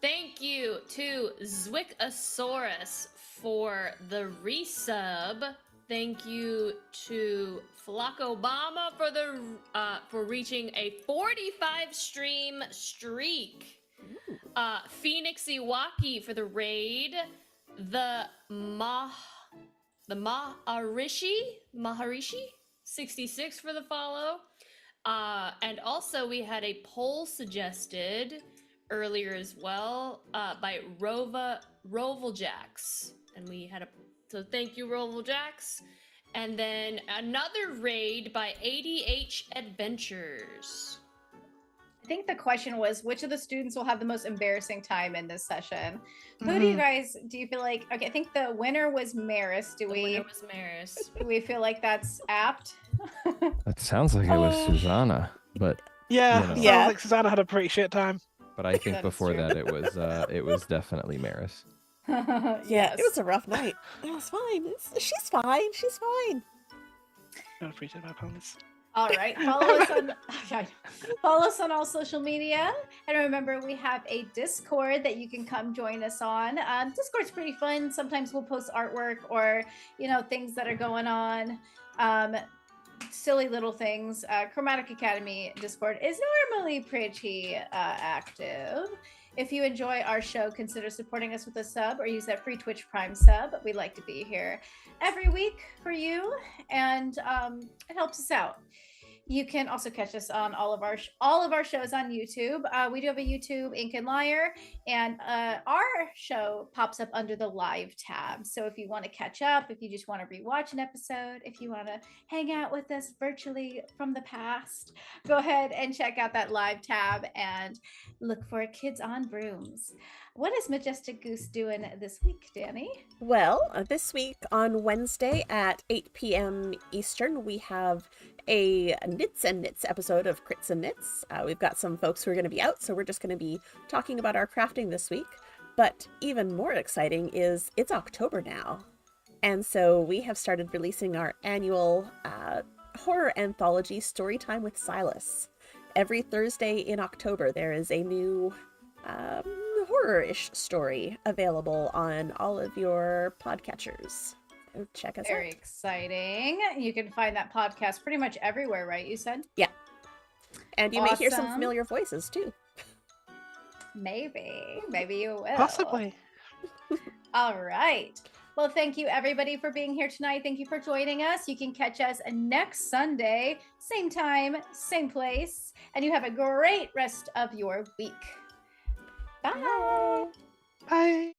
Thank you to Zwickosaurus for the resub. Thank you to Flock Obama for the for reaching a 45 stream streak. Phoenix Iwaki for the raid. The Maharishi 66 for the follow. And also we had a poll suggested earlier as well by Rovaljax. And we had so thank you, Rovaljax. And then another raid by ADH Adventures. I think the question was, which of the students will have the most embarrassing time in this session? Who do you feel like, okay, I think the winner was Maris. The winner was Maris. Do we feel like that's apt? That sounds like it was Susanna, but yeah, you know. sounds like Susanna had a pretty shit time. But I think before that it was definitely Maris. Yeah, it was a rough night. It was fine. She's fine. She's fine. I don't appreciate my opponents. All right, follow us on all social media, and remember we have a Discord that you can come join us on. Discord's pretty fun. Sometimes we'll post artwork or things that are going on, silly little things. Chromatic Academy Discord is normally pretty active. If you enjoy our show, consider supporting us with a sub or use that free Twitch Prime sub. We like to be here every week for you, and it helps us out. You can also catch us on all of our shows on YouTube. We do have a YouTube Ink and Liar, and our show pops up under the live tab. So if you want to catch up, if you just want to rewatch an episode, if you want to hang out with us virtually from the past, go ahead and check out that live tab and look for Kids on Brooms. What is Majestic Goose doing this week, Danny? Well, this week on Wednesday at 8 p.m. Eastern, we have a Knits and Knits episode of Crits and Knits. We've got some folks who are going to be out, so we're just going to be talking about our crafting this week. But even more exciting is it's October now. And so we have started releasing our annual horror anthology Storytime with Silas. Every Thursday in October, there is a new horror-ish story available on all of your podcatchers. So check us out. Very exciting. You can find that podcast pretty much everywhere, right? You said? Yeah. And you may hear some Awesome. familiar voices too. Maybe you will. Possibly. All right. Well, thank you everybody for being here tonight. Thank you for joining us. You can catch us next Sunday, same time, same place, and you have a great rest of your week. Bye. Bye.